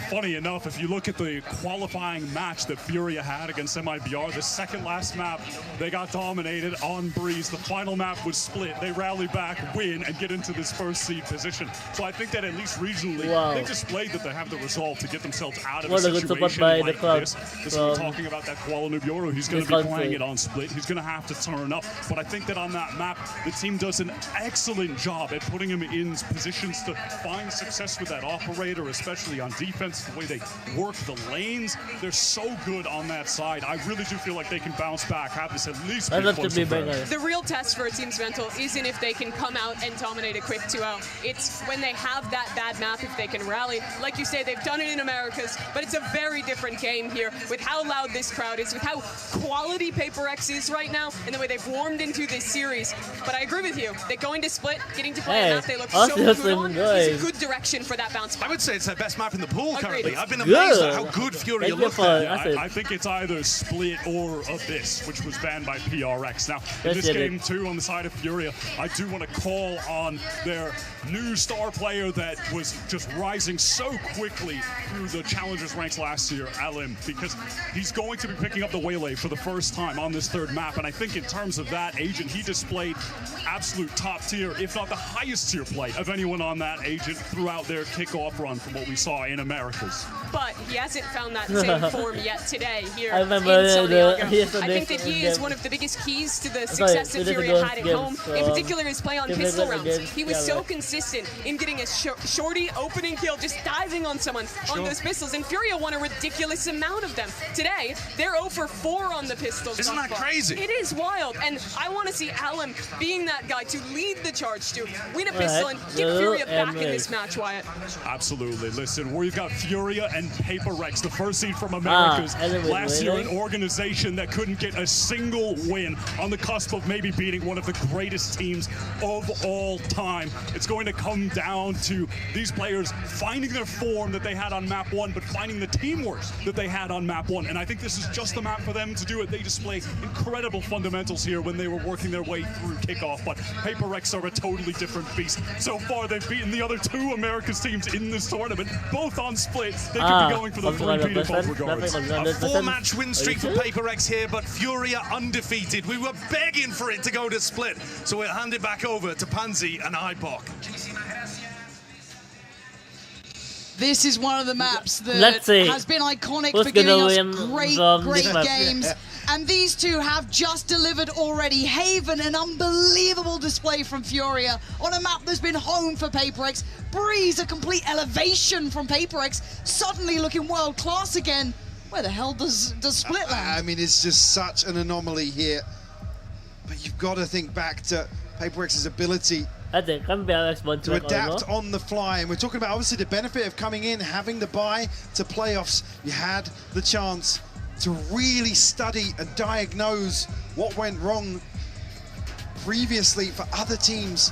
funny enough, if you look at the qualifying match that Furia had against MIBR, the second last map, they got dominated on Breeze. The final map was split. They rally back, win, and get into this first seed position. So I think that at least regionally, they've displayed that they have the resolve to get themselves out of a situation like this. We're talking about that Kuala Lumpur. He's going to be playing it on split. He's going to have to turn up. But I think that on that map, the team does an excellent job at putting him in positions to find success with that operator, especially on defense, the way they work the lanes. They're so good on that side. I really do feel like they can bounce back, have this at least be close to fair. The real test for a team's mental isn't if they can come out and dominate a quick 2-0. It's when they have that bad map, if they can rally. Like you say, they've done it in Americas, but it's a very different game here with how loud this crowd is, with how quality PRX is right now, and the way they've warmed into this series. But I agree with you. They're going to split, getting to play a map they look so good on is a good direction for that bounce back. I would say it's their best map in the pool currently. I've been amazed at how good Furia looked at. I think it's either Split or Abyss, which was banned by PRX. Now, in this game too, on the side of Furia, I do want to call on their new star player that was just rising so quickly through the Challengers ranks last year, Alim, because he's going to be picking up the Waylay for the first time on this third map. And I think in terms of that agent, he displayed absolute top tier, if not the highest tier play of anyone on that agent throughout their kickoff run from what we saw in Americas. But he hasn't found that same form yet today here in remember Santiago. I think that he is one of the biggest keys to the success that Furia had at home, in particular his play on pistol rounds. He was so consistent in getting a shorty opening kill, just diving on someone on those pistols, and Furia won a ridiculous amount of them. Today, they're 0 for 4 on the pistols. Isn't that crazy? It is wild, and I want to see Alim being that guy to lead the charge to win a pistol and get Furia back in this match, Wyatt. Absolutely. Listen, we've got Furia and PRX, the first seed from Americas. Last year, an organization that couldn't get a single win, on the cusp of maybe beating one of the greatest teams of all time. It's going to come down to these players finding their form that they had on map 1, but finding the teamwork that they had on map 1. And I think this is just the map for them to do it. They display incredible fundamentals here when they were working their way through kickoff, but PRX are a totally different beast. So far, they've beaten the other 2 Americas teams in this tournament, both on split. They could be going for the 3-peat in both regards. A 4-match win streak for PRX here, but Furia undefeated. We were begging for it to go to split, so we'll hand it back over to Pansy and Ibok. This is one of the maps that has been iconic for giving us great games. And these two have just delivered already. Haven, an unbelievable display from Furia on a map that's been home for PRX. Breeze, a complete elevation from PRX, suddenly looking world class again. Where the hell does Split land? I mean, it's just such an anomaly here. But you've got to think back to PRX's ability to adapt on the fly. And we're talking about, obviously, the benefit of coming in, having the bye to playoffs. You had the chance to really study and diagnose what went wrong previously for other teams.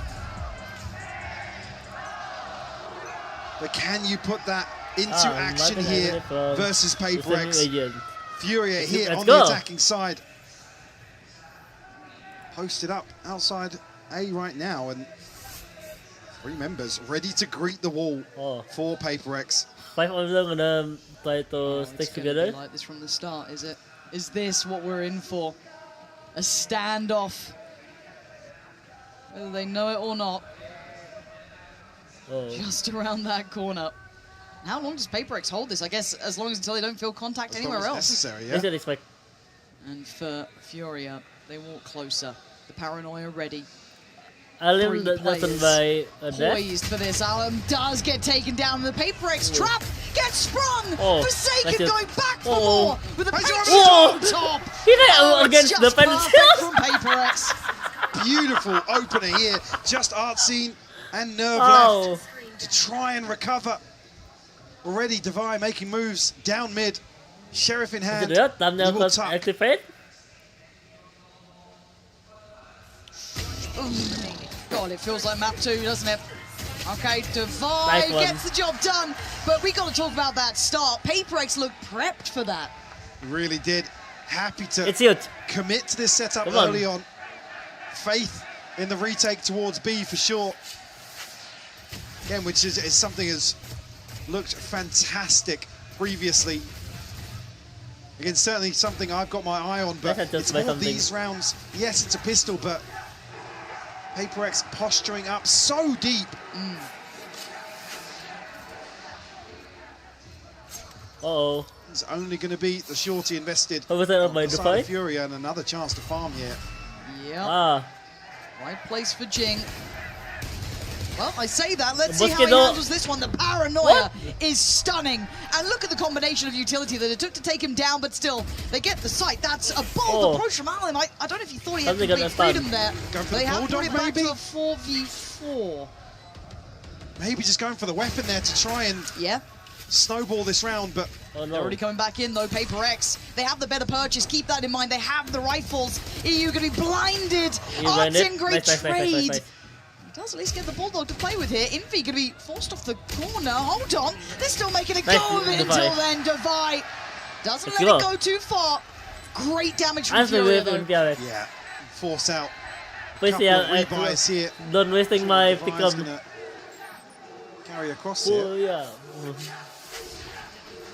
But can you put that into action here versus PRX. Furia here on go. the attacking side. Posted up outside A right now, and 3 members ready to greet the wall for PRX. 5 of them gonna try to stick together. Be like this from the start, is it? Is this what we're in for? A standoff. Whether they know it or not. Just around that corner. How long does PRX hold this? I guess as long as until they don't feel contact anywhere else. Necessary, yeah. And for Furia, they walk closer. The paranoia ready. Alim doesn't buy a death. Poised for this. Alim does get taken down. The PRX trap gets sprung. Forsaken going back for more with a paint on top. He did against the penalty from PRX. Beautiful opener here. Just Artscene and Nerve left to try and recover. Already Divine making moves down mid. Sheriff in hand. Thumbnail plus activate. God, it feels like map 2, doesn't it? Okay, Divine gets the job done, but we got to talk about that start. PRX looked prepped for that. Really did. Happy to commit to this setup early on. Faith in the retake towards B for sure. Again, which is something that's looked fantastic previously. Again, certainly something I've got my eye on, but it's all these rounds. Yes, it's a pistol, but PRX posturing up so deep. It's only going to be the shorty invested on the side of Furia, and another chance to farm here. Yeah. Right place for Jing. Well, I say that. Let's see how he handles this one. The paranoia is stunning. And look at the combination of utility that it took to take him down, but still, they get the sight. That's a bold approach from Alan. I don't know if he thought he had complete freedom there. They have brought it back maybe? to a 4v4. Maybe just going for the weapon there to try and snowball this round, but they're already coming back in though. PRX, they have the better purchase. Keep that in mind. They have the rifles. EU going to be blinded. Artin, great trade. He does at least get the Bulldog to play with here. Envy going to be forced off the corner. Hold on. They're still making a go of it until then. Devi doesn't let it go too far. Great damage from Furia though. Yeah, force out. Couple of rebuys here. Don't wasting my pickup. Carry across here.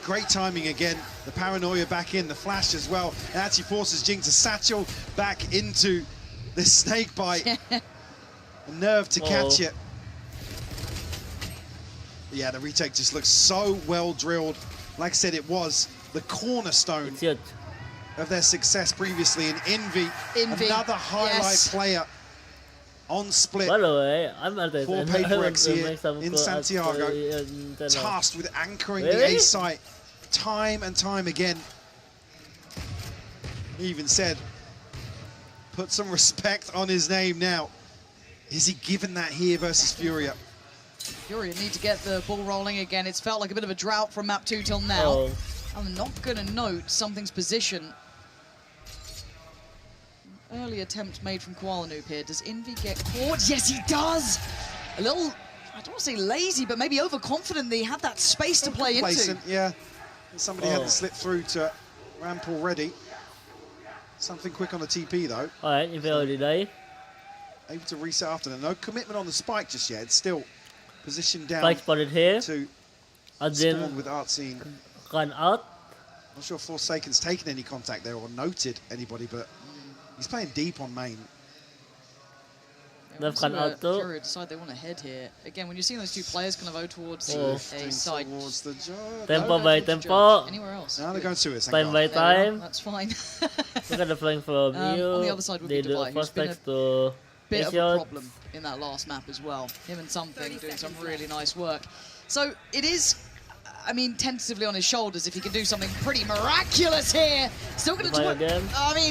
Great timing again. The paranoia back in, the flash as well. It actually forces Jing to satchel back into the snake bite. A nerve to catch it. Yeah, the retake just looks so well drilled. Like I said, it was the cornerstone of their success previously in Envy. Another highlight player on split. By the way, I'm at for PRX here in Santiago, tasked with anchoring the A site time and time again. He even said, put some respect on his name now. Is he given that here versus Furia? Furia need to get the ball rolling again. It's felt like a bit of a drought from map 2 till now. I'm not going to note something's position. Early attempt made from Koala Noob here. Does Envy get caught? Yes, he does! A little, I don't want to say lazy, but maybe overconfident that he had that space to play into. Yeah. Somebody had to slip through to ramp already. Something quick on the TP, though. Alright, if already die. Able to reset after that. No commitment on the spike just yet. It's still positioned down. Spike spotted here. To and then spawn with Artscene. Run out. Not sure if Forsaken's taken any contact there or noted anybody, but he's playing deep on main. Furia decide they want to head here. Again, when you're seeing those two players kind of go towards a side. Towards the tempo by tempo. Anywhere else. Now they're going to it. Time by time. That's fine. Look at the flank from you. On the other side would be Devi, who's been a bit of a problem in that last map as well. Him and Something doing some really nice work. So it is, I mean, tentatively on his shoulders if he can do something pretty miraculous here. Still going to toy,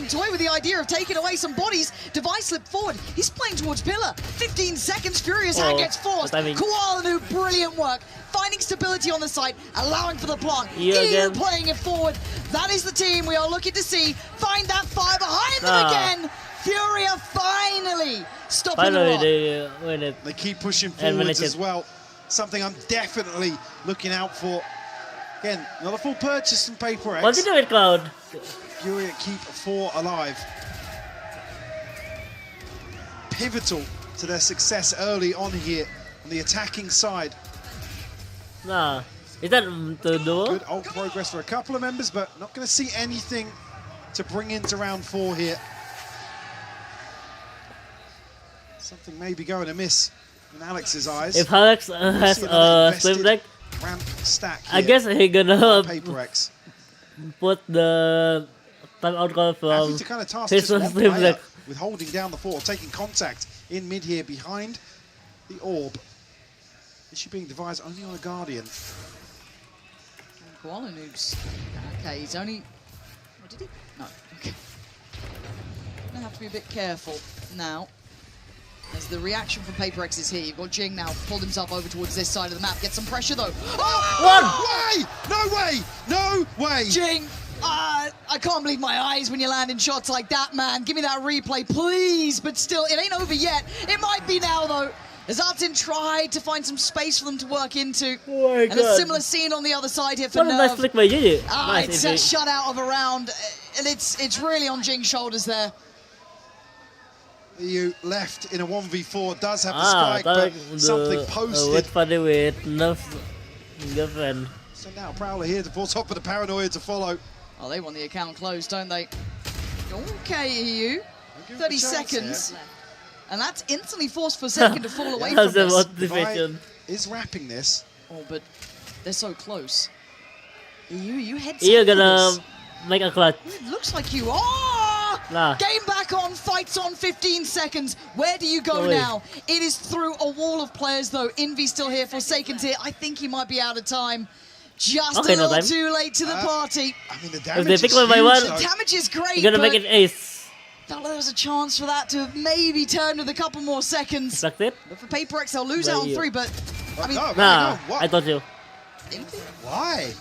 toy with the idea of taking away some bodies. Device slipped forward. He's playing towards Pillar. 15 seconds. Furious hand gets forced. Koala Noob, brilliant work. Finding stability on the site, allowing for the plant. EU playing it forward. That is the team we are looking to see. Find that fire behind them again. Furia finally stopping the run. They keep pushing forwards as well. Something I'm definitely looking out for Again, not a full purchase from PRX. What's he doing, Cloud? Furia keep 4 alive. Pivotal to their success early on here on the attacking side. Nah, is that the duo? Good ult progress for a couple of members, but not going to see anything to bring into round 4 here. Something may be going amiss in Alex's eyes. If Alex has a swim deck, ramp stack I guess he gonna PRX. put the timeout call from To kind of task his just one swim player deck. with holding down the fort, taking contact in mid here behind the orb. Issue being devised only on a Guardian. Koala Noobs. Okay, he's only... Oh, did he? No, okay. Gonna have to be a bit careful now. As the reaction from PRX is here. You've got Jing now pulled himself over towards this side of the map. Get some pressure though. Oh! Way! No way! No way! Jing! I can't believe my eyes when you're landing shots like that, man. Give me that replay, please. But still, it ain't over yet. It might be now, though. As Artin tried to find some space for them to work into. Oh my and God. a similar scene on the other side here for What a nice Nerve. flick by Gigi. Nice It's a indeed. shutout of a round. And it's really on Jing's shoulders there. You left in a 1v4 does have the spike, but something posted. What's funny with Nerf's girlfriend? So now Prowler here to pull top of the paranoia to follow. Oh, they want the account closed, don't they? Okay, EU. 30 seconds. And that's instantly forced Forsaken to fall away from this. Motivation. Is wrapping this. Oh, but they're so close. You head You're gonna make a clutch. It looks like you are. Nah. Game back on, fights on, 15 seconds. Where do you go Oi. now? It is through a wall of players, though. Envy's still here, Forsaken's here. I think he might be out of time. Just Okay, a no little time. too late to the party. I mean, the If damage they is pick huge, one by one, though. The damage is great, you're gonna but make it ace. felt like there was a chance for that to have maybe turned with a couple more seconds. Sucked it? But for PRX, they'll lose out on 3, but I mean, No, Nah, no, what? I told you. Envy? Why?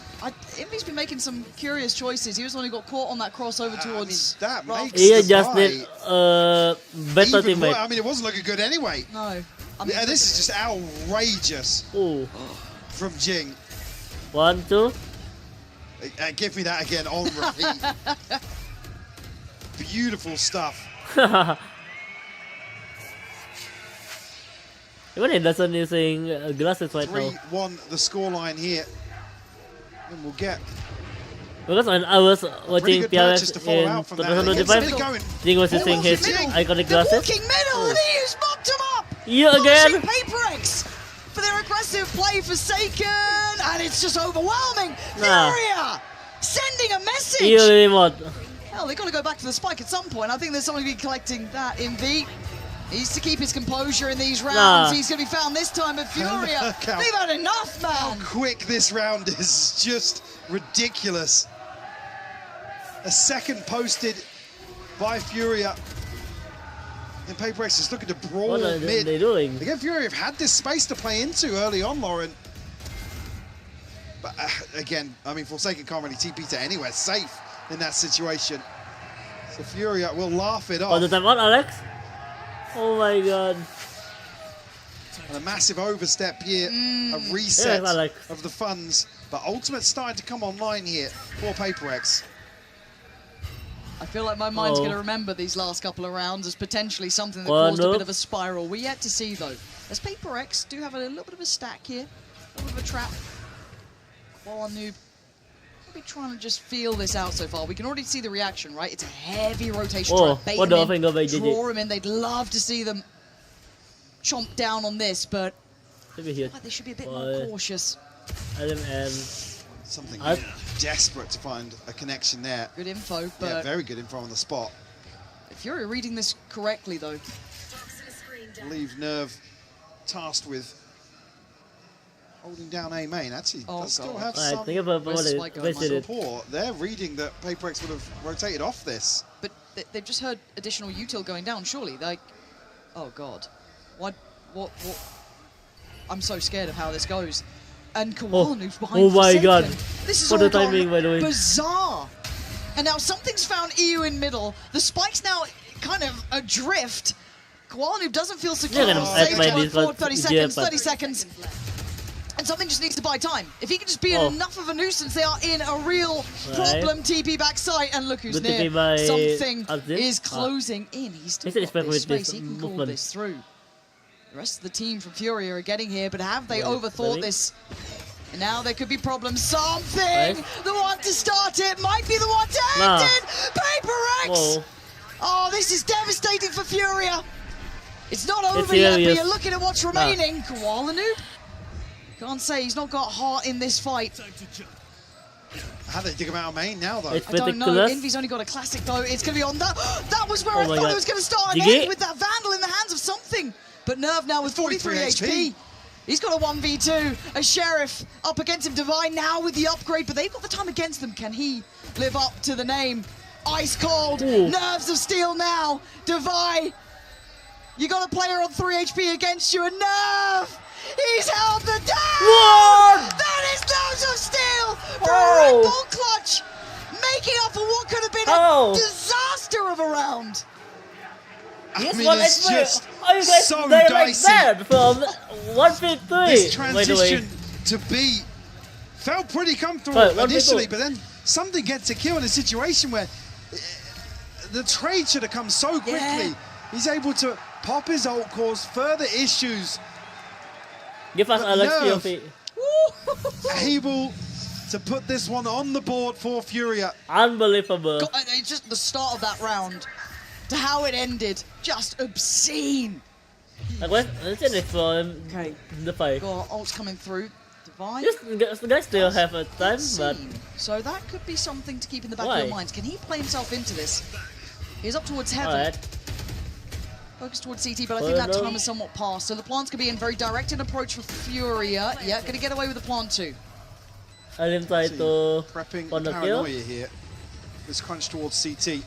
Envy's been making some curious choices. He was the one who got caught on that crossover towards that Ralph. makes He the just buy did better even more. teammate. I mean, it wasn't looking good anyway. No. I mean, Yeah, this is just outrageous Ooh. from Jing. 1, 2. Give me that again on repeat. Beautiful stuff. Even he doesn't using glasses right now. 3-1 the scoreline here. And we'll get Because when I was watching good purchase to PRX follow in out from that. 2025, It's going. Jing was using his Jing. iconic they're glasses. walking middle, and he has mocked him up. You again? Punishing PRX for their aggressive play, Forsaken, and it's just overwhelming. Nah. Furia sending a message. You remote. Hell, they've got to go back to the spike at some point. I think there's somebody be collecting that in V. He needs to keep his composure in these rounds. Nah. He's going to be found this time at Furia. Look how- They've had enough, man. quick this round is just ridiculous. A second posted by Furia. And PRX is looking to brawl What are mid. they doing? Again, Furia have had this space to play into early on, Lauren. But again, I mean, Forsaken can't really TP to anywhere safe in that situation. So Furia will laugh it On off. the timeout, Alex? Oh my god. And a massive overstep here, a reset Yes, Alex. of the funds. But Ultimate's starting to come online here for PRX. I feel like my mind's Oh. going to remember these last couple of rounds as potentially something that Well, caused a no. bit of a spiral. We're yet to see, though. As PRX do have a little bit of a stack here, a little bit of a trap. While Noob be trying to just feel this out so far. We can already see the reaction, right? It's a heavy rotation. Oh, trying to bait what him the in, finger by GG. draw him in. They'd love to see them chomp down on this, but Maybe here. they should be a bit more cautious. Adam and Something I- desperate to find a connection there. Good info, but Yeah, very good info on the spot. if you're reading this correctly, though, I believe Nerve tasked with holding down A main. Actually, does still have I some think about Where's the what spike going, Michael? support. They're reading that PRX would have rotated off this. but they've just heard additional util going down, surely. Like, oh God. What? I'm so scared of how this goes. And Kowalnu's behind oh my Forsaken. god. This is What all a timing, by the way. bizarre. And now something's found EU in middle. The spike's now kind of adrift. Kowalnu doesn't feel secure. You're gonna Safe add my going Discord forward, 30 GF, seconds, but- 30 seconds. And something just needs to buy time. If he can just be enough of a nuisance, they are in a real problem. TP backside, and look who's near. Something is closing in. He's still got this space. He can call this through. The rest of the team from Furia are getting here, but have they overthought this? And now there could be problems. Something! The one to start it might be the one to end it! PRX! Oh, this is devastating for Furia. It's not over yet, but you're looking at what's remaining. Koala Noob. Can't say he's not got heart in this fight. How do they dig him out of main now, though? I don't know. Envy's only got a classic, though. It's going to be on that. That was where I thought it was going to start and end with that Vandal in the hands of something. But Nerve now with 43 HP. He's got a 1v2. A Sheriff up against him. Divine now with the upgrade, but they've got the time against them. Can he live up to the name? Ice cold. Nerves of steel now. Divine. You got a player on 3 HP against you, and Nerve. He's held the down! That is Nerves of Steel for a Red Bull clutch, making up for what could have been a disaster of a round. I mean, it's just so dicey. Like from 1v3. This transition to B felt pretty comfortable initially, but then something gets a kill in a situation where the trade should have come so quickly. He's able to pop his ult, cause further issues. Give us Alex POV. Able to put this one on the board for Furia. Unbelievable. God, it's just the start of that round to how it ended. Just obscene. Let's end it from the fight. Got ults coming through. Divine. The guys still have a time, but... So that could be something to keep in the back of your minds. Can he play himself into this? He's up towards Heaven. Focus towards CT, but I think that time is somewhat past. So the plant's going to be in very directed approach for Furia. Yeah, going to get away with the plant too. Prepping paranoia here. This crunch towards CT.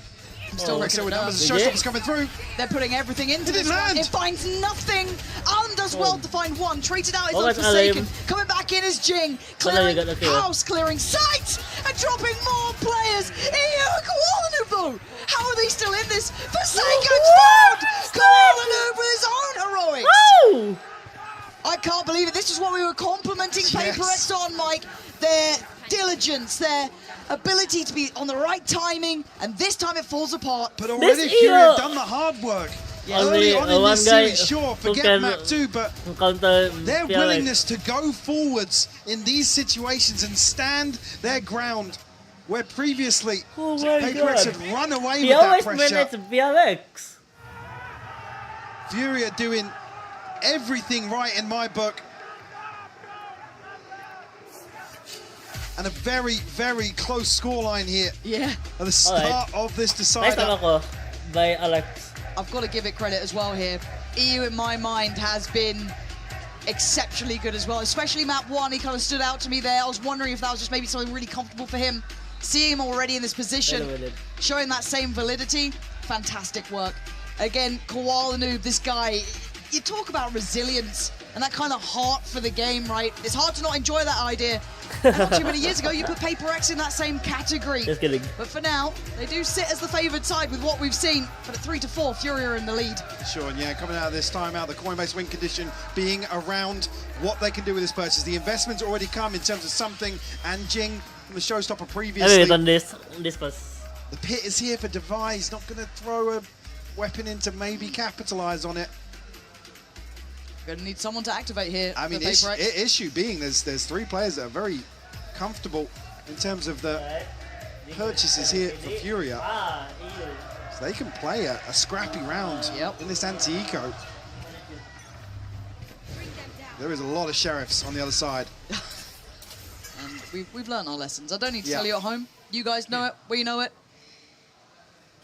Still reckon with numbers. The showstoppers coming through. They're putting everything into this one. It finds nothing. Alan does well to find one. Traded out his Forsaken. Coming back in is Jing. Clearing house, clearing sight, and dropping more players. Koala Noob. How are they still in this? Forsaken found. Koala Noob with his own heroics. I can't believe it. This is what we were complimenting PRX on, Mike. Their diligence, their ability to be on the right timing, and this time it falls apart. But already Furia have done the hard work. Early on in this series, sure, forget map 2, but their willingness to go forwards in these situations and stand their ground, where previously PRX had run away with that pressure. PRX. Furia doing everything right in my book. And a very, very close scoreline here. Yeah. At the start of this decider. By Alex. I've got to give it credit as well here. EU, in my mind, has been exceptionally good as well. Especially map 1, he kind of stood out to me there. I was wondering if that was just maybe something really comfortable for him. Seeing him already in this position, showing that same validity, fantastic work. Again, Koala Noob, this guy, you talk about resilience and that kind of heart for the game, right? It's hard to not enjoy that idea. And not too many years ago, you put PRX in that same category. Just kidding. But for now, they do sit as the favoured side with what we've seen. But at 3-4, Furia in the lead. Sure, and yeah, coming out of this timeout, the Coinbase win condition being around what they can do with this purchase. The investment's already come in terms of something, and Jing from the showstopper previously. Done this pass. The pit is here for Devi. He's not going to throw a weapon in to maybe capitalise on it. Gonna need someone to activate here. I mean, issue being there's 3 players that are very comfortable in terms of the purchases here for Furia. So they can play a scrappy round in this anti-eco. There is a lot of sheriffs on the other side. And we've learned our lessons. I don't need to tell you at home. You guys know it. We know it.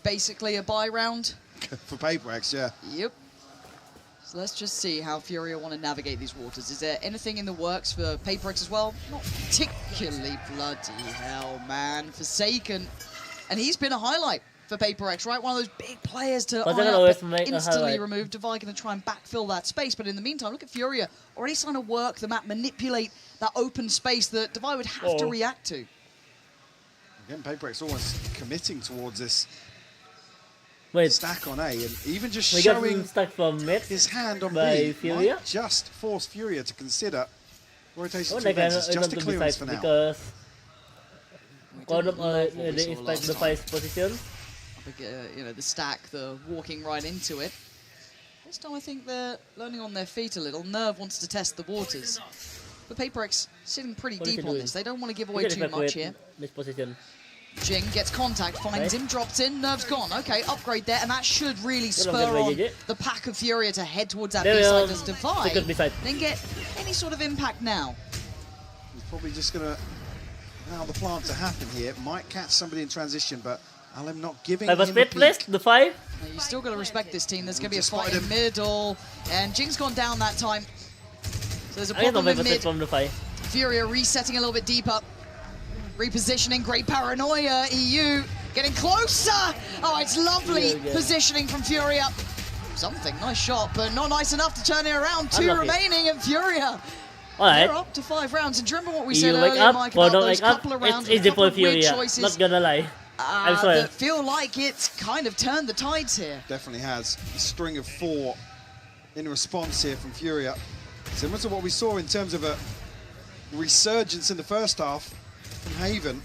Basically a buy round. For PRX, yeah. Yep. So let's just see how Furia want to navigate these waters. Is there anything in the works for PRX as well? Not particularly. Bloody hell, man. Forsaken. And he's been a highlight for PRX, right? One of those big players to instantly remove. Devi going to try and backfill that space. But in the meantime, look at Furia. Already starting to work the map, manipulate that open space that Devi would have to react to. Again, PRX almost committing towards this. Stack on A, and even just showing stuck from mid his hand on by B Furia might just force Furia to consider Rotation to events is just a clearance for now. Because they expect the 5 position. You know, the stack, the walking right into it. This time I think they're learning on their feet a little. Nerve wants to test the waters. But PRX sitting pretty deep on this. They don't want to give away too much here. This position. Jing gets contact, finds him, drops in, Nerve's gone. Okay, upgrade there, and that should really spur on the pack of Furia to head towards that B-side as Divide. Then get any sort of impact now. He's probably just going to allow the plant to happen here. Might catch somebody in transition, but Alem not giving him a peek. The 5. You still got to respect this team. There's going to be a fight in middle, and Jing's gone down that time. So there's a problem in mid. From the 5. Furia resetting a little bit deeper. Repositioning, great paranoia, EU getting closer. Oh, it's lovely positioning from Furia. Something, nice shot, but not nice enough to turn it around. 2 remaining, and Furia, they're up to 5 rounds. And do you remember what we said earlier, Mike, about those couple of rounds? It's easy for Furia, not gonna lie. I'm sorry. That feel like it's kind of turned the tides here. Definitely has. A string of 4 in response here from Furia. Similar to what we saw in terms of a resurgence in the first half from Haven.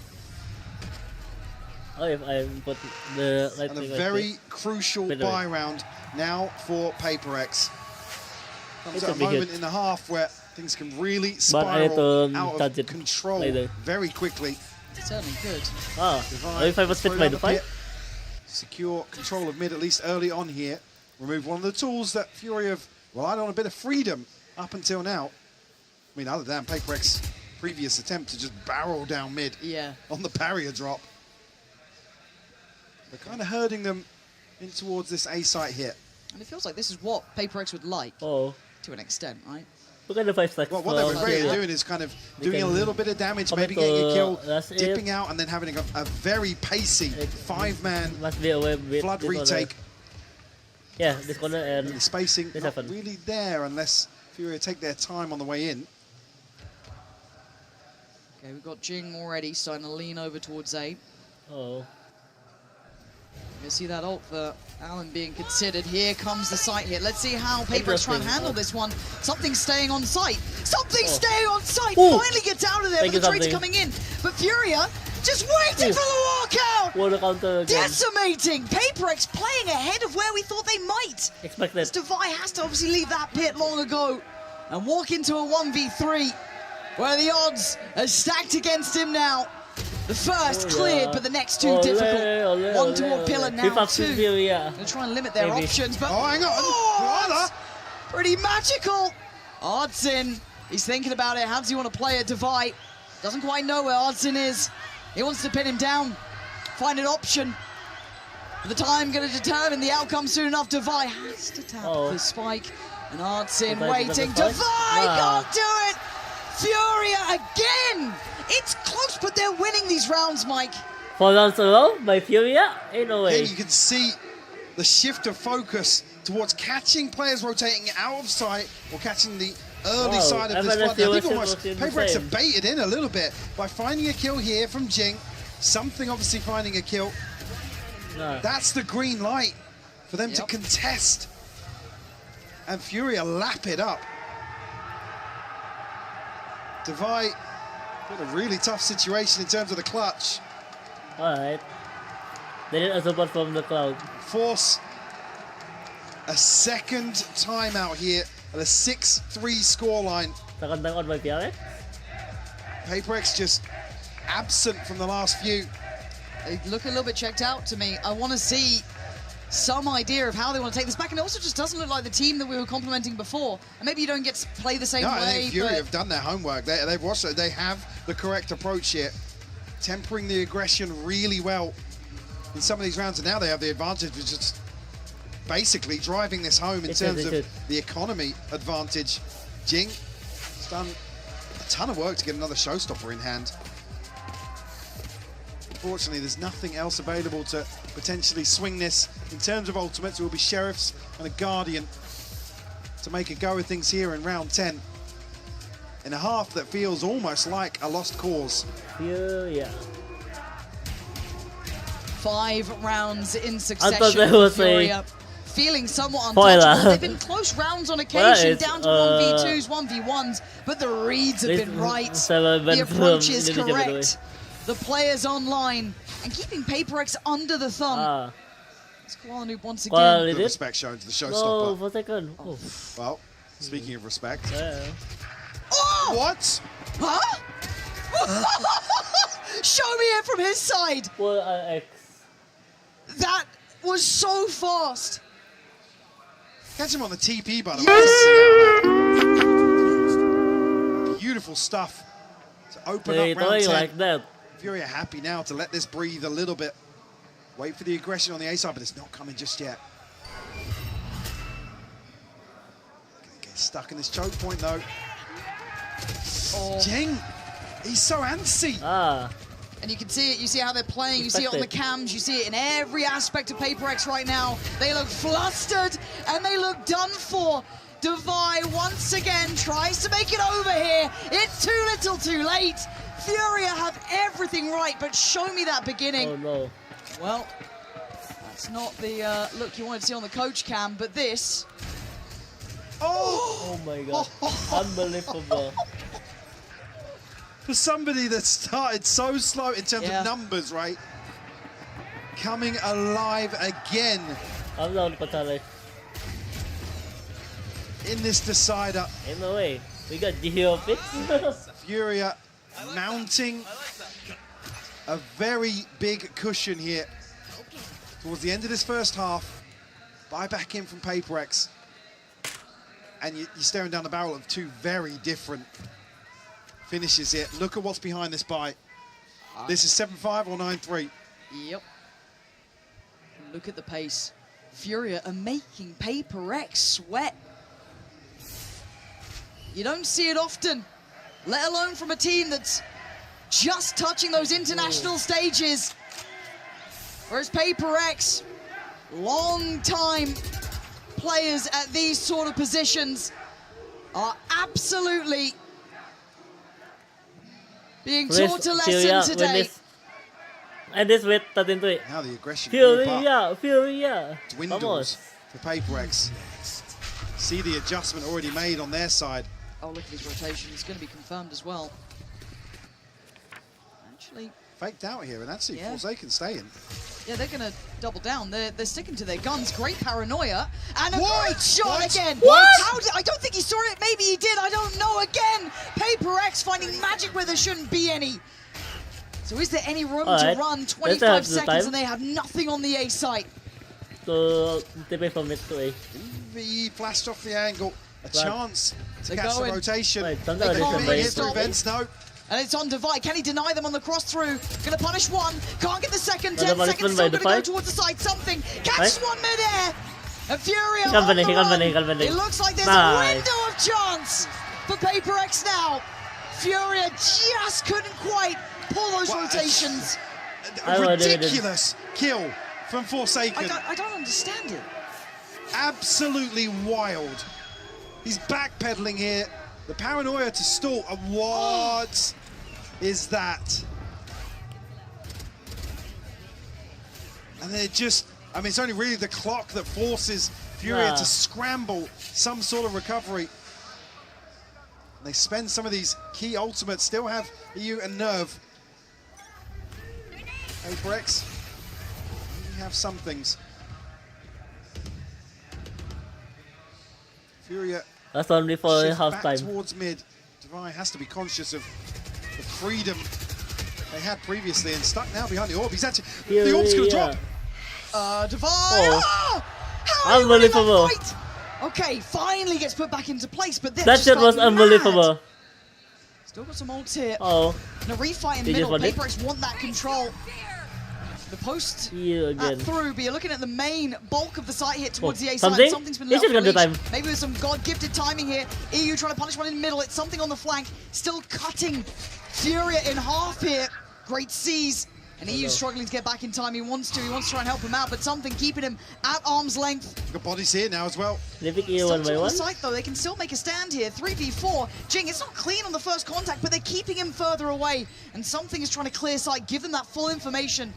Oh, if I put the and a very crucial buy round now for PRX. Comes at a moment in the half where things can really spiral out of control very quickly. Certainly good. Ah, if I was fit by the fight. Secure control of mid at least early on here. Remove one of the tools that Furia have relied on a bit of freedom up until now. I mean, other than PRX previous attempt to just barrel down mid on the barrier drop. They're kind of herding them in towards this A site here. And it feels like this is what PRX would like to an extent, right? Look at the 5 stacks. Well, what they're really doing is kind of doing a little bit of damage, maybe getting a kill, dipping out, and then having a very pacey 5-man flood retake. Yeah, this corner and the spacing not really there unless Furia take their time on the way in. Okay, we've got Jing already starting to lean over towards A. Oh. You see that ult for Allen being considered. Here comes the site hit. Let's see how PRX try and handle this one. Something staying on site. Something staying on site. Finally gets out of there with the trades coming in. But Furia just waiting for the walkout. Decimating. PRX playing ahead of where we thought they might. Expected. Divide has to obviously leave that pit long ago and walk into a 1v3 where the odds are stacked against him now. The first cleared, but the next 2 difficult. 1 toward pillar now, 2. They're trying to limit their options, but hang on. Pretty magical. Ardsin, he's thinking about it. How does he want to play it? Divide doesn't quite know where Ardsin is. He wants to pin him down, find an option. The time going to determine the outcome soon enough. Divide has to tap the spike, and Ardsin waiting. Divide can't do it. Furia again. It's close, but they're winning these rounds, Mike. 4 rounds in a row by Furia? Ain't no way. Here you can see the shift of focus towards catching players rotating out of sight or catching the early side of this flood. I think almost PRX have baited in a little bit by finding a kill here from Jing. Something obviously finding a kill. That's the green light for them to contest. And Furia lap it up. Divide in a really tough situation in terms of the clutch. Alright. They did a support from the cloud. Force a second timeout here at a 6-3 scoreline. Second time out by PRX. PRX just absent from the last few. They look a little bit checked out to me. I want to see some idea of how they want to take this back, and it also just doesn't look like the team that we were complimenting before. And maybe you don't get to play the same way. I think Furia have done their homework. They've watched it. They have the correct approach here, tempering the aggression really well in some of these rounds, and now they have the advantage of just basically driving this home in terms of the economy advantage. Jing has done a ton of work to get another showstopper in hand. Unfortunately, there's nothing else available to potentially swing this. In terms of ultimates, it will be Sheriffs and a Guardian to make a go of things here in round 10. In a half that feels almost like a lost cause. Yeah. 5 rounds in succession. Furia feeling somewhat Spoiler. untouchable. They've been close rounds on occasion, down to 1v2s, 1v1s, but the reads have been right. The approach is correct. The players online, and keeping PRX under the thumb. It's Kuala once again. Good respect shown to the showstopper. No, for a second. Oh. Well, speaking of respect. Oh! What? Huh? Show me it from his side. PRX. That was so fast. Catch him on the TP, by the way. Beautiful stuff to open up round 10. Like that. Furia happy now to let this breathe a little bit. Wait for the aggression on the A side, but it's not coming just yet. Gonna get stuck in this choke point though. Jeng, he's so antsy. And you can see it, you see how they're playing, you see it on the cams, you see it in every aspect of PRX right now. They look flustered and they look done for. Devi once again tries to make it over here. It's too little too late. Furia have everything right, but show me that beginning. Oh no. Well, that's not the look you wanted to see on the coach cam, but this. Oh my god. Unbelievable. For somebody that started so slow in terms of numbers, right? Coming alive again. I'm down Patale. In this decider. In the way. We got Geo Fix. Furia mounting a very big cushion here towards the end of this first half. Buy back in from PRX. And you're staring down the barrel of two very different finishes here. Look at what's behind this buy. This is 7-5 or 9-3. Yep. Look at the pace. Furia are making PRX sweat. You don't see it often, let alone from a team that's just touching those international stages. Whereas PRX, long time players at these sort of positions, are absolutely being taught a lesson today. And this with 13-3. Now the aggression. Furia. Dwindles for PRX. See the adjustment already made on their side. Oh, look at his rotation. It's going to be confirmed as well. Actually, faked out here, and that's Forsaken staying. Yeah, they're going to double down. They're sticking to their guns. Great paranoia. And a great shot again. What? I don't think he saw it. Maybe he did. I don't know. Again, PRX finding magic where there shouldn't be any. So is there any room to run? 25 seconds and they have nothing on the A site. So, TP from mid to A. He flashed off the angle. A chance to catch the rotation. Wait, they can't make it through Vince, no. And it's on Devi. Can he deny them on the cross through? Gonna punish one. Can't get the second. 10 seconds still gonna go towards the side. Something. Catch one midair. And Furia on the run. It looks like there's a window of chance for PRX now. Furia just couldn't quite pull those rotations. A ridiculous kill from Forsaken. I don't understand it. Absolutely wild. He's backpedaling here. The paranoia to stall. What is that? And they're just, I mean, it's only really the clock that forces Furia to scramble some sort of recovery. And they spend some of these key ultimates, still have EU and Nerve. PRX, you have some things. Furia. That's only for half time. Towards mid. Devi has to be conscious of the freedom they had previously and stuck now behind the orb. He's actually the orb's gonna drop. Devi. Oh. How unbelievable. Okay, finally gets put back into place, but that shit was unbelievable. Still got some ults here. Oh. And a refight in middle. PRX want that control. The post through, but you're looking at the main bulk of the site hit towards the A side. Something's been left leash. Maybe with some God-gifted timing here. EU trying to punish one in the middle. It's something on the flank. Still cutting Furia in half here. Great C's. And EU's struggling to get back in time. He wants to try and help him out, but something keeping him at arm's length. Got bodies here now as well. Still on the site though, they can still make a stand here. 3v4. Jing, it's not clean on the first contact, but they're keeping him further away. And something is trying to clear sight, give them that full information.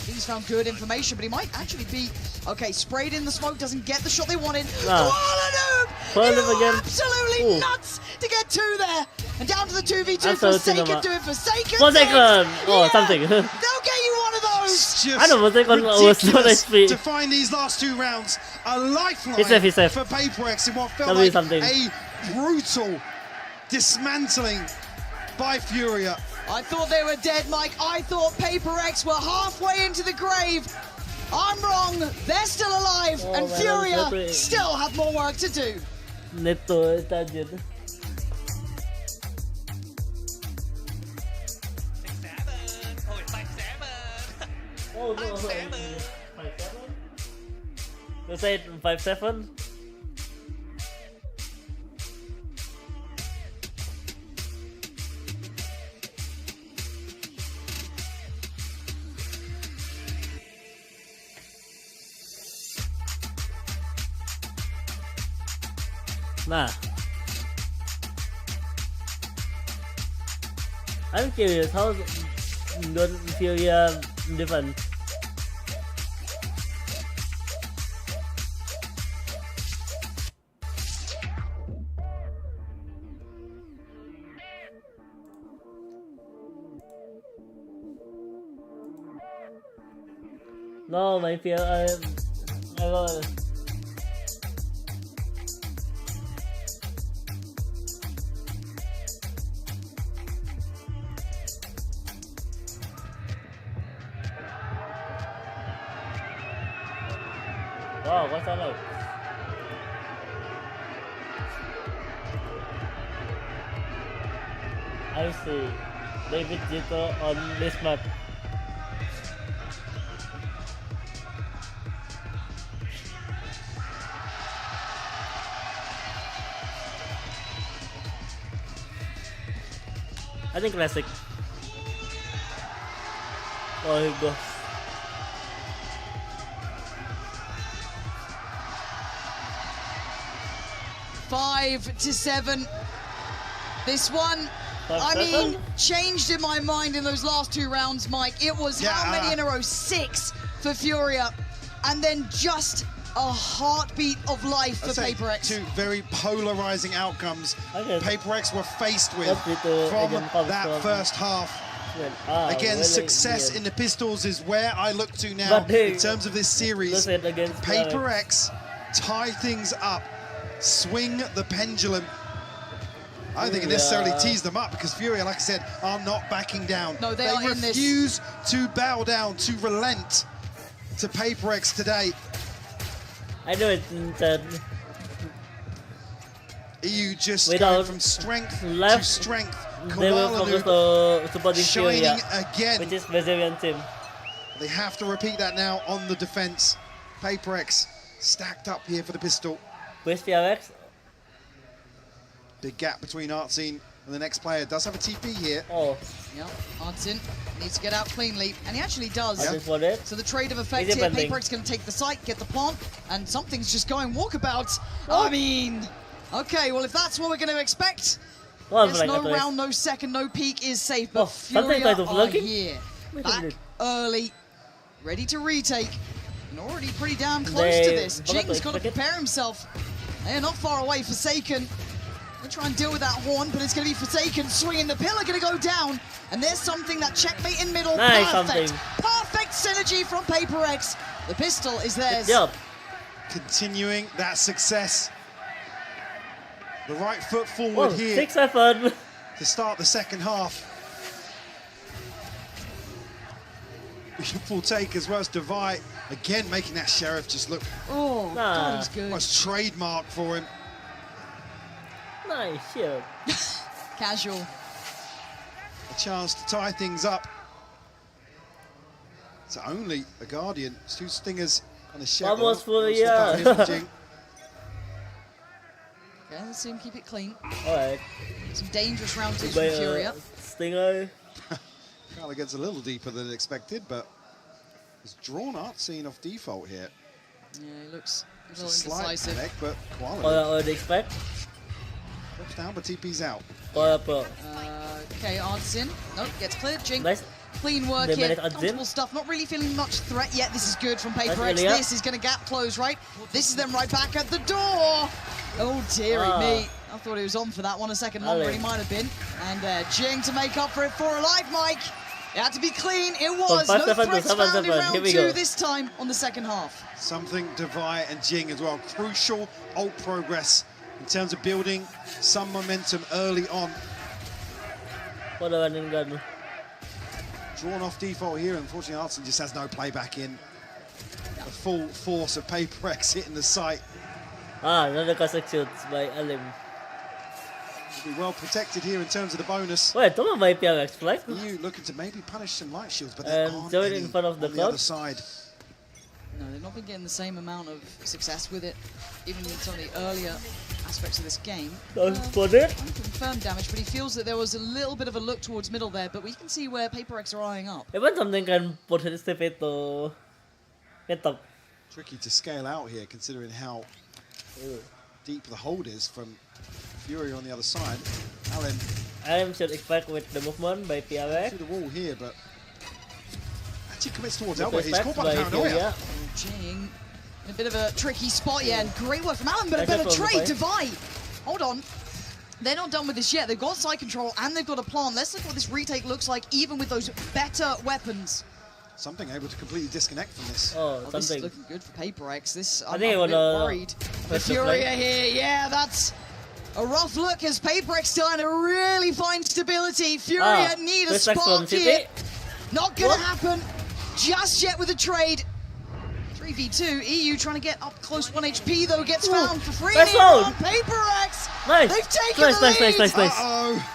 He's found good information, but he might actually be... Okay, sprayed in the smoke, doesn't get the shot they wanted. Nah. Koala Noob! You are absolutely nuts to get 2 there. And down to the 2v2 Forsaken doing Forsaken. Forsaken! Oh, something. They'll get you one of those. I know Forsaken was not HP. To find these last 2 rounds a lifeline he's safe. for PRX in what felt like a brutal dismantling by Furia. I thought they were dead, Mike. I thought PRX were halfway into the grave. I'm wrong. They're still alive, and Furia still have more work to do. Neto está yun. Oh no, 5-7? You said 5-7? Nah. I'm curious how good Furia defend. No, my fear. I got. Wow, what's that like? I see. David Zito on this map. I think classic. Oh, here we go. Five to 7. This one, I mean, changed in my mind in those last 2 rounds, Mike. It was how many in a row? 6 for Furia, and then just a heartbeat of life for PRX. 2 very polarizing outcomes PRX were faced with from that first half. Again, success in the pistols is where I look to now in terms of this series. PRX tie things up, swing the pendulum. I don't think it necessarily teased them up because Furia, like I said, are not backing down. No, they refuse to bow down, to relent to PRX today. I know it's insane. EU just going from strength to strength. They will focus on supporting shining Furia, again. which is Brazilian team. They have to repeat that now on the defense. PRX stacked up here for the pistol. With PRX. Big gap between Artsine and the next player. Does have a TP here. Oh. Yeah, Artsine needs to get out cleanly, and he actually does. Yeah. So the trade of effect here, PRX going to take the site, get the plant, and something's just going walkabout. I mean, okay, well, if that's what we're going to expect, there's no round, no second, no peak is safe, but Furia are here. Back early, ready to retake, and already pretty damn close to this. Jing's got to prepare himself. They're not far away, Forsaken. They'll try and deal with that horn, but it's going to be Forsaken swinging. The pillar going to go down, and there's something that checkmate in middle. Perfect. Perfect synergy from PRX. The pistol is theirs. Continuing that success. The right foot forward here 6-7 to start the second half. Beautiful take as well as Devi again making that Sheriff just look God, he's good. Almost trademark for him. Nice shit. Casual. A chance to tie things up. It's only a Guardian. It's 2 Stingers and a Sheriff. Almost Furia. Okay, let's see him keep it clean. Alright. Some dangerous round 2s from Furia. Stinger. Carla gets a little deeper than expected, but it's drawn Artsine off default here. Yeah, he looks a little indecisive. Panic, but quality. What I would expect. Drops down, but TP's out. Okay, Artsine. Nope, gets cleared. Jing. Nice. Clean work They here, managed to comfortable stuff, not really feeling much threat yet. This is good from PRX. This is going to gap close, right? This is them right back at the door. Oh, dearie me. I thought he was on for that one a second longer, and he might have been. And Jing to make up for it for a life, Mike. It had to be clean. It was. No threats found in round 2 this time on the second half. Something Devi and Jing as well. Crucial ult progress in terms of building some momentum early on. What a running gun. Drawn off default here. Unfortunately, Artson just has no playback in. The full force of PRX hitting the site. Another classic shoots by Alim. Be well protected here in terms of the bonus. Wait, don't by PRX flag. EU looking to maybe punish some light shields, but there aren't any in front of the, on the other side. No, they've not been getting the same amount of success with it, even in some of the earlier aspects of this game. Unconfirmed damage, but he feels that there was a little bit of a look towards middle there, but we can see where PRX are eyeing up. Even something can potentially to get up. Tricky to scale out here, considering how deep the hold is from Furia on the other side. Alan should expect with the movement by PRX. Through the wall here, but actually commits towards elbow. He's caught by the paranoia. Jing in a bit of a tricky spot, yeah, and great work from Alan, but a better trade. Devi, hold on. They're not done with this yet. They've got side control and they've got a plan. Let's look what this retake looks like, even with those better weapons. Something able to completely disconnect from this. This is looking good for PRX. This, I think I'm a bit worried. The Furia here, yeah, that's a rough look as PRX starting to really find stability. Furia need a spark here. Not gonna happen just yet with the trade. 3v2, EU trying to get up close. 1 HP though gets found for free here on PRX. Nice. They've taken the lead. Nice.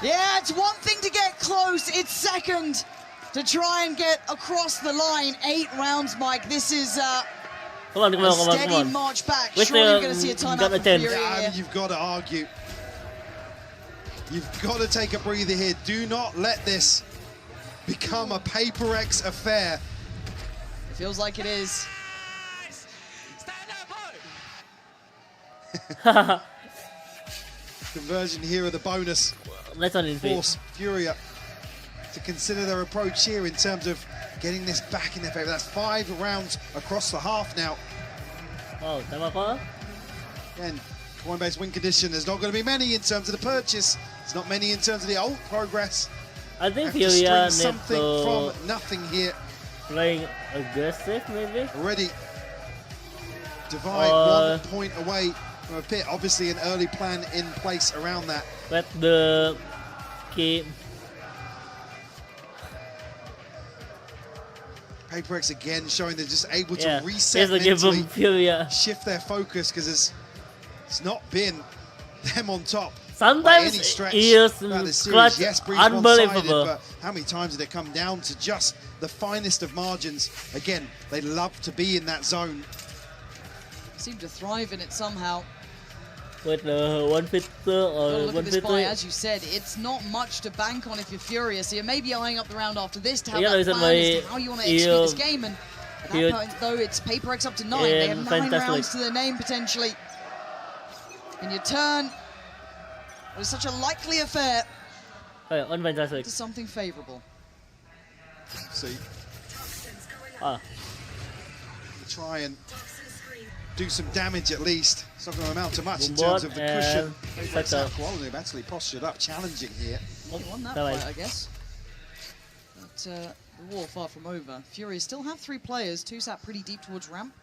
Yeah, it's one thing to get close. It's second to try and get across the line. 8 rounds, Mike. This is a steady march back. Surely we're going to see a timeout for Furia here. You've got to argue. You've got to take a breather here. Do not let this become a PRX affair. It feels like it is. Conversion here of the bonus. Force Furia to consider their approach here in terms of getting this back in their favor. That's 5 rounds across the half now. Oh, time. Again, coin-based win condition. There's not going to be many in terms of the purchase. It's not many in terms of the ult progress. I think Furia needs something from nothing here. Playing aggressive, maybe. Already divide 1 point away from a pit. Obviously, an early plan in place around that. But the key. PRX again showing they're just able to reset mentally, shift their focus, because it's not been them on top. Sometimes is clutch, yes, unbelievable. But how many times did it come down to just the finest of margins? Again, they love to be in that zone. Seem to thrive in it somehow. With 150 or 150. As you said, it's not much to bank on if you're furious. So you may be eyeing up the round after this to have that plan as to how you want to execute this game. And at that point, though, it's PRX up to 9. They have 9 rounds to their name, potentially. And you turn what is such a likely affair to something favourable. See. Try and do some damage at least. It's not going to amount to much in terms of the cushion. They've actually postured up, challenging here. Won that fight, I guess. But the war far from over. Fury still have 3 players. 2 sat pretty deep towards ramp.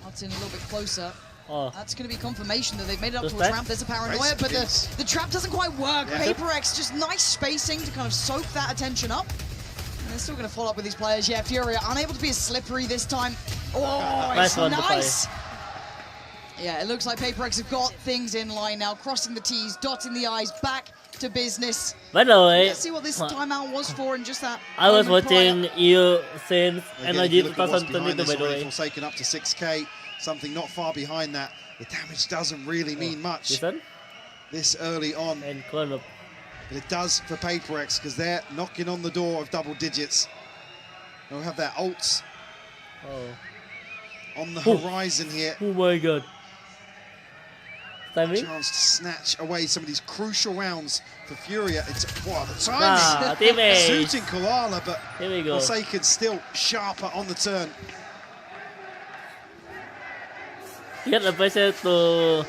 Hudson a little bit closer. That's going to be confirmation that they've made it up towards ramp. There's a paranoia, but the trap doesn't quite work. PRX, just nice spacing to kind of soak that attention up. And they're still going to follow up with these players. Yeah, Furia unable to be as slippery this time. Oh, it's nice. Yeah, it looks like PRX have got things in line now, crossing the T's, dotting the I's, back to business. By the way, let's see what this timeout was for in just that. I was watching you since NRG 2022, by the way. Forsaken up to 6K, something not far behind that. The damage doesn't really mean much this early on. But it does for PRX, because they're knocking on the door of double digits. They'll have their ults on the horizon here. Oh my god. Timing? Chance to snatch away some of these crucial rounds for Furia. It's wow, the timing suiting Koala, but here we go. Forsaken still sharper on the turn. He got the pressure to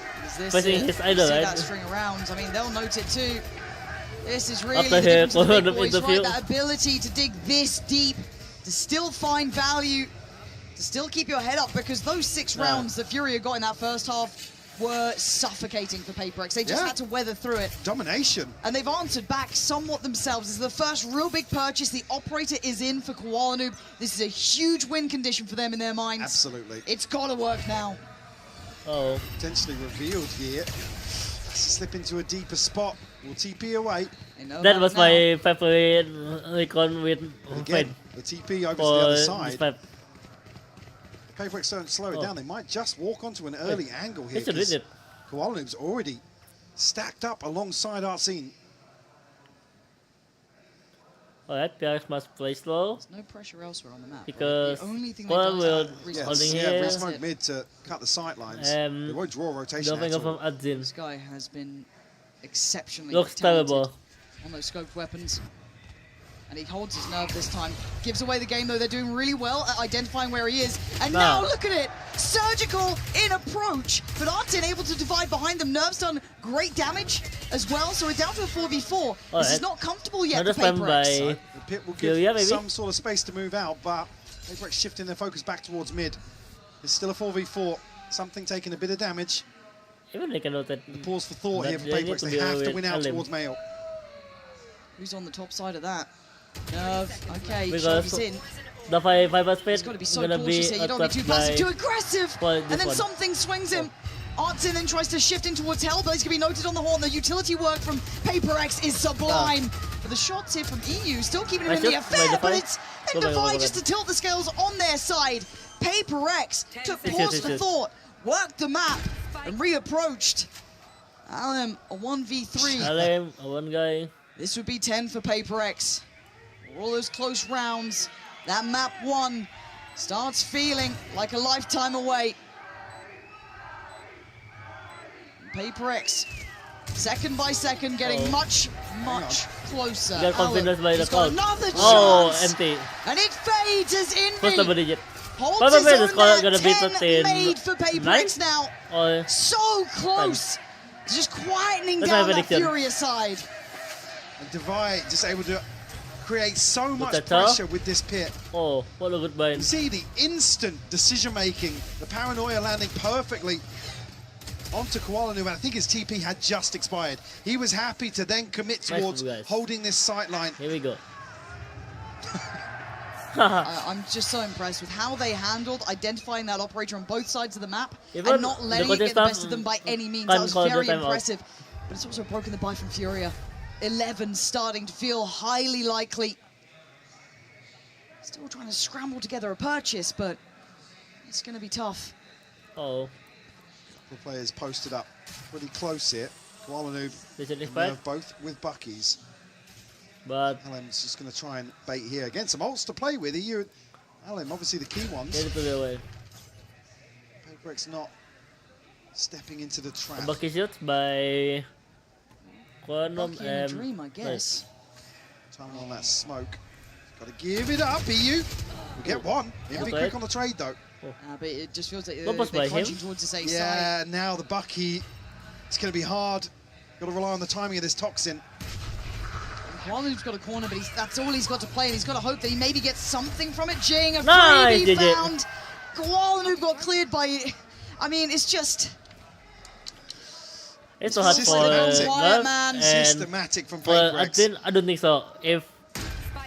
pressing his idol, right? That string around. I mean, they'll note it too. This is really After the difference of the big in boys, the right? field. That ability to dig this deep, to still find value, to still keep your head up, because those 6 rounds that Furia got in that first half were suffocating for PRX. They just had to weather through it. Domination. And they've answered back somewhat themselves. This is the first real big purchase. The operator is in for Koala Noob. This is a huge win condition for them in their minds. Absolutely. It's got to work now. Oh. Potentially revealed here. Slip into a deeper spot. Will TP away. That was my favorite recon with again, the TP over to the other side. PRX don't slow it down. They might just walk onto an early angle here. Koala Noob's already stacked up alongside Artsine. Alright, PRX must play slow. There's no pressure elsewhere on the map. Because the only thing Koala will holding here. Smoke mid to cut the sight lines. They won't draw rotation at all. From Adzin. This guy has been exceptionally looks talented terrible on those scoped weapons. And he holds his nerve this time. Gives away the game, though. They're doing really well at identifying where he is. And now, look at it! Surgical in approach. But Artin able to divide behind them. Nerve's done great damage as well. So we're down to a 4v4. This is not comfortable yet for PRX. The pit will give some sort of space to move out, but PRX shifting their focus back towards mid. It's still a 4v4. Something taking a bit of damage. Even they can note that. Pause for thought here for PRX. They have to win out towards Mail. Who's on the top side of that? Nerve, okay, because he's in. The 5 space He's got to be so cautious here. You don't be too passive, too aggressive. And then something swings him. Artsin then tries to shift in towards Hell, but he's going to be noted on the horn. The utility work from PRX is sublime. But the shots here from EU still keeping him in the affair, but it's Divide just to tilt the scales on their side. PRX took pause for thought, worked the map, and reapproached. Alem, a 1v3. Alem, a one guy. This would be 10 for PRX. All those close rounds, that map 1 starts feeling like a lifetime away. PRX, second by second, getting much closer. Got confidence by the crowd. Another chance. Oh, empty. And it fades as Envy holds his own gonna be 10 made for PRX now. Oh, so close. Just quietening down that Furia side. And Divide just able to create so much pressure with this pit. Oh, what a good bind. You see the instant decision making, the paranoia landing perfectly onto Koala Noob, and I think his TP had just expired. He was happy to then commit towards holding this sight line. Here we go. I'm just so impressed with how they handled identifying that operator on both sides of the map and not letting it get the best of them by any means. That was very impressive. But it's also broken the buy from Furia. 11 starting to feel highly likely. Still trying to scramble together a purchase, but it's going to be tough. Oh. The players posted up pretty close here. Koala Noob both with Buckies. But Alem's just going to try and bait here. Again, some ults to play with. Alem, obviously the key ones. Get it to the way. PRX not stepping into the trap. Bucky shoots by Quantum and Dream, I guess. Time on that smoke. Got to give it up, EU. We'll get one. It'll be quick on the trade, though. But it just feels like they're crunching towards the safe side. Yeah, now the Bucky. It's going to be hard. Got to rely on the timing of this Toxin. Koala's got a corner, but that's all he's got to play, and he's got to hope that he maybe gets something from it. Jing, a freebie found. Koala Noob got cleared by... I mean, it's just... It's so hard for man. Systematic from PRX. I don't think so. If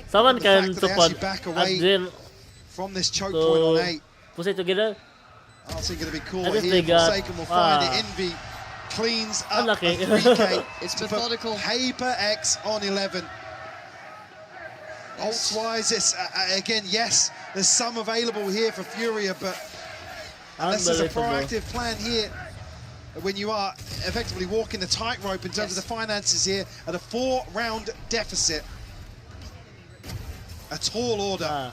someone can support Adrian from this choke point on 8. Push it together. Artsine going to be caught here. Forsaken will find it. Envy cleans up a 3K. It's methodical. PRX on 11. Ults-wise, it's again, yes, there's some available here for Furia, but unless there's a proactive plan here, when you are effectively walking the tightrope in terms of the finances here at a 4-round deficit, a tall order,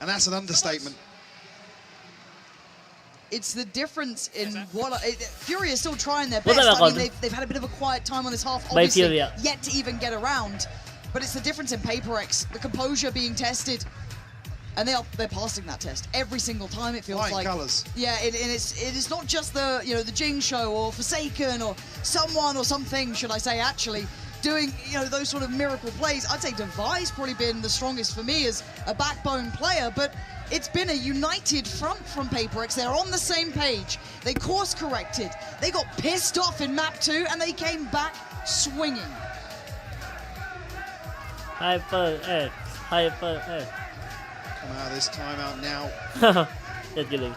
and that's an understatement. it's the difference in what Furia is still trying their best. I mean, they've had a bit of a quiet time on this half, obviously, yet to even get around. But it's the difference in PRX, the composure being tested, and they're passing that test every single time. It feels like colors. Yeah, it is not just the the Jing show or Forsaken or someone or something, should I say, actually doing those sort of miracle plays. I'd say Devi's probably been the strongest for me as a backbone player, but it's been a united front from PRX. They're on the same page. They course corrected. They got pissed off in map 2 and they came back swinging. HyperX. Come out of this timeout now. Just kidding.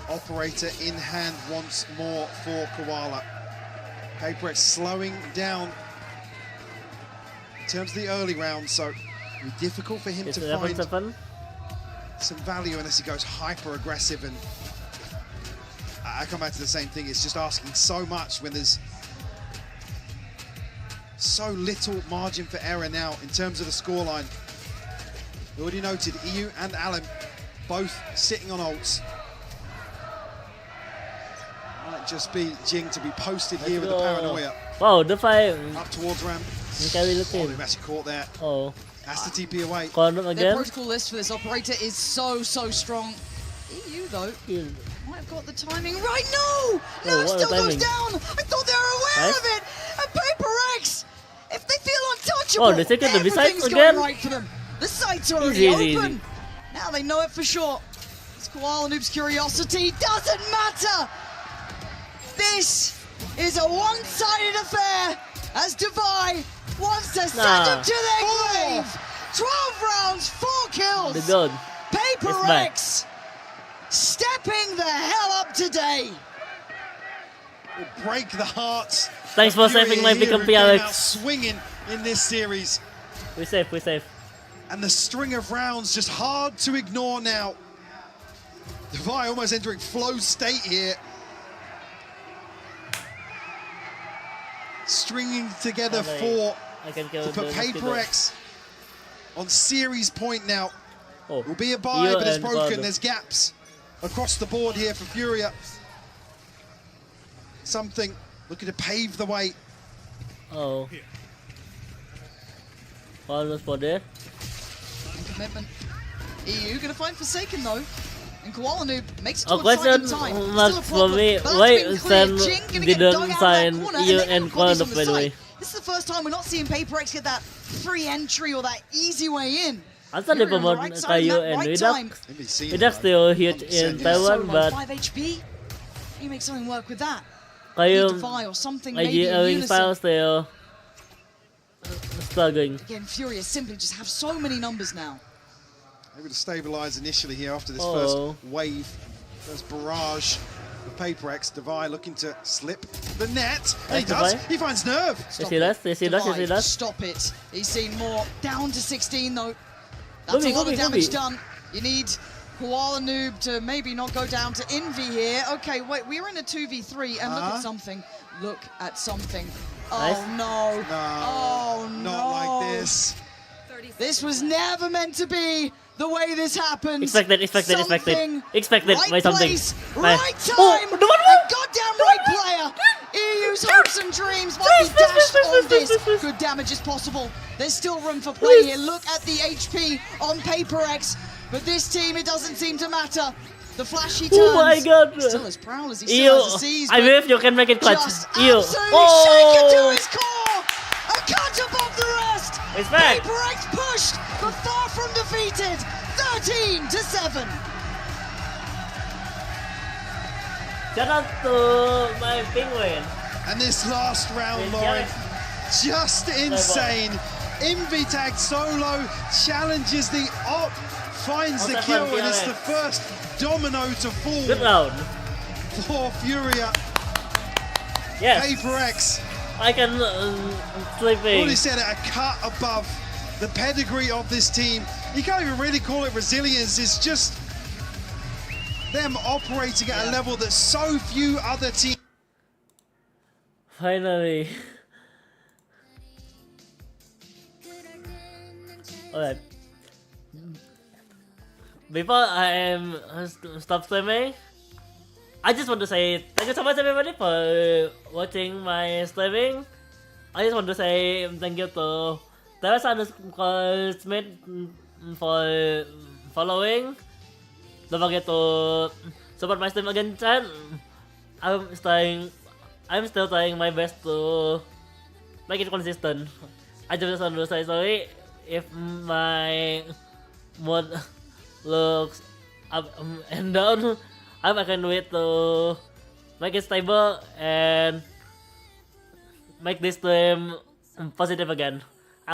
Operator in hand once more for Koala. PRX slowing down in terms of the early rounds, so it'll be difficult for him to find some value unless he goes hyper aggressive. And I come back to the same thing, it's just asking so much when there's so little margin for error now in terms of the scoreline. We already noted EU and Alan both sitting on ults. Might just be Jing to be posted here with the paranoia. Wow, the fight up towards ramp. He actually caught there. Oh. Has to TP away. Their protocol list for this operator is so strong. EU though might have got the timing right. No, it still goes down. I thought they were aware of it. And PRX, if they feel untouchable, everything's going right for them. The site's already open. Now they know it for sure. It's Koala Noob's curiosity. Doesn't matter. This is a one-sided affair as Devi wants to send him to their grave. 12 rounds, 4 kills. PRX stepping the hell up today. Will break the hearts. Thanks for saving my pick up, PRX. Swinging in this series. We're safe. And the string of rounds just hard to ignore now. Devi almost entering flow state here. Stringing together 4 to put PRX on series point now. Will be a buy, but it's broken. There's gaps across the board here for Furia. Something looking to pave the way. Oh. Almost for there. Commitment. EU gonna find Forsaken though. And Koala Noob makes it to a question mark for me. Why Sam didn't sign EU and Koala Noob, by the way? This is the first time we're not seeing PRX get that free entry or that easy way in. Asa di promote Kayu and Widak still huge in Taiwan, but 5 HP. You make something work with that. Kayu or something maybe in style still struggling. Again, Furia simply just have so many numbers now. Able to stabilize initially here after this first wave, first barrage of PRX. Devi looking to slip the net. And he does. He finds Nerve. Stop it. He's seen more. Down to 16 though. That's a lot of damage done. You need Koala Noob to maybe not go down to Envy here. Okay, wait, we're in a 2v3 and look at something. Look at something. Oh no. Oh no. Not like this. This was never meant to be the way this happened. Expected by something. Right place, right time, and goddamn right player. EU's hopes and dreams might be dashed on this. Good damage is possible. There's still room for play here. Look at the HP on PRX. But this team, it doesn't seem to matter. The flashy turns. Oh my god. Still as proud as he still has a seize. I believe you can make it clutch. Absolutely shaken to his core. A cut above the rest. It's back. PRX pushed, but far from defeated. 13-7. Shout out to my penguin. And this last round, Lauren, just insane. Invitag solo challenges the op, finds the kill, and it's the first domino to fall. Good round. For Furia. Yes. PRX. I can sleeping. Already said it, a cut above the pedigree of this team. You can't even really call it resilience. It's just them operating at a level that so few other teams. Finally. Alright. Before I stop streaming, I just want to say thank you so much everybody for watching my streaming. I just want to say thank you to Smith for following. Don't forget to support my stream again, chat. I'm still trying my best to make it consistent. I just want to say sorry if my mood looks up and down. I can wait to make it stable and make this stream positive again.